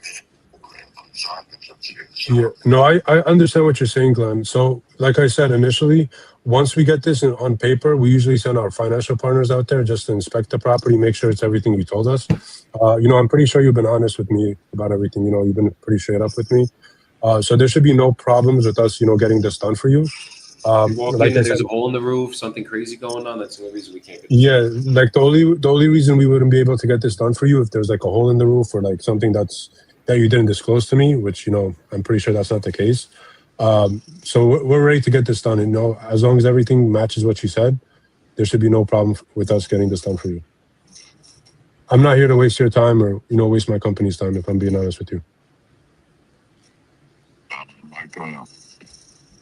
S6: Yeah. No, I understand what you're saying, Glenn. So, like I said initially, once we get this on paper, we usually send our financial partners out there just to inspect the property, make sure it's everything you told us. I'm pretty sure you've been honest with me about everything. You've been pretty straight up with me. So there should be no problems with us, getting this done for you.
S1: Walk
S6: Like
S1: in
S6: I
S1: and
S6: said,
S1: there's a hole in the roof, something crazy going on. That's the only reason we can't get.
S6: yeah, like the only reason we wouldn't be able to get this done for you if there's like a hole in the roof or like something that you didn't disclose to me, which I'm pretty sure that's not the case. So we're ready to get this done, and as long as everything matches what you said, there should be no problem with us getting this done for you. I'm not here to waste your time or waste my company's time. If I'm being honest with you.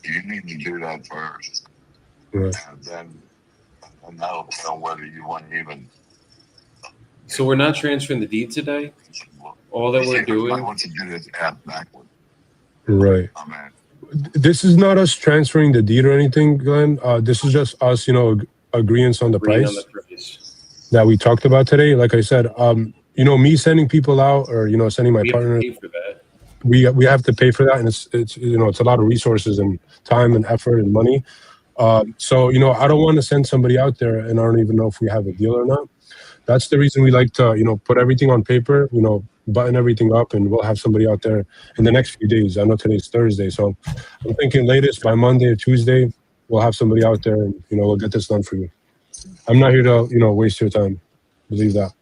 S11: You need to do that first,
S6: Right.
S11: and then that'll tell whether you want to even.
S1: So we're not transferring the deed today. All that we're doing.
S11: What you do is add backward.
S6: Right.
S11: I mean,
S6: This is not us transferring the deed or anything, Glenn. This is just us, agreeance on the price that we talked about today. Like I said, me sending people out or sending my partner.
S1: Pay for that.
S6: We have to pay for that, and it's a lot of resources and time and effort and money. So I don't want to send somebody out there and I don't even know if we have a deal or not. That's the reason we like to put everything on paper, button everything up, and we'll have somebody out there in the next few days. I know today's Thursday, so I'm thinking latest by Monday or Tuesday we'll have somebody out there and we'll get this done for you. I'm not here to waste your time. Believe that.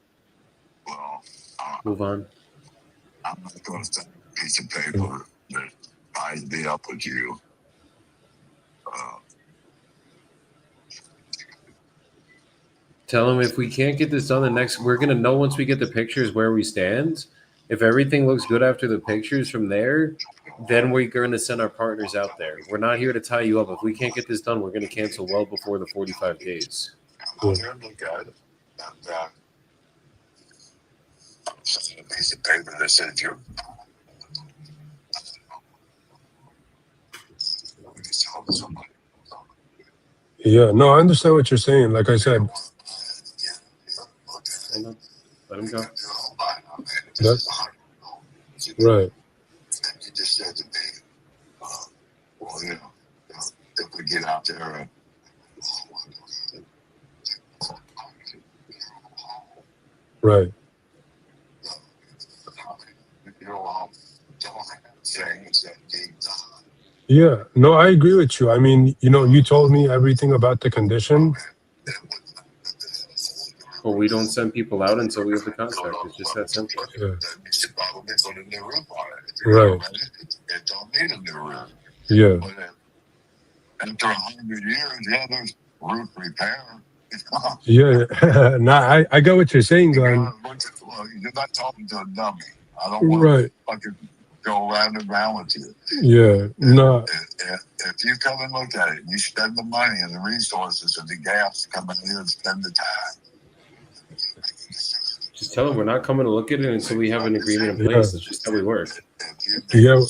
S1: Move on.
S11: I'm not going to send a piece of paper that ties me up with you.
S1: Tell him if we can't get this done we're gonna know once we get the pictures where we stand. If everything looks good after the pictures from there, then we're gonna send our partners out there. We're not here to tie you up. If we can't get this done, we're gonna cancel well before the 45 days.
S11: Cool. Look at it. And, I'm sending a piece of paper that says you're.
S6: Yeah, no, I understand what you're saying. Like I said.
S1: Let him go.
S6: That's right.
S11: You just said to me, if we get out there.
S6: Right. Yeah, no, I agree with you. I mean, you told me everything about the condition.
S1: Well, we don't send people out until we have the contract. It's just that simple.
S6: Yeah.
S11: Right.
S6: Right.
S11: It don't need a new roof.
S6: Yeah.
S11: But after 100 years, there's roof repair.
S6: Yeah. Nah, I get what you're saying, Glenn.
S11: Well, you're not talking to a dummy. I don't want
S6: Right.
S11: to fucking go around and around with you.
S6: Yeah. No.
S11: If you come and look at it, you spend the money and the resources and the gas to come in here and spend the time.
S1: Just tell them we're not coming to look at it until we have an agreement in place. That's just how we work.
S6: Yeah.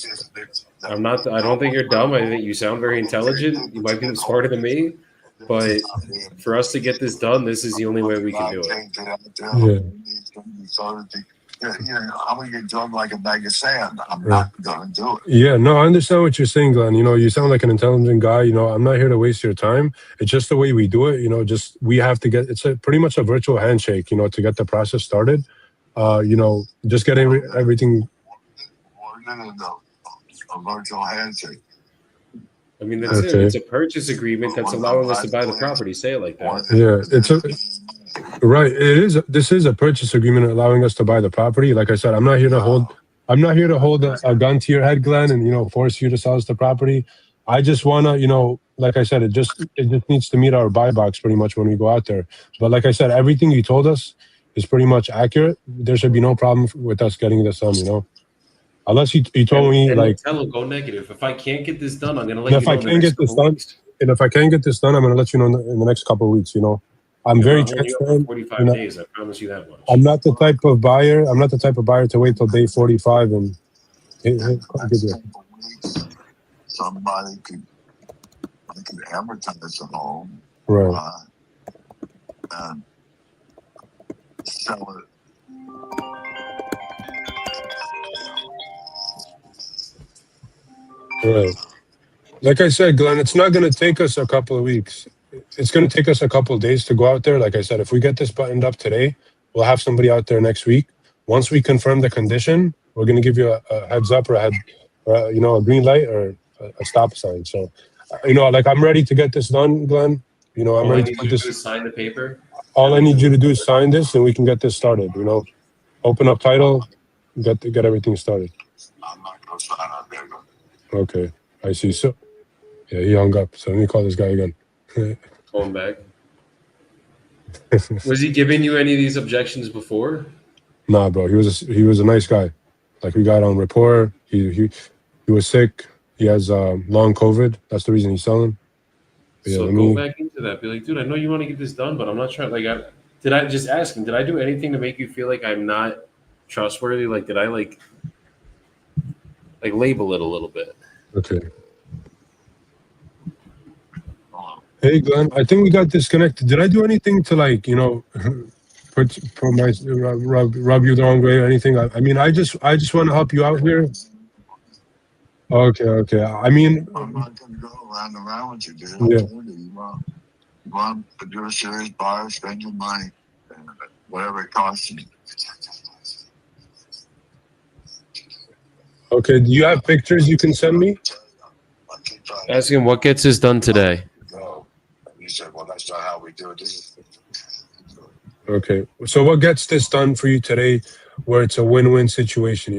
S1: I don't think you're dumb. I think you sound very intelligent. You might be smarter than me. But for us to get this done, this is the only way we can do it.
S6: Yeah.
S11: I'm going to get drunk like a bag of sand. I'm not going to do it.
S6: Yeah, no, I understand what you're saying, Glenn. You sound like an intelligent guy. I'm not here to waste your time. It's just the way we do it. Just we have to get. It's pretty much a virtual handshake. To get the process started. Just getting everything.
S11: We're going to do a virtual handshake.
S1: I mean, that's it. It's a purchase agreement that's allowing us to buy the property. Say it like that.
S6: Yeah, right. It is. This is a purchase agreement allowing us to buy the property. Like I said, I'm not here to hold a gun to your head, Glenn, and force you to sell us the property. I just wanna, like I said, it just needs to meet our buy box pretty much when we go out there. But like I said, everything you told us is pretty much accurate. There should be no problem with us getting this done. Unless you told me like
S1: tell them go negative. If I can't get this done, I'm gonna let
S6: if
S1: you know.
S6: I can't get this done, and if I can't get this done, I'm gonna let you know in the next couple of weeks. I'm very transparent.
S1: 45 days. I promise you that much.
S6: I'm not the type of buyer. I'm not the type of buyer to wait till day 45 and hit
S11: somebody could advertise a home,
S6: right?
S11: And sell it
S6: Right. Like I said, Glenn, it's not going to take us a couple of weeks. It's going to take us a couple of days to go out there. Like I said, if we get this buttoned up today, we'll have somebody out there next week. Once we confirm the condition, we're going to give you a heads up or a green light or a stop sign. So, like I'm ready to get this done, Glenn. I'm ready to put this.
S1: Sign the paper.
S6: All I need you to do is sign this, and we can get this started. Open up title, get everything started.
S11: I'm not going to sign on there.
S6: Okay, I see. So, yeah, he hung up. So let me call this guy again.
S1: Call him back. Was he giving you any of these objections before?
S6: Nah, bro. He was a nice guy. Like we got on rapport. He was sick. He has long COVID. That's the reason he's selling.
S1: So go back into that. Be like, dude, I know you want to get this done, but I'm not trying. Did I just ask him? Did I do anything to make you feel like I'm not trustworthy? Like, did I like label it a little bit?
S6: Okay. Hey, Glenn. I think we got disconnected. Did I do anything to rub you the wrong way or anything? I mean, I just want to help you out here. Okay. I mean,
S11: I'm not going to go around with you, dude.
S6: Yeah.
S11: You want to do a serious buyer, spend your money, whatever it costs you.
S6: Okay, do you have pictures you can send me?
S1: Ask him what gets this done today.
S11: He said, well, that's not how we do it.
S6: Okay, so what gets this done for you today where it's a win-win situation,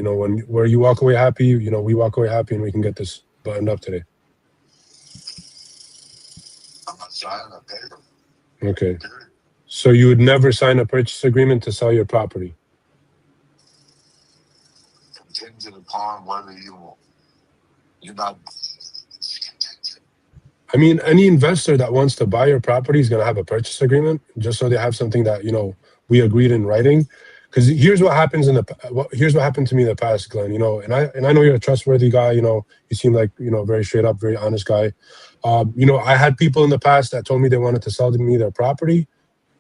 S6: where you walk away happy, we walk away happy and we can get this buttoned up today?
S11: I'm not signing a paper.
S6: Okay, so you would never sign a purchase agreement to sell your property?
S11: Contingent upon whether you're not.
S6: I mean, any investor that wants to buy your property is going to have a purchase agreement, just so they have something that we agreed in writing. Because here's what happens here's what happened to me in the past, Glenn. And I know you're a trustworthy guy. You seem like very straight up, very honest guy. I had people in the past that told me they wanted to sell me their property.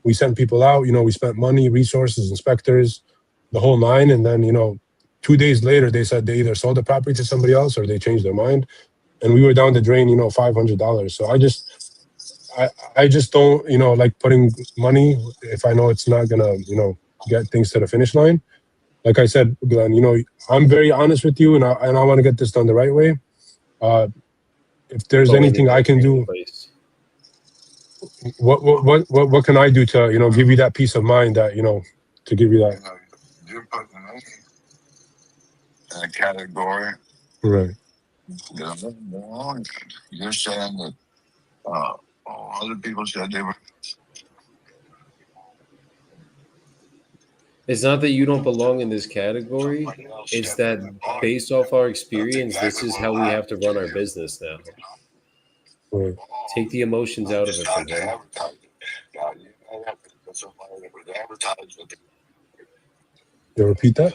S6: We sent people out. We spent money, resources, inspectors, the whole nine, and then 2 days later they said they either sold the property to somebody else or they changed their mind. And we were down the drain, $500. So I just don't, like putting money if I know it's not gonna, get things to the finish line. Like I said, Glenn, I'm very honest with you, and I want to get this done the right way. If there's anything I can do, what can I do to, give you that peace of mind that, to give you that?
S11: You're putting me in a category.
S6: Right.
S11: You're saying that other people said they were.
S1: It's not that you don't belong in this category. It's that based off our experience, this is how we have to run our business now.
S6: Right.
S1: Take the emotions out of it from him.
S6: You repeat that?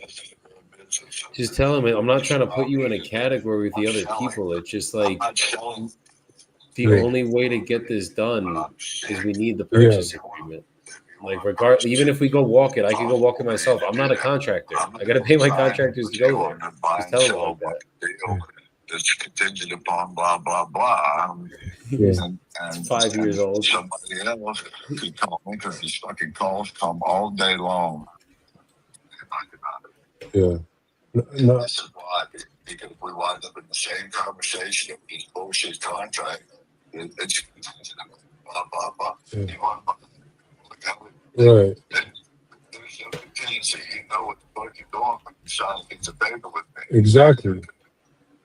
S1: Just tell him, I'm not trying to put you in a category with the other people. It's just like the only way to get this done is we need the purchase agreement. Like, even if we go walk it, I can go walk it myself. I'm not a contractor. I got to pay my contractors to go there. Just tell them like that.
S11: It's contingent upon blah, blah, blah.
S6: Yeah.
S1: It's 5 years old.
S11: Somebody else could call me because these fucking calls come all day long.
S6: Yeah. No.
S11: This is why, because we wind up in the same conversation of this bullshit contract. It's contingent upon blah, blah, blah.
S6: Yeah.
S11: Right.
S6: Right.
S11: There's no contingency. You know what the fuck you're doing when you sign a piece of paper with me.
S6: Exactly.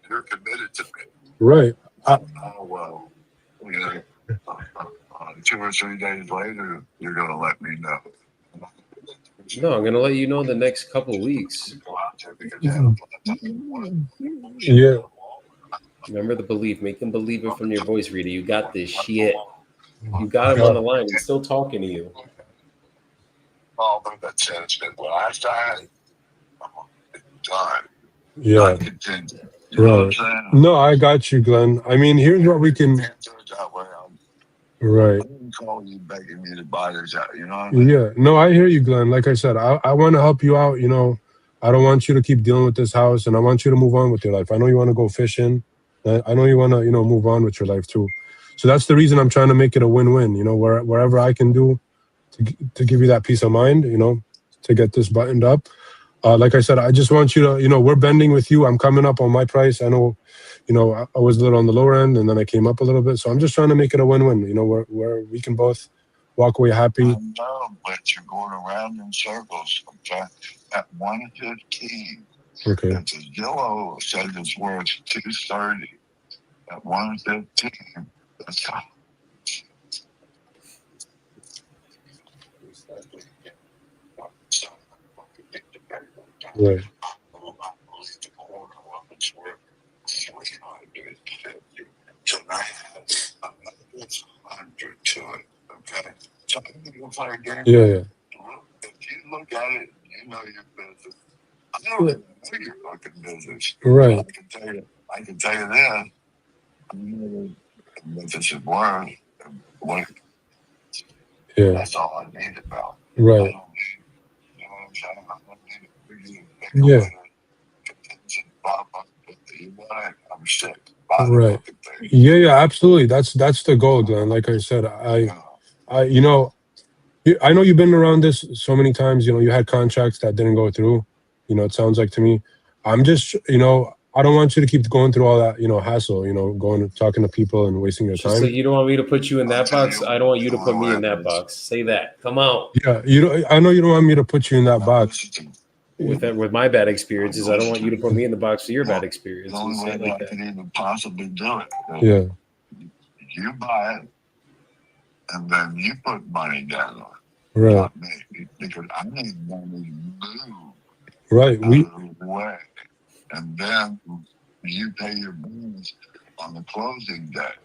S11: You're committed to me.
S6: Right.
S11: Well, 2 or 3 days later, you're going to let me know.
S1: No, I'm going to let you know in the next couple of weeks.
S6: Yeah.
S1: Remember the belief. Make them believe it from your voice, Rita. You got this shit. You got him on the line. He's still talking to you.
S11: Oh, but that said, it's been the last time. Done.
S6: Yeah.
S11: Not contingent. You know what I'm saying?
S6: No, I got you, Glenn. I mean, here's what we can. Right.
S11: I didn't call you begging me to buy this out. You know what I mean?
S6: Yeah. No, I hear you, Glenn. Like I said, I want to help you out. I don't want you to keep dealing with this house, and I want you to move on with your life. I know you want to go fishing. I know you want to, move on with your life too. So that's the reason I'm trying to make it a win-win. Wherever I can do to give you that peace of mind, to get this buttoned up. Like I said, I just want you to, we're bending with you. I'm coming up on my price. I know, I was a little on the lower end, and then I came up a little bit. So I'm just trying to make it a win-win. Where we can both walk away happy.
S11: I know, but you're going around in circles. Okay, at 115.
S6: Okay.
S11: If the Zillow says it's worth 230 at 115, that's how.
S6: Right.
S11: So now it's 100 to it. Okay. So
S6: Yeah.
S11: if you look at it, you know your business. I don't even know your fucking business.
S6: Right.
S11: I can tell you this. I know what this is worth. What,
S6: Yeah.
S11: that's all I need about.
S6: Right.
S11: I don't need, you know what I'm saying? I don't need a
S6: Yeah.
S11: You want it? I'm sick.
S6: Right. Yeah, absolutely. That's the goal, Glenn. Like I said, I know you've been around this so many times. You had contracts that didn't go through. It sounds like to me. I'm just, I don't want you to keep going through all that, hassle. Going and talking to people and wasting your
S1: Just
S6: time.
S1: like you don't want me to put you in that box. I don't want you to put me in that box. Say that. Come on.
S6: Yeah, I know you don't want me to put you in that box.
S1: With my bad experiences, I don't want you to put me in the box for your bad
S11: The
S1: experiences.
S11: only
S1: Say
S11: way
S1: it
S11: that
S1: like
S11: I can
S1: that.
S11: even possibly do it.
S6: Yeah.
S11: You buy it, and then you put money down on it.
S6: Right.
S11: Not me, because I need money to move
S6: Right.
S11: out of the way. And then you pay your bills on the closing day.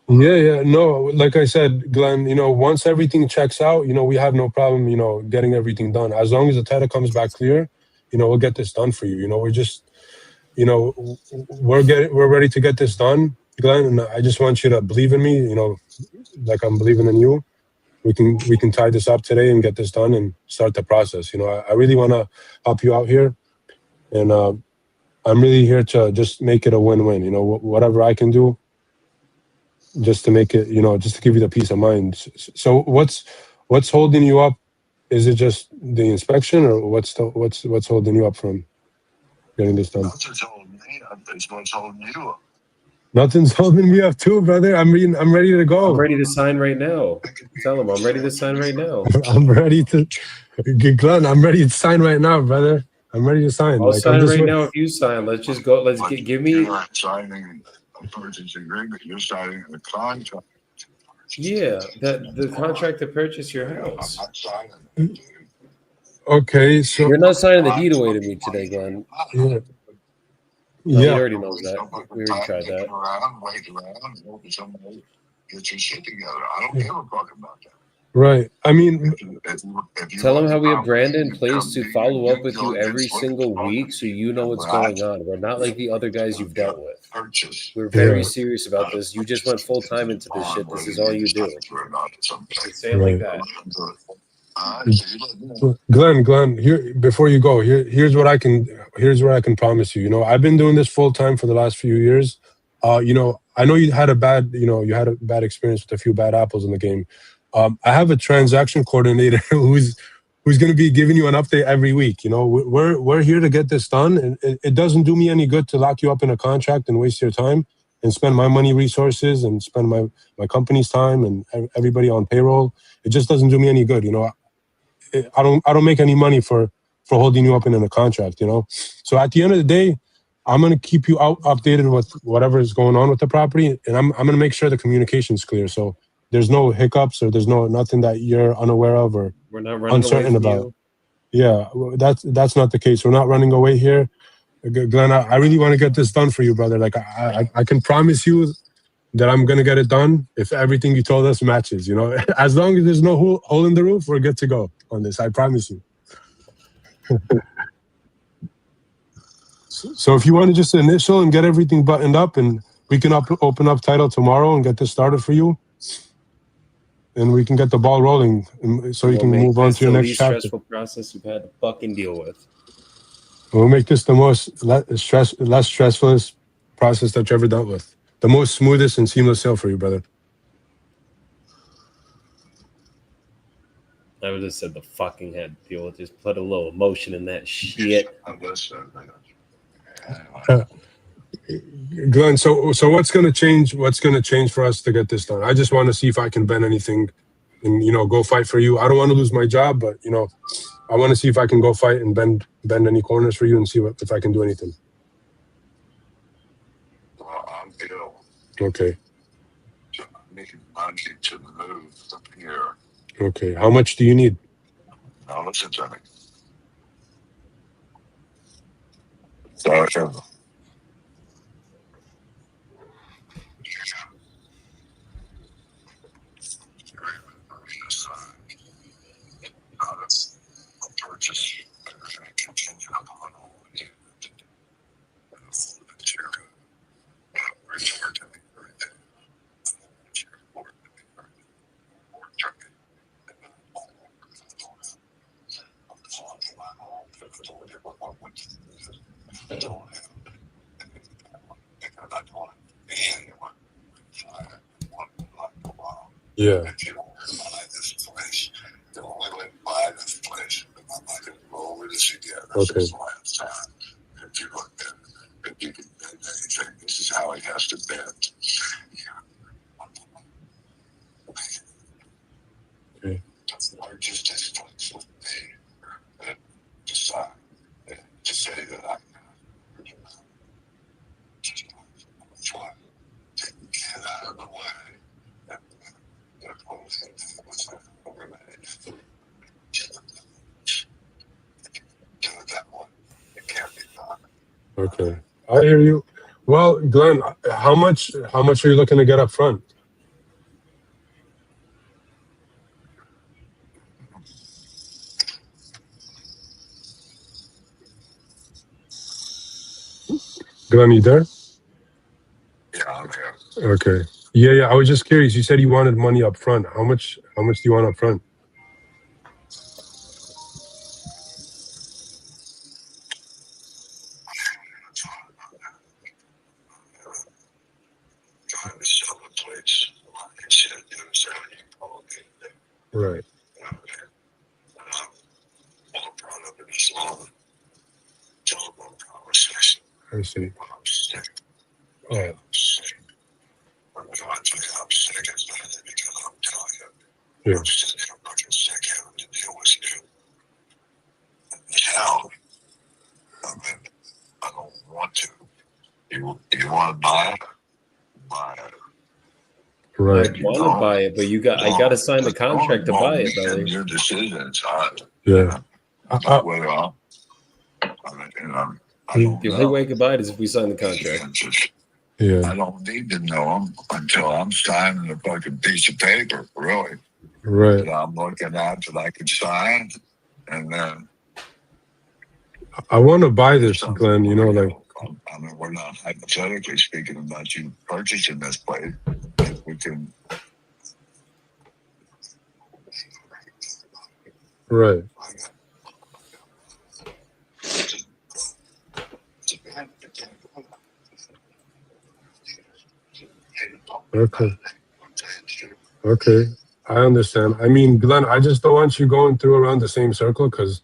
S6: Yeah. No, like I said, Glenn, once everything checks out, we have no problem, getting everything done. As long as the title comes back clear, we'll get this done for you. We're just, we're ready to get this done, Glenn. And I just want you to believe in me, like I'm believing in you. We can tie this up today and get this done and start the process. I really want to help you out here. And I'm really here to just make it a win-win, whatever I can do, just to make it, just to give you the peace of mind. So what's holding you up? Is it just the inspection, or what's holding you up from getting this done?
S11: Nothing's holding me up. It's what's holding you up.
S6: Nothing's holding me up too, brother. I'm ready to go.
S1: I'm ready to sign right now. Tell him I'm ready to sign right now.
S6: I'm ready to, Glenn. I'm ready to sign right now, brother. I'm ready to sign.
S1: I'll sign right now if you sign. Let's just go. Let's give me.
S11: You're not signing a purchase agreement. You're signing a contract.
S1: Yeah, the contract to purchase your house.
S11: I'm not signing.
S6: Okay, so
S1: You're not signing the deed away to me today, Glenn.
S6: yeah.
S1: No, he
S6: Yeah.
S1: already knows that. We already tried that.
S11: Wait around, hope somebody gets your shit together. I don't give a fuck about that.
S6: Right. I mean,
S11: If you
S1: Tell him
S11: want
S1: how
S11: the
S1: we have
S11: property,
S1: Brandon in
S11: you
S1: place
S11: come
S1: to
S11: do
S1: follow
S11: your
S1: up with you
S11: due
S1: every
S11: diligence,
S1: single
S11: look at the
S1: week so you know
S11: property.
S1: what's
S11: We're
S1: going
S11: not
S1: on. We're not like the other guys you've dealt with.
S11: purchase.
S1: We're very
S6: Yeah.
S1: serious about this. You just went full time into this shit. This is all you do. Just say it like that.
S6: Glenn, here before you go, here's what I can promise you. I've been doing this full time for the last few years. I know you had a bad experience with a few bad apples in the game. I have a transaction coordinator who's going to be giving you an update every week. We're here to get this done, and it doesn't do me any good to lock you up in a contract and waste your time and spend my money, resources, and spend my company's time and everybody on payroll. It just doesn't do me any good. I don't make any money for holding you up in a contract. So at the end of the day, I'm gonna keep you updated with whatever is going on with the property, and I'm gonna make sure the communication's clear. So there's no hiccups or there's nothing that you're unaware of or
S1: We're not running
S6: uncertain
S1: away from
S6: about.
S1: you.
S6: Yeah, that's not the case. We're not running away here, Glenn. I really want to get this done for you, brother. Like I can promise you that I'm gonna get it done if everything you told us matches. As long as there's no hole in the roof, we're good to go on this. I promise you. So if you want to just initial and get everything buttoned up, and we can open up title tomorrow and get this started for you, and we can get the ball rolling, so you can move on to your next chapter.
S1: The least stressful process you've had to fucking deal with.
S6: We'll make this the less stressful process that you ever dealt with? The most smoothest and seamless sale for you, brother.
S1: I would have said the fucking head deal. Just put a little emotion in that shit.
S6: Glenn, so what's gonna change? What's gonna change for us to get this done? I just want to see if I can bend anything, and go fight for you. I don't want to lose my job, but I want to see if I can go fight and bend any corners for you and see if I can do anything.
S11: Well, I'm ill.
S6: Okay.
S11: So I'm making money to move up here.
S6: Okay. How much do you need?
S11: Now listen to me. Sorry. Purchase contingent upon all
S6: Yeah.
S11: If you want to buy this place, then we would buy this place. I'm not going to go over this again. This
S6: Okay.
S11: is last time. If you look at if you can bend anything, this is how it has to bend.
S6: Okay.
S11: The largest distance would be decide to say that I'm just trying to get out of the way.
S6: Okay. I hear you. Well, Glenn, how much are you looking to get up front? Glenn, you there?
S11: Yeah, I'm here.
S6: Okay. Yeah. I was just curious. You said you wanted money up front. How much do you want up front?
S11: Trying to sell the place. Like I said,
S6: Right.
S11: all brought up in this long telephone conversation.
S6: I see.
S11: I'm sick.
S6: Oh.
S11: I'm sick. I'm not saying I'm sick as bad because I'm telling you.
S6: Yeah.
S11: I'm sitting here fucking sick having to deal with you. Hell, I mean, I don't want to. You want to buy it? Buy it.
S6: Right.
S1: I want to buy it, but I got to sign the contract to buy it, brother.
S11: Your decision.
S6: Yeah.
S11: Whether I don't
S1: The only
S11: know.
S1: way I could buy it is if we sign the contract.
S6: Yeah.
S11: I don't need to know them until I'm signing a fucking piece of paper, really.
S6: Right.
S11: That I'm looking at that I can sign, and then
S6: I want to buy this, Glenn.
S11: I mean, we're not hypothetically speaking about you purchasing this place. If we can.
S6: Right. Okay. I understand. I mean, Glenn, I just don't want you going through around the same circle because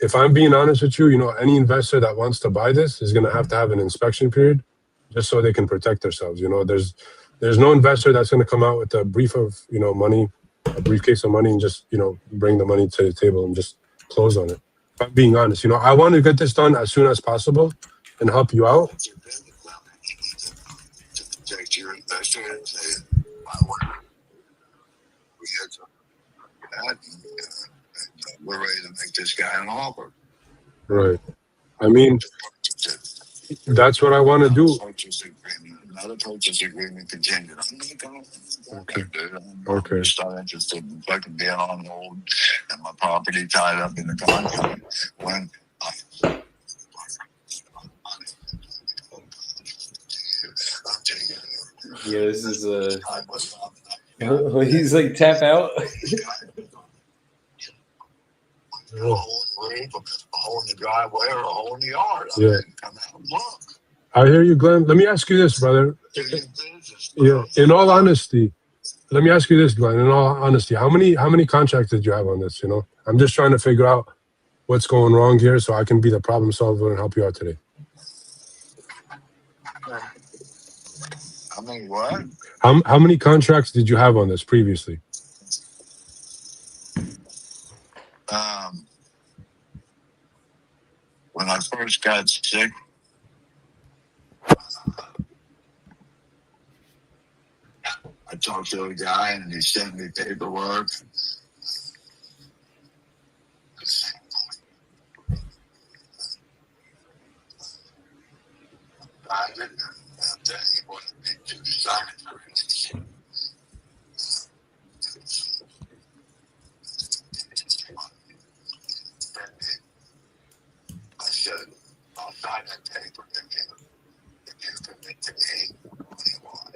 S6: if I'm being honest with you, any investor that wants to buy this is going to have an inspection period just so they can protect themselves. There's no investor that's going to come out with a brief of, money, a briefcase of money and just, bring the money to the table and just close on it. If I'm being honest, I want to get this done as soon as possible and help you out.
S11: Protect your investor and say, we're ready to make this guy an offer.
S6: Right. I mean, that's what I want to do.
S11: Another purchase agreement contingent.
S6: Okay.
S11: I'm just not interested in fucking being on hold and my property tied up in the contract when
S1: Yeah, this is he's like tap out.
S11: a hole in the roof, a hole in the driveway, or a hole in the yard.
S6: Yeah.
S11: Come out and look.
S6: I hear you, Glenn. Let me ask you this, brother. Yeah, in all honesty, let me ask you this, Glenn. In all honesty, how many contracts did you have on this? You know, I'm just trying to figure out what's going wrong here, so I can be the problem solver and help you out today.
S11: I mean, what?
S6: How many contracts did you have on this previously?
S11: When I first got sick, I talked to a guy and he sent me paperwork. I didn't tell you what to sign it for anything. I said, I'll sign that paper if you commit to me what you want.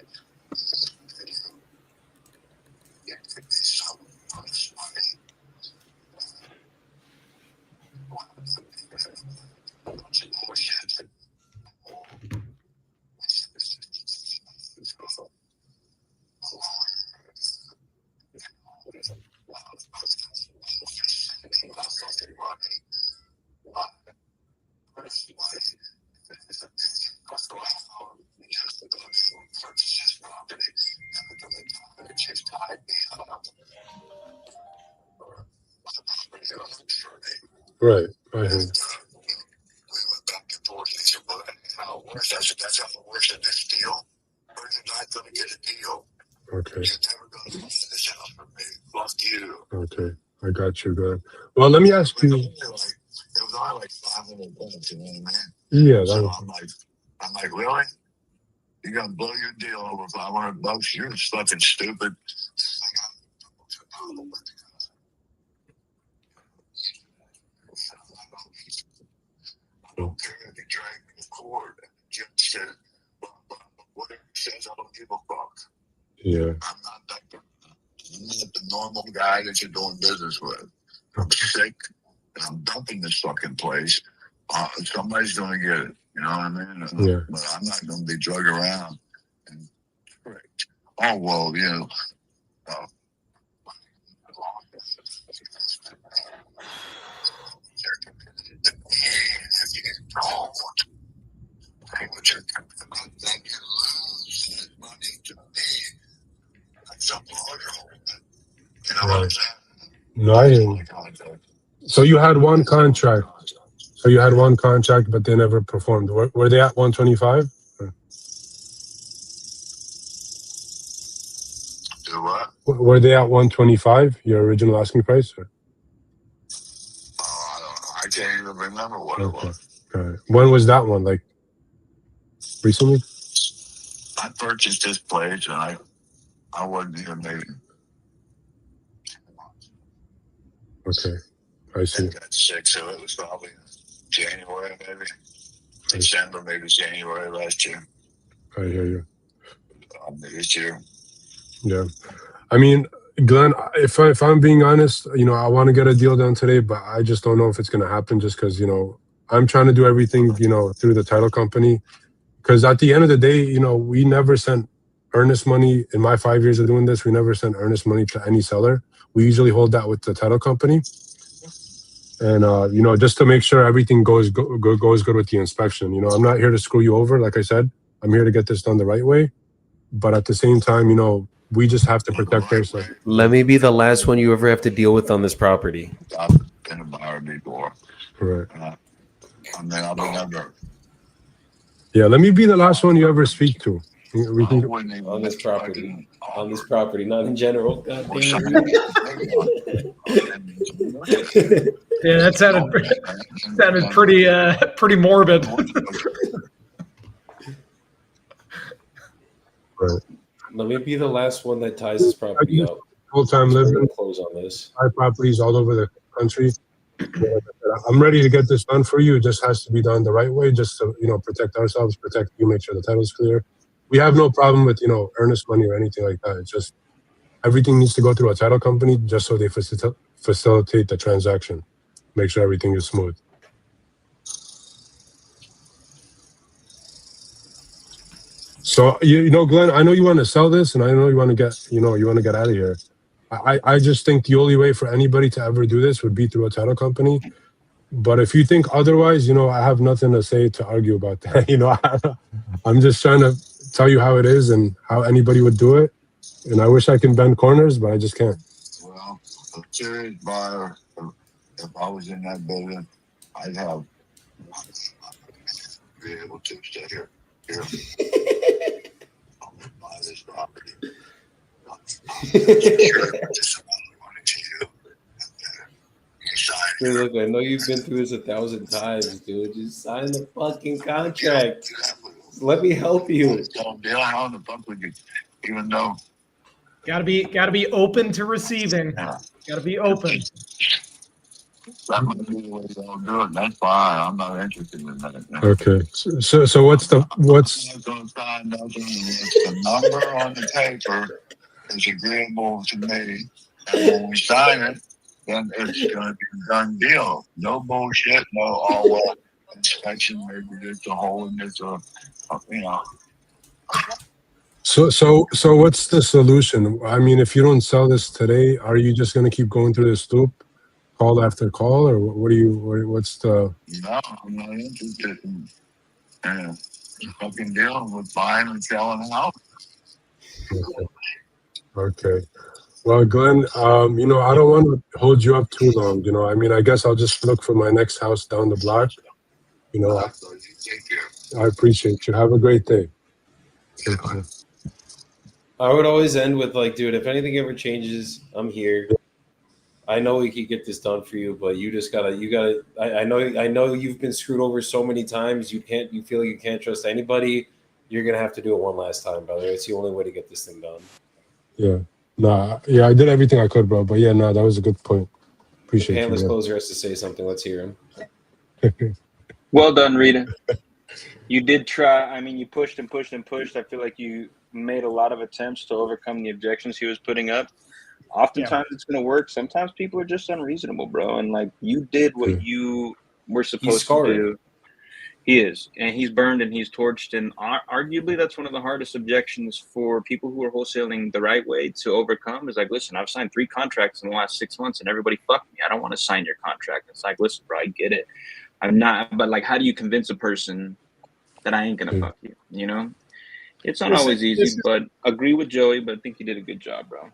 S11: You give me some honest money. Bunch of bullshit.
S6: Right. I hear you.
S11: We went back and forth. He said, well, how it works? I said, that's how it works in this deal. We're not going to get a deal.
S6: Okay.
S11: You're never going to find this house for me. Fuck you.
S6: Okay. I got you, good. Well, let me ask you.
S11: It was only like $500, you know what I mean?
S6: Yeah.
S11: So I'm like, really? You're going to blow your deal over $500? You're fucking stupid. I don't care if you drag me to court. Jim said, whatever it says, I don't give a fuck.
S6: Yeah.
S11: I'm not the normal guy that you're doing business with. I'm sick and I'm dumping this fucking place. Somebody's going to get it. You know what I mean?
S6: Yeah.
S11: But I'm not going to be drugged around and tricked. Oh, well, you know.
S6: No, I hear you. So you had one contract. But they never performed. Were they at 125?
S11: Do what?
S6: Were they at 125? Your original asking price? Or?
S11: I can't even remember what it was.
S6: Okay. When was that one? Like recently?
S11: I purchased this place and I wasn't even maybe.
S6: Okay, I see.
S11: I got sick, so it was probably January, maybe December, maybe January last year.
S6: I hear you.
S11: This year.
S6: Yeah, I mean, Glenn, if I'm being honest, you know, I want to get a deal done today, but I just don't know if it's going to happen. Just because, you know, I'm trying to do everything, you know, through the title company. Because at the end of the day, you know, we never sent earnest money in my 5 years of doing this. We never sent earnest money to any seller. We usually hold that with the title company. And, you know, just to make sure everything goes good with the inspection. You know, I'm not here to screw you over. Like I said, I'm here to get this done the right way. But at the same time, you know, we just have to protect ourselves.
S1: Let me be the last one you ever have to deal with on this property.
S11: I've been a buyer before.
S6: Right.
S11: I mean, I'll be never.
S6: Yeah, let me be the last one you ever speak to. We can
S1: on this property. On this property, not in general. God damn
S4: it. Yeah, that sounded pretty morbid.
S6: Right.
S1: Let me be the last one that ties this property up.
S6: Full-time living.
S1: Close on this.
S6: I have properties all over the country. I'm ready to get this done for you. It just has to be done the right way, just to, you know, protect ourselves, protect you, make sure the title's clear. We have no problem with, you know, earnest money or anything like that. It's just everything needs to go through a title company just so they facilitate the transaction, make sure everything is smooth. So you know, Glenn, I know you want to sell this, and I know you want to get out of here. I just think the only way for anybody to ever do this would be through a title company. But if you think otherwise, I have nothing to say to argue about that. I'm just trying to tell you how it is and how anybody would do it. And I wish I can bend corners, but I just can't.
S11: Well, a serious buyer, if I was in that building, I'd have be able to stay here. I'm gonna buy this property.
S1: Dude, look, I know you've been through this 1,000 times, dude. Just sign the fucking contract. Let me help you.
S11: Even though
S4: Gotta be open to receiving. Gotta be open.
S11: that might be the way they'll do it. That's fine. I'm not interested in that.
S6: Okay. So what's
S11: I'm not going to sign nothing unless the number on the paper is agreeable to me. And when we sign it, then it's going to be a done deal. No bullshit. No, well, inspection, maybe it's a hole and it's
S6: So what's the solution? I mean, if you don't sell this today, are you just going to keep going through this loop, call after call, or what's the?
S11: No, I'm not interested in fucking dealing with buying and selling a house.
S6: Okay. Well, Glenn, I don't want to hold you up too long. I mean, I guess I'll just look for my next house down the block. I appreciate you. Have a great day. Okay.
S1: I would always end with like, dude, if anything ever changes, I'm here. I know we could get this done for you, but you gotta. I know you've been screwed over so many times. You feel you can't trust anybody. You're gonna have to do it one last time, brother. It's the only way to get this thing done.
S6: Yeah. Nah. Yeah, I did everything I could, bro. But yeah, that was a good point. Appreciate
S1: the panelist
S6: you.
S1: closer has to say something. Let's hear him.
S5: Well done, Rita. You did try. I mean, you pushed and pushed and pushed. I feel like you made a lot of attempts to overcome the objections he was putting up. Oftentimes it's going to work. Sometimes people are just unreasonable, bro. And like you did what you were supposed to do. He is, and he's burned and he's torched. And arguably that's one of the hardest objections for people who are wholesaling the right way to overcome is like, listen, I've signed 3 contracts in the last 6 months and everybody fucked me. I don't want to sign your contract. It's like, listen, bro, I get it. I'm not, but like, how do you convince a person that I ain't going to fuck you? It's not always easy, but agree with Joey, but I think you did a good job, bro.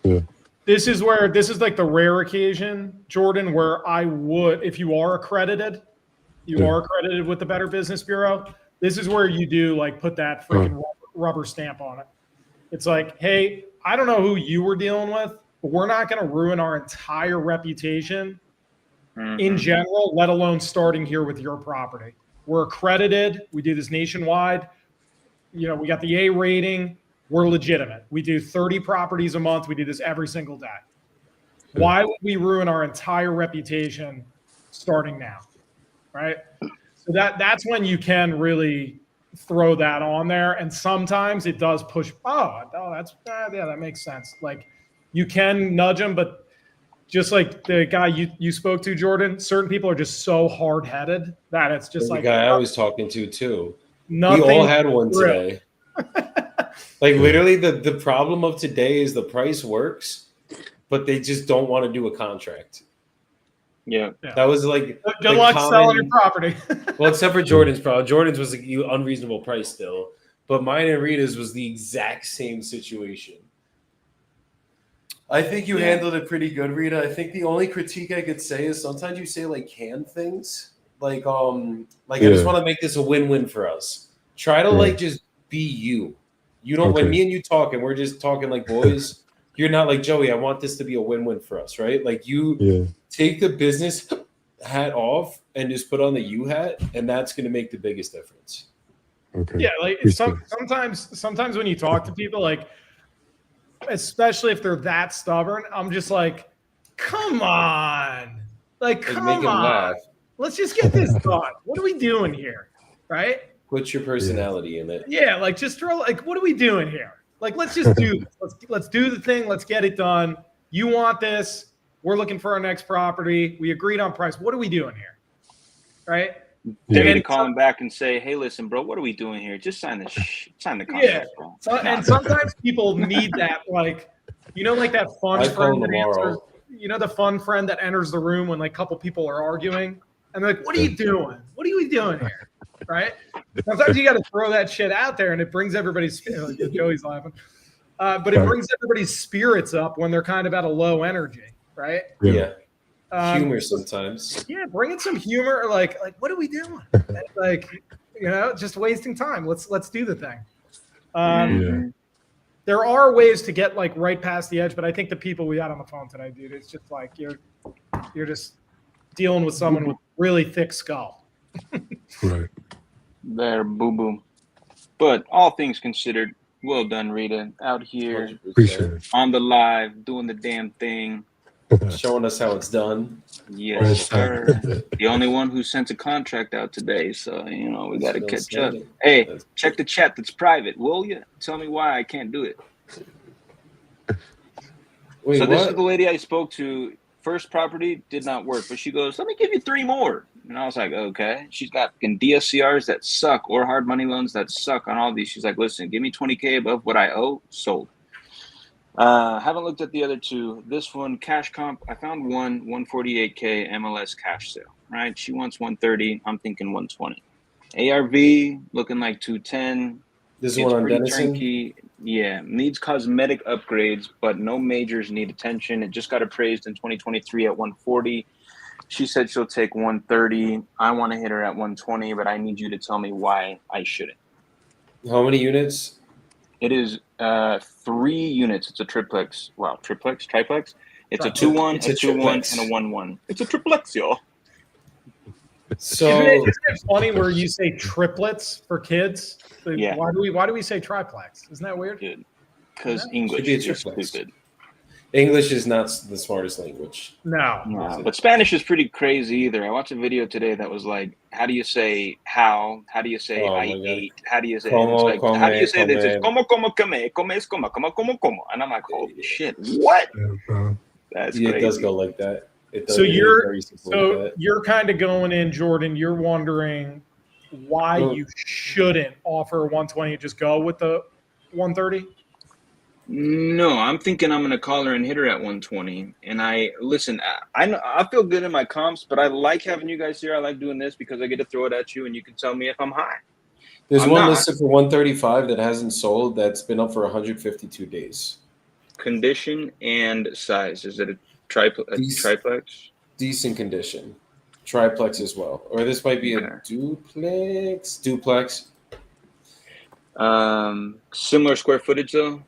S6: Yeah.
S4: This is like the rare occasion, Jordan, where I would, if you are accredited, are accredited with the Better Business Bureau. This is where you do like put that freaking rubber stamp on it. It's like, hey, I don't know who you were dealing with, but we're not going to ruin our entire reputation in general, let alone starting here with your property. We're accredited. We do this nationwide. We got the A rating. We're legitimate. We do 30 properties a month. We do this every single day. Why would we ruin our entire reputation starting now? Right? So that's when you can really throw that on there. And sometimes it does push. That makes sense. Like you can nudge them, but just like the guy you spoke to, Jordan, certain people are just so hard-headed that it's just like
S1: the guy I was talking to too.
S4: Nothing.
S1: We all had one today. Like literally the problem of today is the price works, but they just don't want to do a contract.
S5: Yeah.
S1: That was like
S4: good luck selling your property.
S1: Well, except for Jordan's problem. Jordan's was like unreasonable price still, but mine and Rita's was the exact same situation. I think you handled it pretty good, Rita. I think the only critique I could say is sometimes you say like canned things, like I just want to make this a win-win for us. Try to like just be you. You don't when me and you talk and we're just talking like boys. You're not like Joey. I want this to be a win-win for us, right? Like you take the business hat off and just put on the you hat, and that's going to make the biggest difference.
S6: Okay.
S4: Yeah, like sometimes when you talk to people, like especially if they're that stubborn, I'm just like, come on, come on, laugh. Let's just get this done. What are we doing here, right?
S1: Put your personality in it.
S4: Yeah, like just throw what are we doing here? Like let's just do this. Let's do the thing. Let's get it done. You want this? We're looking for our next property. We agreed on price. What are we doing here? Right?
S5: They
S6: Yeah.
S5: need to call him back and say, "Hey, listen, bro, what are we doing here? Just sign the contract, bro."
S4: So, and sometimes people need that, like, like that fun
S1: I call
S4: friend that
S1: tomorrow.
S4: answers, the fun friend that enters the room when like a couple people are arguing, and they're like, "What are you doing? What are you doing here?" Right? Sometimes you got to throw that shit out there, and it brings everybody's. Joey's laughing, but it brings everybody's spirits up when they're kind of at a low energy, right?
S1: Yeah. Humor sometimes.
S4: Yeah, bring in some humor. Like what are we doing? Like, just wasting time. Let's do the thing. There are ways to get like right past the edge, but I think the people we had on the phone today, dude, it's just like you're just dealing with someone with really thick skull.
S6: Right.
S5: There, boo boo. But all things considered, well done, Rita. Out here
S1: 100%.
S6: Appreciate it.
S5: on the live, doing the damn thing.
S1: Showing us how it's done.
S5: Yes, sir. The only one who sent a contract out today, so we got to catch up. Hey, check the chat that's private, will you? Tell me why I can't do it.
S1: Wait,
S5: so this
S1: what?
S5: is the lady I spoke to. First property did not work, but she goes, "Let me give you 3 more." And I was like, "Okay." She's got DSCRs that suck or hard money loans that suck on all these. She's like, "Listen, give me $20K above what I owe, sold." Haven't looked at the other 2. This one, cash comp, I found one 148K MLS cash sale, right? She wants 130. I'm thinking 120. ARV looking like 210.
S1: This is one on Denison?
S5: Turnkey. Yeah, needs cosmetic upgrades, but no majors need attention. It just got appraised in 2023 at 140. She said she'll take 130. I want to hit her at 120, but I need you to tell me why I shouldn't.
S1: How many units?
S5: It is 3 units. It's a triplex. Wow, triplex? Triplex? It's a 2-1,
S1: It's
S5: a
S1: a
S5: 2-1,
S1: triplex.
S5: and a 1-1. It's a triplex, y'all.
S1: So
S4: isn't it funny where you say triplets for kids? Like,
S5: Yeah.
S4: Why do we say triplex? Isn't that weird?
S5: Because
S4: Yeah.
S5: English
S1: Should be a
S5: is
S1: triplex.
S5: stupid.
S1: English is not the smartest language.
S4: No.
S5: But Spanish is pretty crazy either. I watched a video today that was like, how do you say how? How do you say
S1: Oh
S5: I
S1: my God.
S5: ate? How do you say
S1: Como,
S5: it's like, how do you say this? It's
S1: come.
S5: como, comes, como. And I'm like, holy shit, what? That's
S1: Yeah,
S5: crazy.
S1: it does go like that. It does.
S4: So
S1: it is very simple like that.
S4: you're kind of going in, Jordan. You're wondering why you shouldn't offer 120 and just go with the 130.
S5: No, I'm thinking I'm gonna call her and hit her at 120. And I know I feel good in my comps, but I like having you guys here. I like doing this because I get to throw it at you, and you can tell me if I'm high.
S1: There's
S5: I'm
S1: one
S5: not.
S1: listed for 135 that hasn't sold. That's been up for 152 days.
S5: Condition and size. Is it a triplex?
S1: Decent condition. Triplex as well. Or this might be a duplex. Duplex.
S5: Similar square footage though?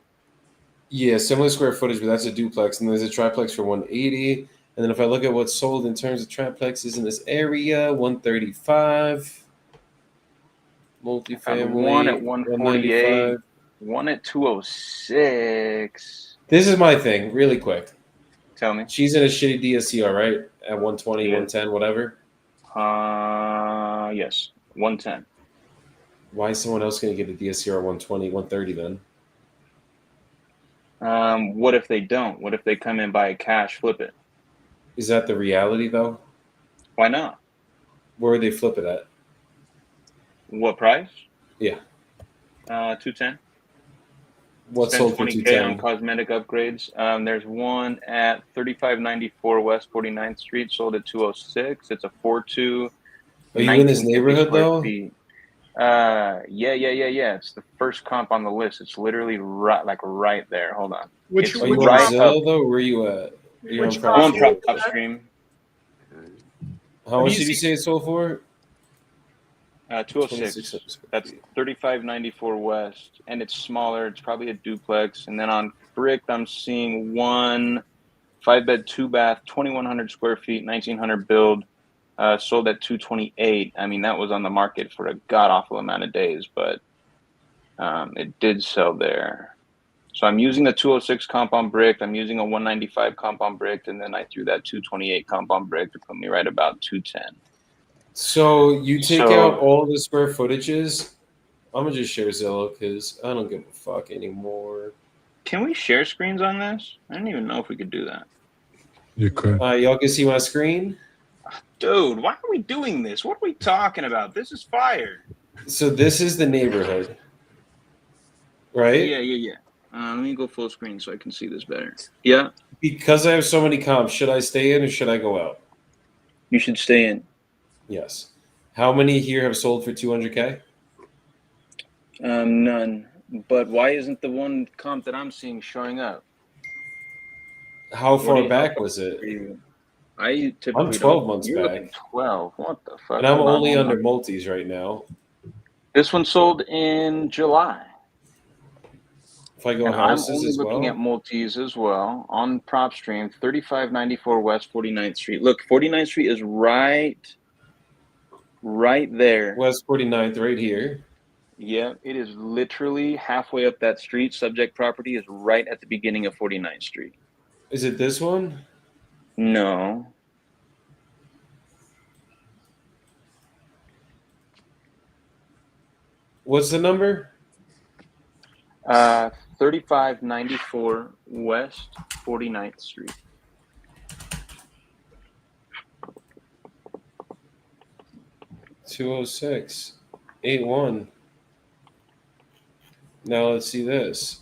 S1: Yeah, similar square footage, but that's a duplex. And there's a triplex for 180. And then if I look at what's sold in terms of triplexes in this area, 135. Multifamily.
S5: One at 148. One at 206.
S1: This is my thing, really quick.
S5: Tell me.
S1: She's in a shitty DSCR, right? At 120, 110, whatever?
S5: Yes. 110.
S1: Why is someone else going to get a DSCR 120, 130 then?
S5: What if they don't? What if they come in, buy a cash, flip it?
S1: Is that the reality, though?
S5: Why not?
S1: Where would they flip it at?
S5: What price?
S1: Yeah.
S5: 210.
S1: What's
S5: Spend
S1: sold for
S5: 20K
S1: 210?
S5: on cosmetic upgrades. There's one at 3594 West 49th Street, sold at 206. It's a 4.2.
S1: Are you in this neighborhood, though?
S5: Yeah. It's the first comp on the list. It's literally right there. Hold on.
S1: Are you on Zillow, though? Where are you at? You're on
S5: Prop Stream.
S1: How much did you say it sold for?
S5: 206. That's 3594 West, and it's smaller. It's probably a duplex. And then on Brick, I'm seeing one 5-bed, 2-bath, 2,100 square feet, 1,900 build, sold at 228. I mean, that was on the market for a god awful amount of days, but it did sell there. So I'm using the 206 comp on Brick. I'm using a 195 comp on Brick, and then I threw that 228 comp on Brick to put me right about 210.
S1: So you take out all the square footages. I'm gonna just share Zillow because I don't give a fuck anymore.
S5: Can we share screens on this? I don't even know if we could do that.
S6: You could.
S1: Y'all can see my screen.
S5: Dude, why are we doing this? What are we talking about? This is fire.
S1: So this is the neighborhood, right?
S5: Yeah. Let me go full screen so I can see this better. Yeah.
S1: Because I have so many comps, should I stay in or should I go out?
S5: You should stay in.
S1: Yes. How many here have sold for 200K?
S5: None. But why isn't the one comp that I'm seeing showing up?
S1: How far back was it?
S5: I typically
S1: I'm 12 months
S5: You're
S1: back.
S5: looking 12. What the fuck?
S1: And I'm
S5: Hold on,
S1: only
S5: hold
S1: under
S5: on.
S1: multis right now.
S5: This one sold in July.
S1: If I go
S5: And I'm
S1: houses
S5: only
S1: as
S5: looking
S1: well,
S5: at multis as well on PropStream, 3594 West 49th Street. Look, 49th Street is right there.
S1: West 49th right here.
S5: Yeah, it is literally halfway up that street. Subject property is right at the beginning of 49th Street.
S1: Is it this one?
S5: No.
S1: What's the number?
S5: 3594 West 49th Street.
S1: $206.81. Now let's see this.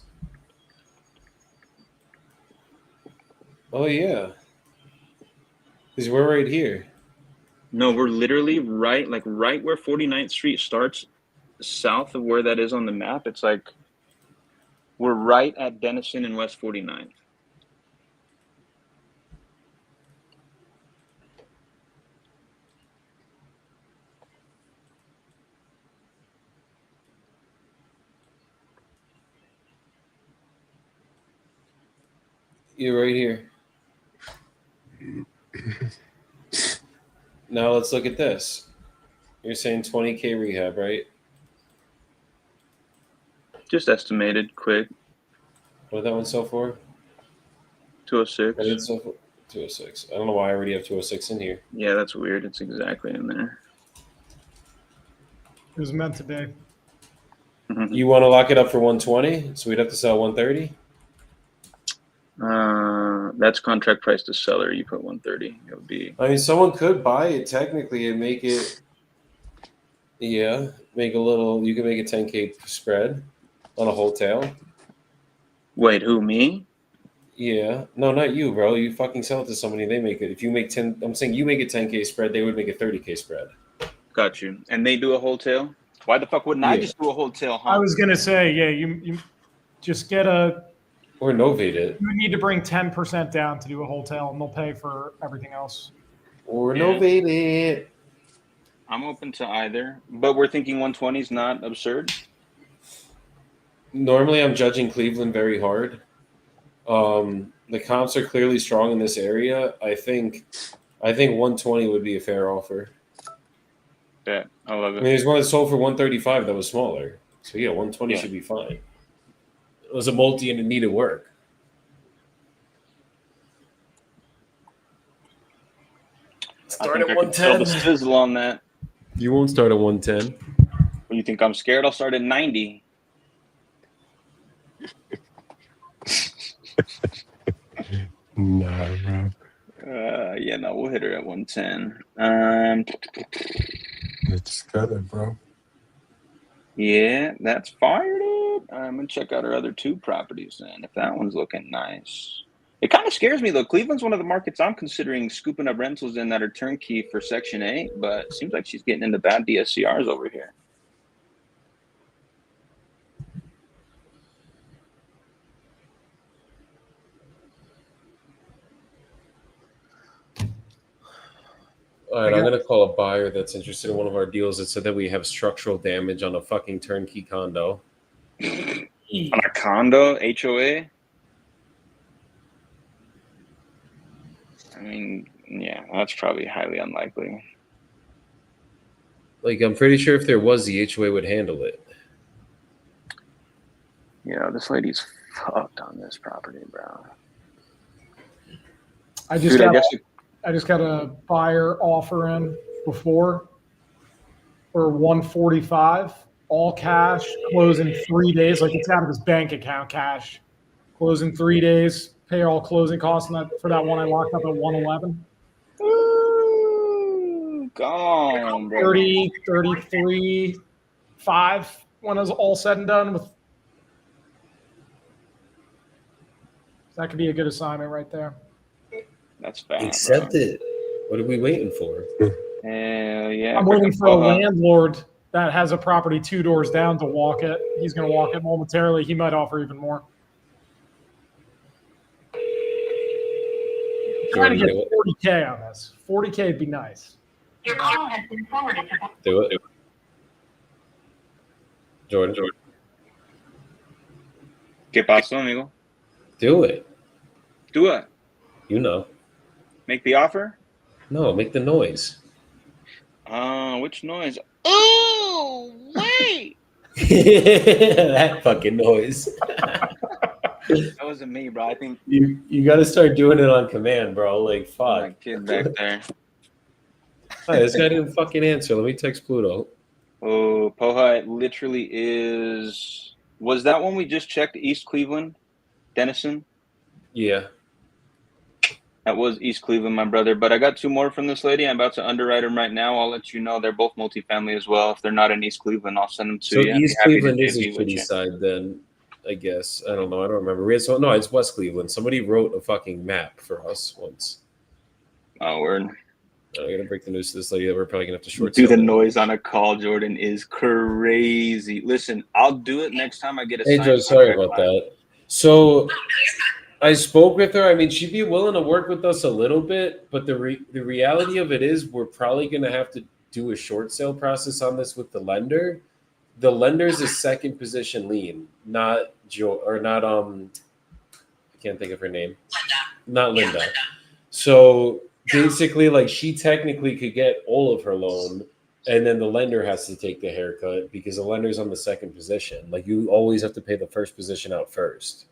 S1: Oh yeah, because we're right here.
S5: No, we're literally right where 49th Street starts, south of where that is on the map. It's like we're right at Denison and West 49th.
S1: You're right here. Now let's look at this. You're saying 20K rehab, right?
S5: Just estimated, quick.
S1: What did that one sell for?
S5: 206.
S1: What did it sell for? 206. I don't know why I already have 206 in here.
S5: Yeah, that's weird. It's exactly in there.
S4: It was meant to be.
S1: You want to lock it up for 120? So we'd have to sell 130?
S5: That's contract price to seller. You put 130. It would be.
S1: I mean, someone could buy it technically and make it. Yeah, make a little. You can make a 10K spread on a wholesale.
S5: Wait, who, me?
S1: Yeah, no, not you, bro. You fucking sell it to somebody. They make it. If you make 10, I'm saying you make a 10K spread. They would make a 30K spread.
S5: Got you. And they do a wholesale. Why the fuck wouldn't I just do a wholesale?
S4: I was gonna say, yeah, you just get a.
S1: Or novate it.
S4: You need to bring 10% down to do a wholesale, and they'll pay for everything else.
S1: Or novate it.
S5: I'm open to either, but we're thinking 120 is not absurd.
S1: Normally, I'm judging Cleveland very hard. The comps are clearly strong in this area. I think 120 would be a fair offer.
S5: Yeah, I love it.
S1: I mean, there's one that sold for 135 that was smaller. So yeah, 120 should be fine. It was a multi and it needed work. Start at 110.
S5: The sizzle on that.
S1: You won't start at 110.
S5: What, you think I'm scared? I'll start at 90.
S6: Nah, bro.
S5: Yeah, no, we'll hit her at 110.
S6: It's good, bro.
S5: Yeah, that's fired up. I'm gonna check out our other two properties then. If that one's looking nice, it kind of scares me though. Cleveland's one of the markets I'm considering scooping up rentals in that are turnkey for Section 8, but it seems like she's getting into bad DSCRs over here.
S1: All right, I'm going to call a buyer that's interested in one of our deals that said that we have structural damage on a fucking turnkey condo.
S5: On a condo, HOA? I mean, yeah, that's probably highly unlikely.
S1: Like, I'm pretty sure if there was, the HOA would handle it.
S5: Yeah, this lady's fucked on this property, bro.
S4: I just got a buyer offer in before for 145, all cash, close in 3 days. Like it's out of his bank account cash. Close in 3 days, pay all closing costs for that one I locked up at 111.
S5: gone, bro.
S4: 30, 33, 5 when it was all said and done. That could be a good assignment right there.
S5: That's bad.
S1: Accept it. What are we waiting for?
S5: Hell yeah.
S4: I'm waiting for a landlord that has a property 2 doors down to walk it. He's going to walk it momentarily. He might offer even more. Trying to get 40K on this. 40K would be nice.
S9: Your call has been forwarded to.
S1: Do it. Jordan.
S5: ¿Qué pasó, amigo?
S1: Do it.
S5: Do it.
S1: You know.
S5: Make the offer?
S1: No, make the noise.
S5: Which noise? Oh, wait.
S1: That fucking noise.
S5: That wasn't me, bro. I think
S1: you got to start doing it on command, bro. Like, fuck.
S5: my kid back there.
S1: Hi, this guy didn't fucking answer. Let me text Pluto.
S5: Oh, Poha, it literally is. Was that one we just checked? East Cleveland, Denison.
S1: Yeah.
S5: That was East Cleveland, my brother. But I got 2 more from this lady. I'm about to underwrite them right now. I'll let you know. They're both multifamily as well. If they're not in East Cleveland, I'll send them to
S1: So
S5: you.
S1: East Cleveland is a shitty side then, I guess. I don't know. I don't remember. No, it's West Cleveland. Somebody wrote a fucking map for us once.
S5: Oh, word.
S1: I'm going to break the news to this lady that we're probably going to have to short
S5: Do
S1: sell.
S5: the noise on a call, Jordan, is crazy. Listen, I'll do it next time I get a
S1: Hey, Joe, sorry about that. So I spoke with her. I mean, she'd be willing to work with us a little bit, but the reality of it is we're probably going to have to do a short sale process on this with the lender. The lender's a second position lien, not Joe or not I can't think of her name. Not Linda.
S9: Yeah, Linda.
S1: So basically, like, she technically could get all of her loan, and then the lender has to take the haircut because the lender's on the second position. Like, you always have to pay the first position out first.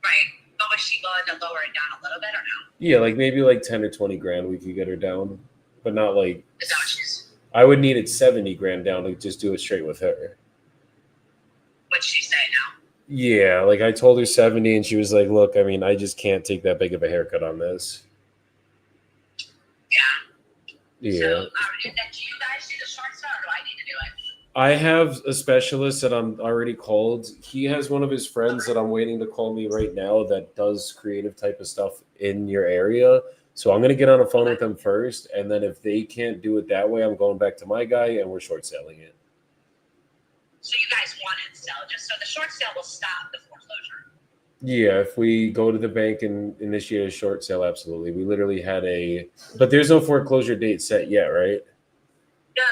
S9: Right. But was she willing to lower it down a little bit or no?
S1: Yeah, like maybe like 10 or 20 grand we could get her down, but not like.
S9: Is that what she's?
S1: I would need it 70 grand down to just do it straight with her.
S9: What'd she say now?
S1: Yeah, like I told her 70, and she was like, "Look, I mean, I just can't take that big of a haircut on this."
S9: Yeah.
S1: Yeah.
S9: So, and then do you guys do the short sale, or do I need to do it?
S1: I have a specialist that I'm already called. He has one of his friends that I'm waiting to call me right now that does creative type of stuff in your area. So I'm going to get on a phone with them first. And then if they can't do it that way, I'm going back to my guy and we're short selling it.
S9: So you guys want it still, just so the short sale will stop the foreclosure.
S1: Yeah, if we go to the bank and initiate a short sale, absolutely. We literally had but there's no foreclosure date set yet, right?
S9: No,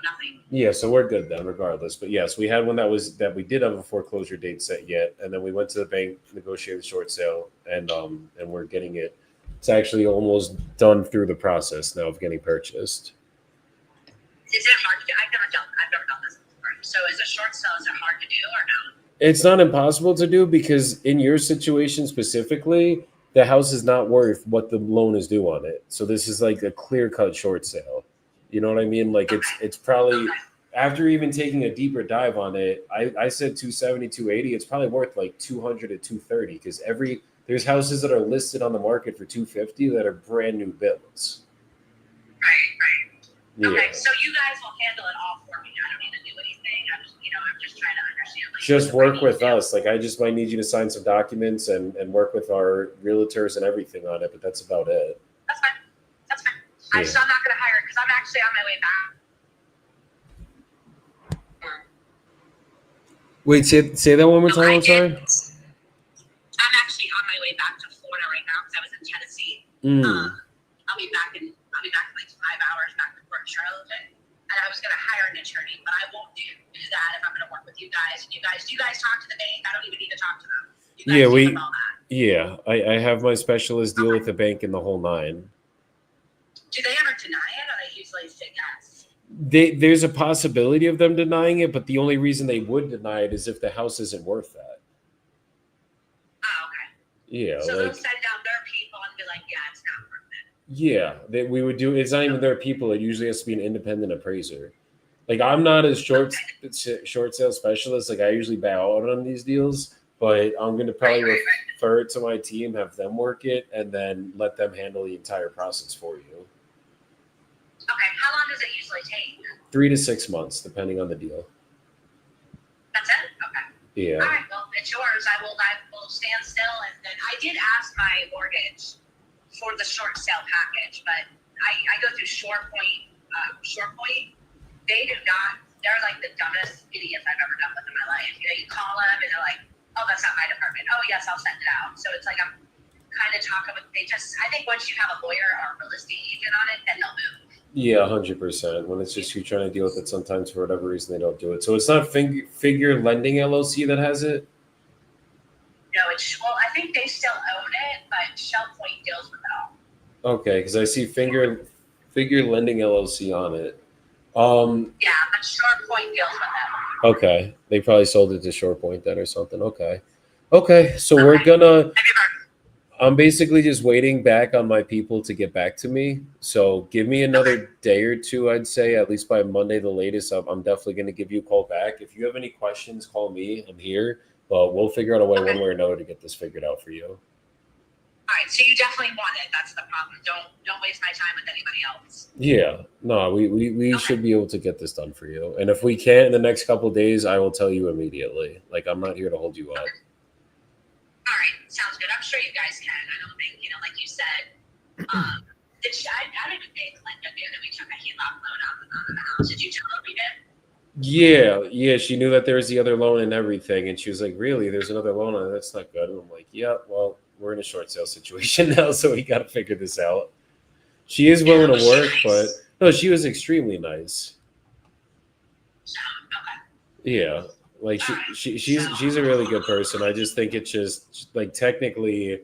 S9: nothing.
S1: Yeah, so we're good then, regardless. But yes, we had one that we did have a foreclosure date set yet, and then we went to the bank, negotiated the short sale, and we're getting it. It's actually almost done through the process now of getting purchased.
S9: Is it hard to do? I've never done this before. So is a short sale, is it hard to do or no?
S1: It's not impossible to do because in your situation specifically, the house is not worth what the loan is due on it. So this is like a clear-cut short sale. You know what I mean? Like it's probably after even taking a deeper dive on it, I said 270, 280. It's probably worth like 200 to 230 because there's houses that are listed on the market for 250 that are brand new builds.
S9: Right.
S1: Yeah.
S9: Okay, so you guys will handle it all for me. I don't need to do anything. I'm just trying to understand. Like,
S1: Just work with us. Like I just might need you to sign some documents and work with our realtors and everything on it, but that's about it.
S9: That's fine.
S1: Yeah.
S9: I'm not going to hire it because I'm actually on my way back.
S1: Wait, say that one more time. I'm sorry.
S9: I'm actually on my way back to Florida right now because I was in Tennessee. I'll be back in like 5 hours back to Port Charlotte, and I was going to hire an attorney, but I won't do that if I'm going to work with you guys. And do you guys talk to the bank? I don't even need to talk to them. You guys all that.
S1: Yeah, I have my specialist deal with the bank in the whole nine.
S9: Do they ever deny it, or they usually say yes?
S1: There's a possibility of them denying it, but the only reason they would deny it is if the house isn't worth that.
S9: Oh, okay.
S1: Yeah,
S9: so they'll send down their people and be like, yeah, it's not worth it.
S1: Yeah, we would do. It's not even their people. It usually has to be an independent appraiser. Like I'm not a short sale specialist. Like I usually bow out on these deals, but I'm going to probably refer it to my team, have them work it, and then let them handle the entire process for you.
S9: usually take?
S1: 3 to 6 months, depending on the deal.
S9: That's it? Okay.
S1: Yeah.
S9: All right, well, it's yours. I will stand still. And then I did ask my mortgage for the short sale package, but I go through ShorePoint. They do not, they're like the dumbest idiots I've ever dealt with in my life. You know, you call them and they're like, oh, that's not my department. Oh, yes, I'll send it out. So it's like I'm kind of talking with, I think once you have a lawyer or a real estate agent on it, then they'll move.
S1: Yeah, 100%. When it's just you trying to deal with it, sometimes for whatever reason they don't do it. So it's not Figure Lending LLC that has it?
S9: No, I think they still own it, but ShellPoint deals with it all.
S1: Okay, because I see Figure Lending LLC on it.
S9: Yeah, but ShorePoint deals with it.
S1: Okay, they probably sold it to ShorePoint then or something. Okay. So we're gonna. I'm basically just waiting back on my people to get back to me. So give me another day or two, I'd say, at least by Monday, the latest. I'm definitely going to give you a call back. If you have any questions, call me. I'm here. But we'll figure out a way one way or another to get this figured out for you.
S9: All right, so you definitely want it. That's the problem. Don't waste my time with anybody else.
S1: Yeah. No, we should be able to get this done for you. And if we can't in the next couple of days, I will tell you immediately. Like, I'm not here to hold you up.
S9: All right, sounds good. I'm sure you guys can. I don't think, like you said, I don't even think Linda knew that we took a HELOC loan out of the house. Did you tell her we did?
S1: Yeah. She knew that there was the other loan and everything. And she was like, really? There's another loan on it? That's not good. And I'm like, yeah, well, we're in a short sale situation now, so we got to figure this out. She is willing to work, but no, she was extremely nice. Yeah. Like she's a really good person. I just think it's just like technically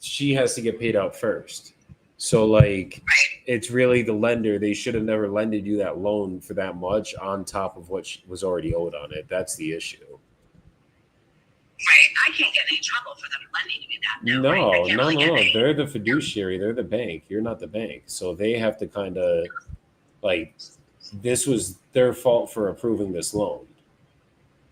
S1: she has to get paid out first. So like it's really the lender. They should have never lended you that loan for that much on top of what was already owed on it. That's the issue.
S9: Right. I can't get in any trouble for them lending me that.
S1: No. They're the fiduciary. They're the bank. You're not the bank. So they have to kind of like this was their fault for approving this loan.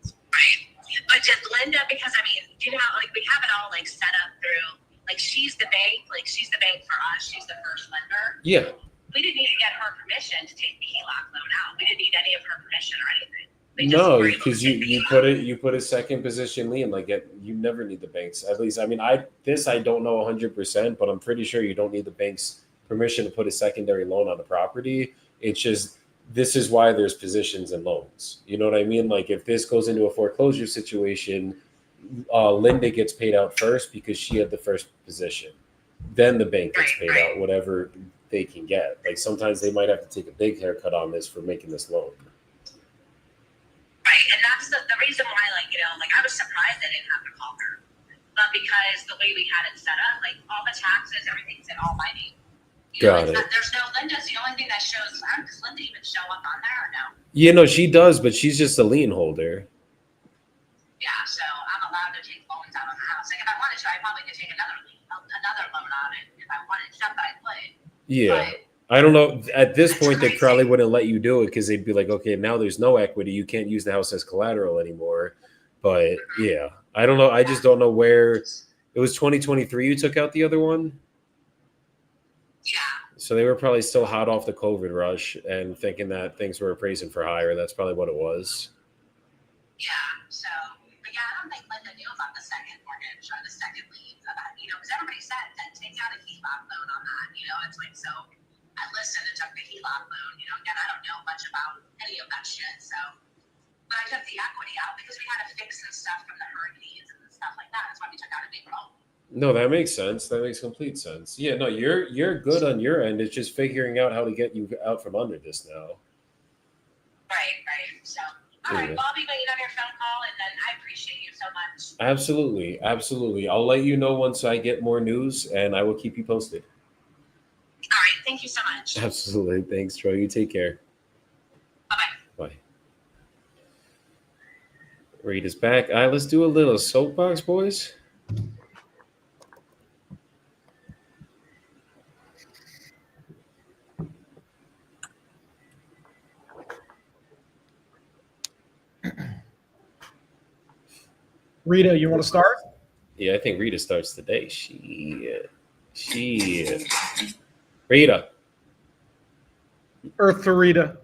S9: Right. But did Linda, because you know how like we have it all like set up through like she's the bank for us, she's the first lender.
S1: Yeah.
S9: We didn't need to get her permission to take the HELOC loan out. We didn't need any of her permission or anything.
S1: No, because you put a second position lien. Like you never need the banks. At least I don't know 100%, but I'm pretty sure you don't need the bank's permission to put a secondary loan on the property. It's just this is why there's positions and loans. You know what I mean? Like if this goes into a foreclosure situation, Linda gets paid out first because she had the first position. Then the bank gets paid out whatever they can get. Like sometimes they might have to take a big haircut on this for making this loan.
S9: Right, and that's the reason why, I was surprised I didn't have to call her. But because the way we had it set up, like all the taxes, everything's in all my name.
S1: Got it.
S9: There's no Linda's the only thing that shows. Does Linda even show up on there or no?
S1: Yeah, no, she does, but she's just a lien holder.
S9: Yeah, so I'm allowed to take loans out on the house. Like if I wanted to, I probably could take another loan on it if I wanted. Stuff that I could.
S1: Yeah.
S9: But
S1: I don't know. At this point, they probably wouldn't let you do it because they'd be like, okay, now there's no equity. You can't use the house as collateral anymore. But yeah, I don't know. I just don't know where it was 2023. You took out the other one.
S9: Yeah.
S1: So they were probably still hot off the COVID rush and thinking that things were appraising for higher. That's probably what it was.
S9: Yeah. So, but yeah, I don't think Linda knew about the second mortgage or the second lien. Because everybody said that take out a HELOC loan on that. It's like so. I listened and took the HELOC loan. Again, I don't know much about any of that shit. So, but I took the equity out because we had to fix some stuff from the hurricanes and stuff like that. That's why we took out a big loan.
S1: No, that makes sense. That makes complete sense. Yeah, no, you're good on your end. It's just figuring out how to get you out from under this now.
S9: Right. So, all right, well, I'll be waiting on your phone call, and then I appreciate you so much.
S1: Absolutely. I'll let you know once I get more news, and I will keep you posted.
S9: All right, thank you so much.
S1: Absolutely. Thanks, Troy. You take care.
S9: Bye-bye.
S1: Bye. Reed is back. All right, let's do a little soapbox, boys.
S4: Rita, you want to start?
S1: Yeah, I think Rita starts today. Shit. Rita.
S4: Earth to Rita.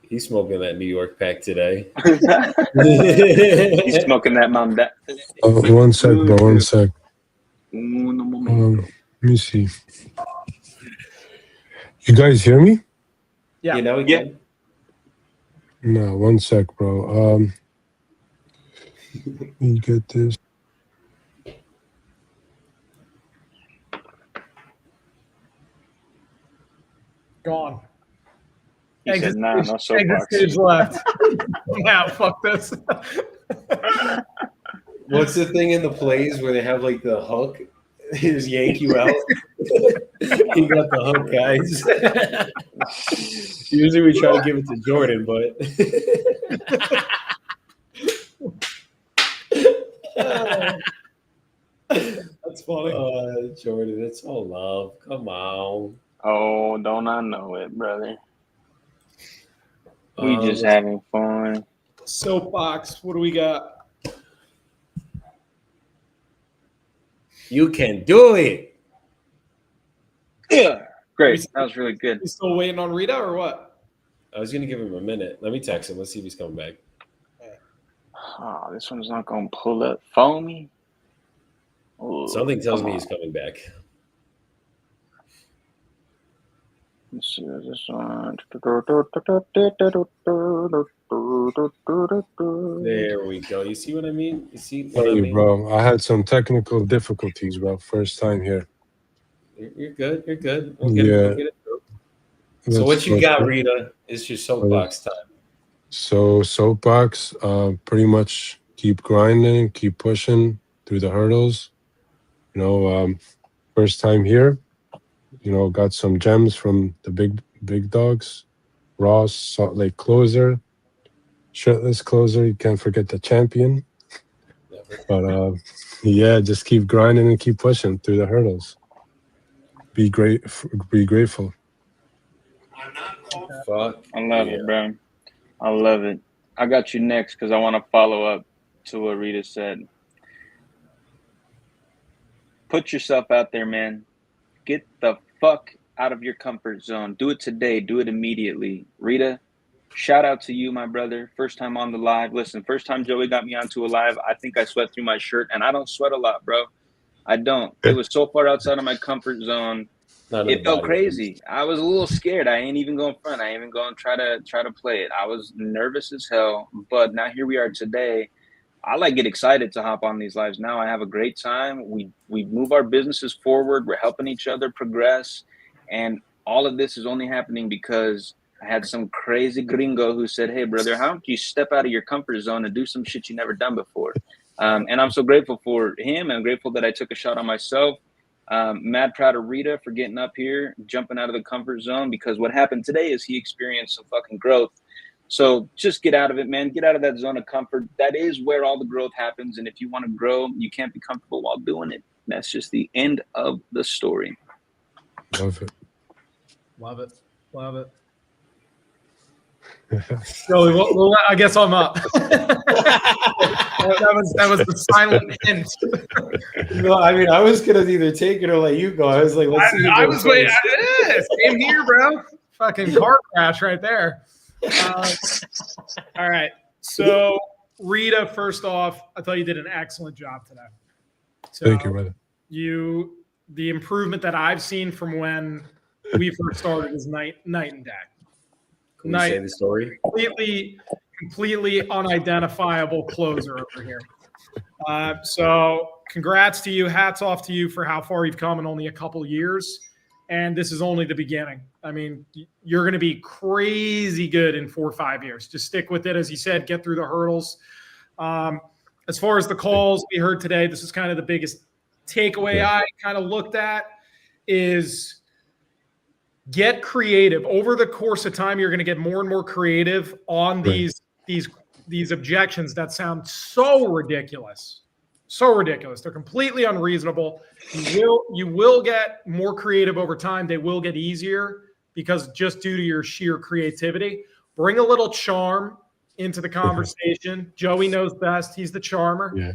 S1: He's smoking that New York pack today.
S5: He's smoking that Mount.
S6: One sec, bro. One sec. Let me see. You guys hear me?
S4: Yeah.
S1: You know, yeah.
S6: No, one sec, bro. Let me get this.
S4: Gone.
S5: He said, "Nah, no soapbox."
S4: Stage left. Yeah, fuck this.
S1: What's the thing in the plays where they have like the hook? They just yank you out. You got the hook, guys. Usually we try to give it to Jordan, but
S4: that's funny.
S1: Jordan, it's all love. Come on.
S5: Oh, don't I know it, brother? We just having fun.
S4: Soapbox. What do we got?
S1: You can do it.
S5: Yeah, great. That was really good.
S4: You still waiting on Rita or what?
S1: I was gonna give him a minute. Let me text him. Let's see if he's coming back.
S5: Oh, this one's not gonna pull up. Phone me.
S1: Ooh, something tells me he's coming back.
S5: Let's see this one.
S1: There we go. You see what I mean? You see what
S6: Hey,
S1: I mean?
S6: bro. I had some technical difficulties, bro. First time here.
S1: You're good. You're good. We'll get it through. So what you got, Rita? It's your soapbox time.
S6: So soapbox, pretty much keep grinding, keep pushing through the hurdles. You know, first time here. You know, got some gems from the big dogs. Ross, Salt Lake closer, shirtless closer. You can't forget the champion. But yeah, just keep grinding and keep pushing through the hurdles. Be grateful.
S1: Fuck.
S5: I love it, bro. I love it. I got you next because I want to follow up to what Rita said. Put yourself out there, man. Get the fuck out of your comfort zone. Do it today. Do it immediately. Rita, shout out to you, my brother. First time on the live. Listen, first time Joey got me onto a live, I think I sweat through my shirt, and I don't sweat a lot, bro. I don't. It was so far outside of my comfort zone. It felt crazy. I was a little scared. I ain't even going front. I ain't even going to try to play it. I was nervous as hell, but now here we are today. I get excited to hop on these lives now. I have a great time. We move our businesses forward. We're helping each other progress. And all of this is only happening because I had some crazy gringo who said, "Hey, brother, how don't you step out of your comfort zone and do some shit you never done before?" And I'm so grateful for him. I'm grateful that I took a shot on myself. Mad proud of Rita for getting up here, jumping out of the comfort zone, because what happened today is he experienced some fucking growth. So just get out of it, man. Get out of that zone of comfort. That is where all the growth happens. And if you want to grow, you can't be comfortable while doing it. That's just the end of the story.
S6: Love it.
S4: Love it. Love it. Joey, well, I guess I'm up. that was the silent hint.
S1: No, I mean, I was gonna either take it or let you go. I was like, let's see.
S4: I was waiting. Same here, bro. Fucking car crash right there. All right. So, Rita, first off, I thought you did an excellent job today. So
S6: thank you, brother.
S4: The improvement that I've seen from when we first started is night and day.
S1: Can we say the story?
S4: Completely unidentifiable closer over here. So, congrats to you. Hats off to you for how far you've come in only a couple years. And this is only the beginning. I mean, you're going to be crazy good in 4 or 5 years. Just stick with it. As you said, get through the hurdles. As far as the calls we heard today, this is kind of the biggest takeaway I kind of looked at is get creative. Over the course of time, you're going to get more and more creative on these objections that sound so ridiculous. So ridiculous. They're completely unreasonable. You will get more creative over time. They will get easier because just due to your sheer creativity. Bring a little charm into the conversation. Joey knows best. He's the charmer.
S6: Yeah.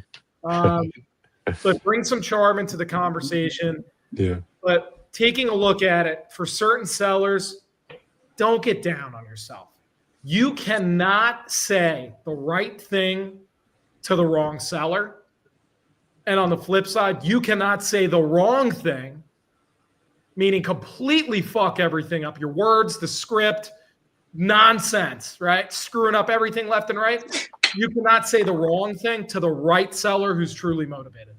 S4: But bring some charm into the conversation.
S6: Yeah.
S4: But taking a look at it for certain sellers, don't get down on yourself. You cannot say the right thing to the wrong seller. And on the flip side, you cannot say the wrong thing, meaning completely fuck everything up. Your words, the script, nonsense, right? Screwing up everything left and right. You cannot say the wrong thing to the right seller who's truly motivated.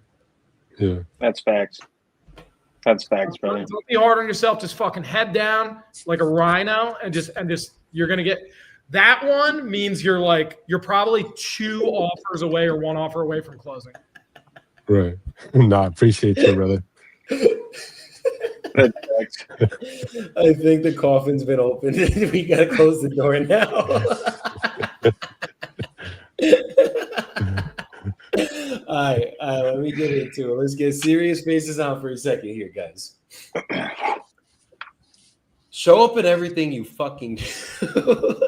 S6: Yeah.
S5: That's facts. That's facts, brother.
S4: Don't be hard on yourself. Just fucking head down like a rhino and just you're gonna get that one means you're probably 2 offers away or 1 offer away from closing.
S6: Right. Nah, appreciate you, brother.
S1: I think the coffin's been opened. We gotta close the door now. All right, let me get into it. Let's get serious faces on for a second here, guys. Show up in everything you fucking do.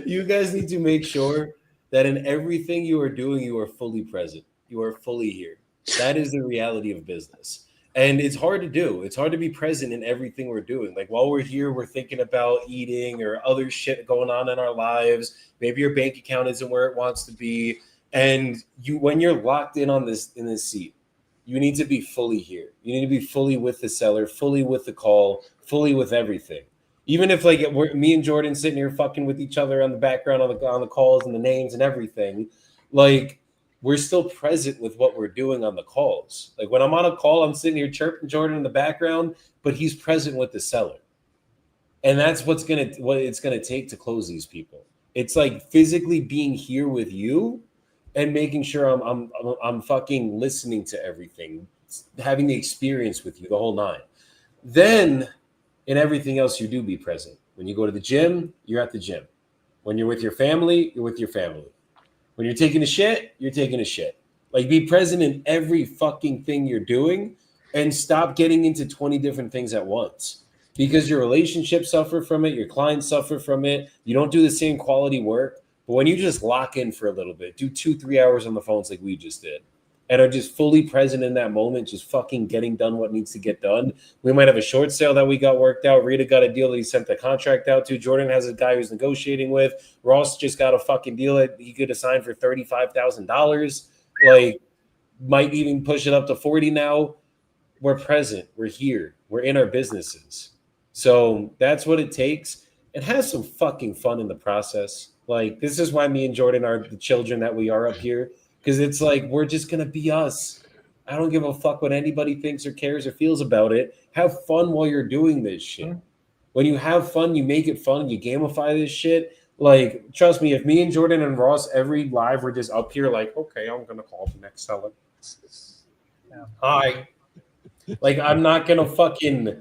S1: You guys need to make sure that in everything you are doing, you are fully present. You are fully here. That is the reality of business. And it's hard to do. It's hard to be present in everything we're doing. Like while we're here, we're thinking about eating or other shit going on in our lives. Maybe your bank account isn't where it wants to be. And when you're locked in on this seat, you need to be fully here. You need to be fully with the seller, fully with the call, fully with everything. Even if me and Jordan sitting here fucking with each other on the background on the calls and the names and everything, like we're still present with what we're doing on the calls. Like when I'm on a call, I'm sitting here chirping Jordan in the background, but he's present with the seller. And that's what it's gonna take to close these people. It's like physically being here with you and making sure I'm fucking listening to everything, having the experience with you, the whole 9. Then in everything else, you do be present. When you go to the gym, you're at the gym. When you're with your family, you're with your family. When you're taking a shit, you're taking a shit. Like be present in every fucking thing you're doing and stop getting into 20 different things at once because your relationships suffer from it. Your clients suffer from it. You don't do the same quality work. But when you just lock in for a little bit, do 2-3 hours on the phones like we just did, and are just fully present in that moment, just fucking getting done what needs to get done. We might have a short sale that we got worked out. Rita got a deal that he sent the contract out to. Jordan has a guy who's negotiating with. Ross just got a fucking deal that he could have signed for $35,000. Like, might even push it up to 40 now. We're present. We're here. We're in our businesses. So that's what it takes. And have some fucking fun in the process. Like, this is why me and Jordan are the children that we are up here. Because it's like, we're just going to be us. I don't give a fuck what anybody thinks or cares or feels about it. Have fun while you're doing this shit. When you have fun, you make it fun. You gamify this shit. Like, trust me, if me and Jordan and Ross every live were just up here like, okay, I'm going to call the next seller. Yeah. Hi. Like, I'm not going to fucking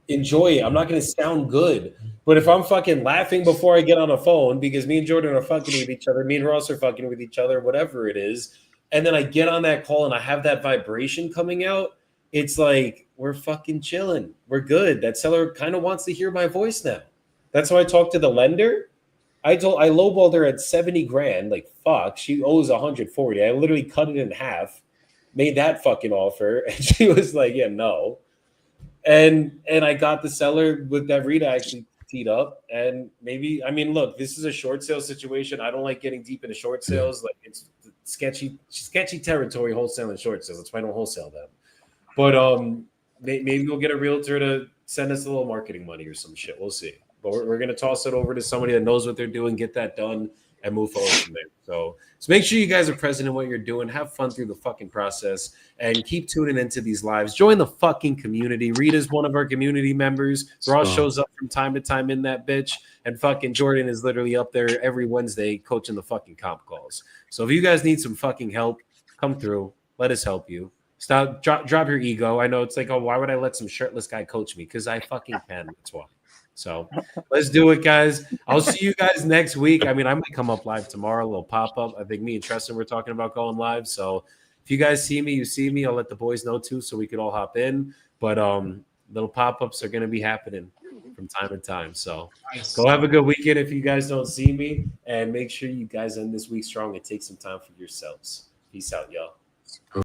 S1: enjoy it. I'm not going to sound good. But if I'm fucking laughing before I get on a phone because me and Jordan are fucking with each other, me and Ross are fucking with each other, whatever it is, and then I get on that call and I have that vibration coming out, it's like we're fucking chilling. We're good. That seller kind of wants to hear my voice now. That's how I talked to the lender. I lowballed her at $70,000. Like, fuck, she owes 140. I literally cut it in half, made that fucking offer, and she was like, yeah, no. And I got the seller with that Rita actually teed up. And maybe, I mean, look, this is a short sale situation. I don't like getting deep into short sales. Like, it's sketchy territory, wholesale and short sales. That's why I don't wholesale them. But maybe we'll get a realtor to send us a little marketing money or some shit. We'll see. But we're going to toss it over to somebody that knows what they're doing, get that done, and move forward from there. So make sure you guys are present in what you're doing. Have fun through the fucking process and keep tuning into these lives. Join the fucking community. Rita's one of our community members. Ross shows up from time to time in that bitch. And fucking Jordan is literally up there every Wednesday coaching the fucking comp calls. So if you guys need some fucking help, come through. Let us help you. Stop, drop your ego. I know it's like, oh, why would I let some shirtless guy coach me? Because I fucking can. That's why. So let's do it, guys. I'll see you guys next week. I mean, I might come up live tomorrow, a little pop-up. I think me and Tristan were talking about going live. So if you guys see me, you see me. I'll let the boys know too so we could all hop in. But little pop-ups are going to be happening from time to time. So go have a good weekend if you guys don't see me. And make sure you guys end this week strong and take some time for yourselves. Peace out, y'all.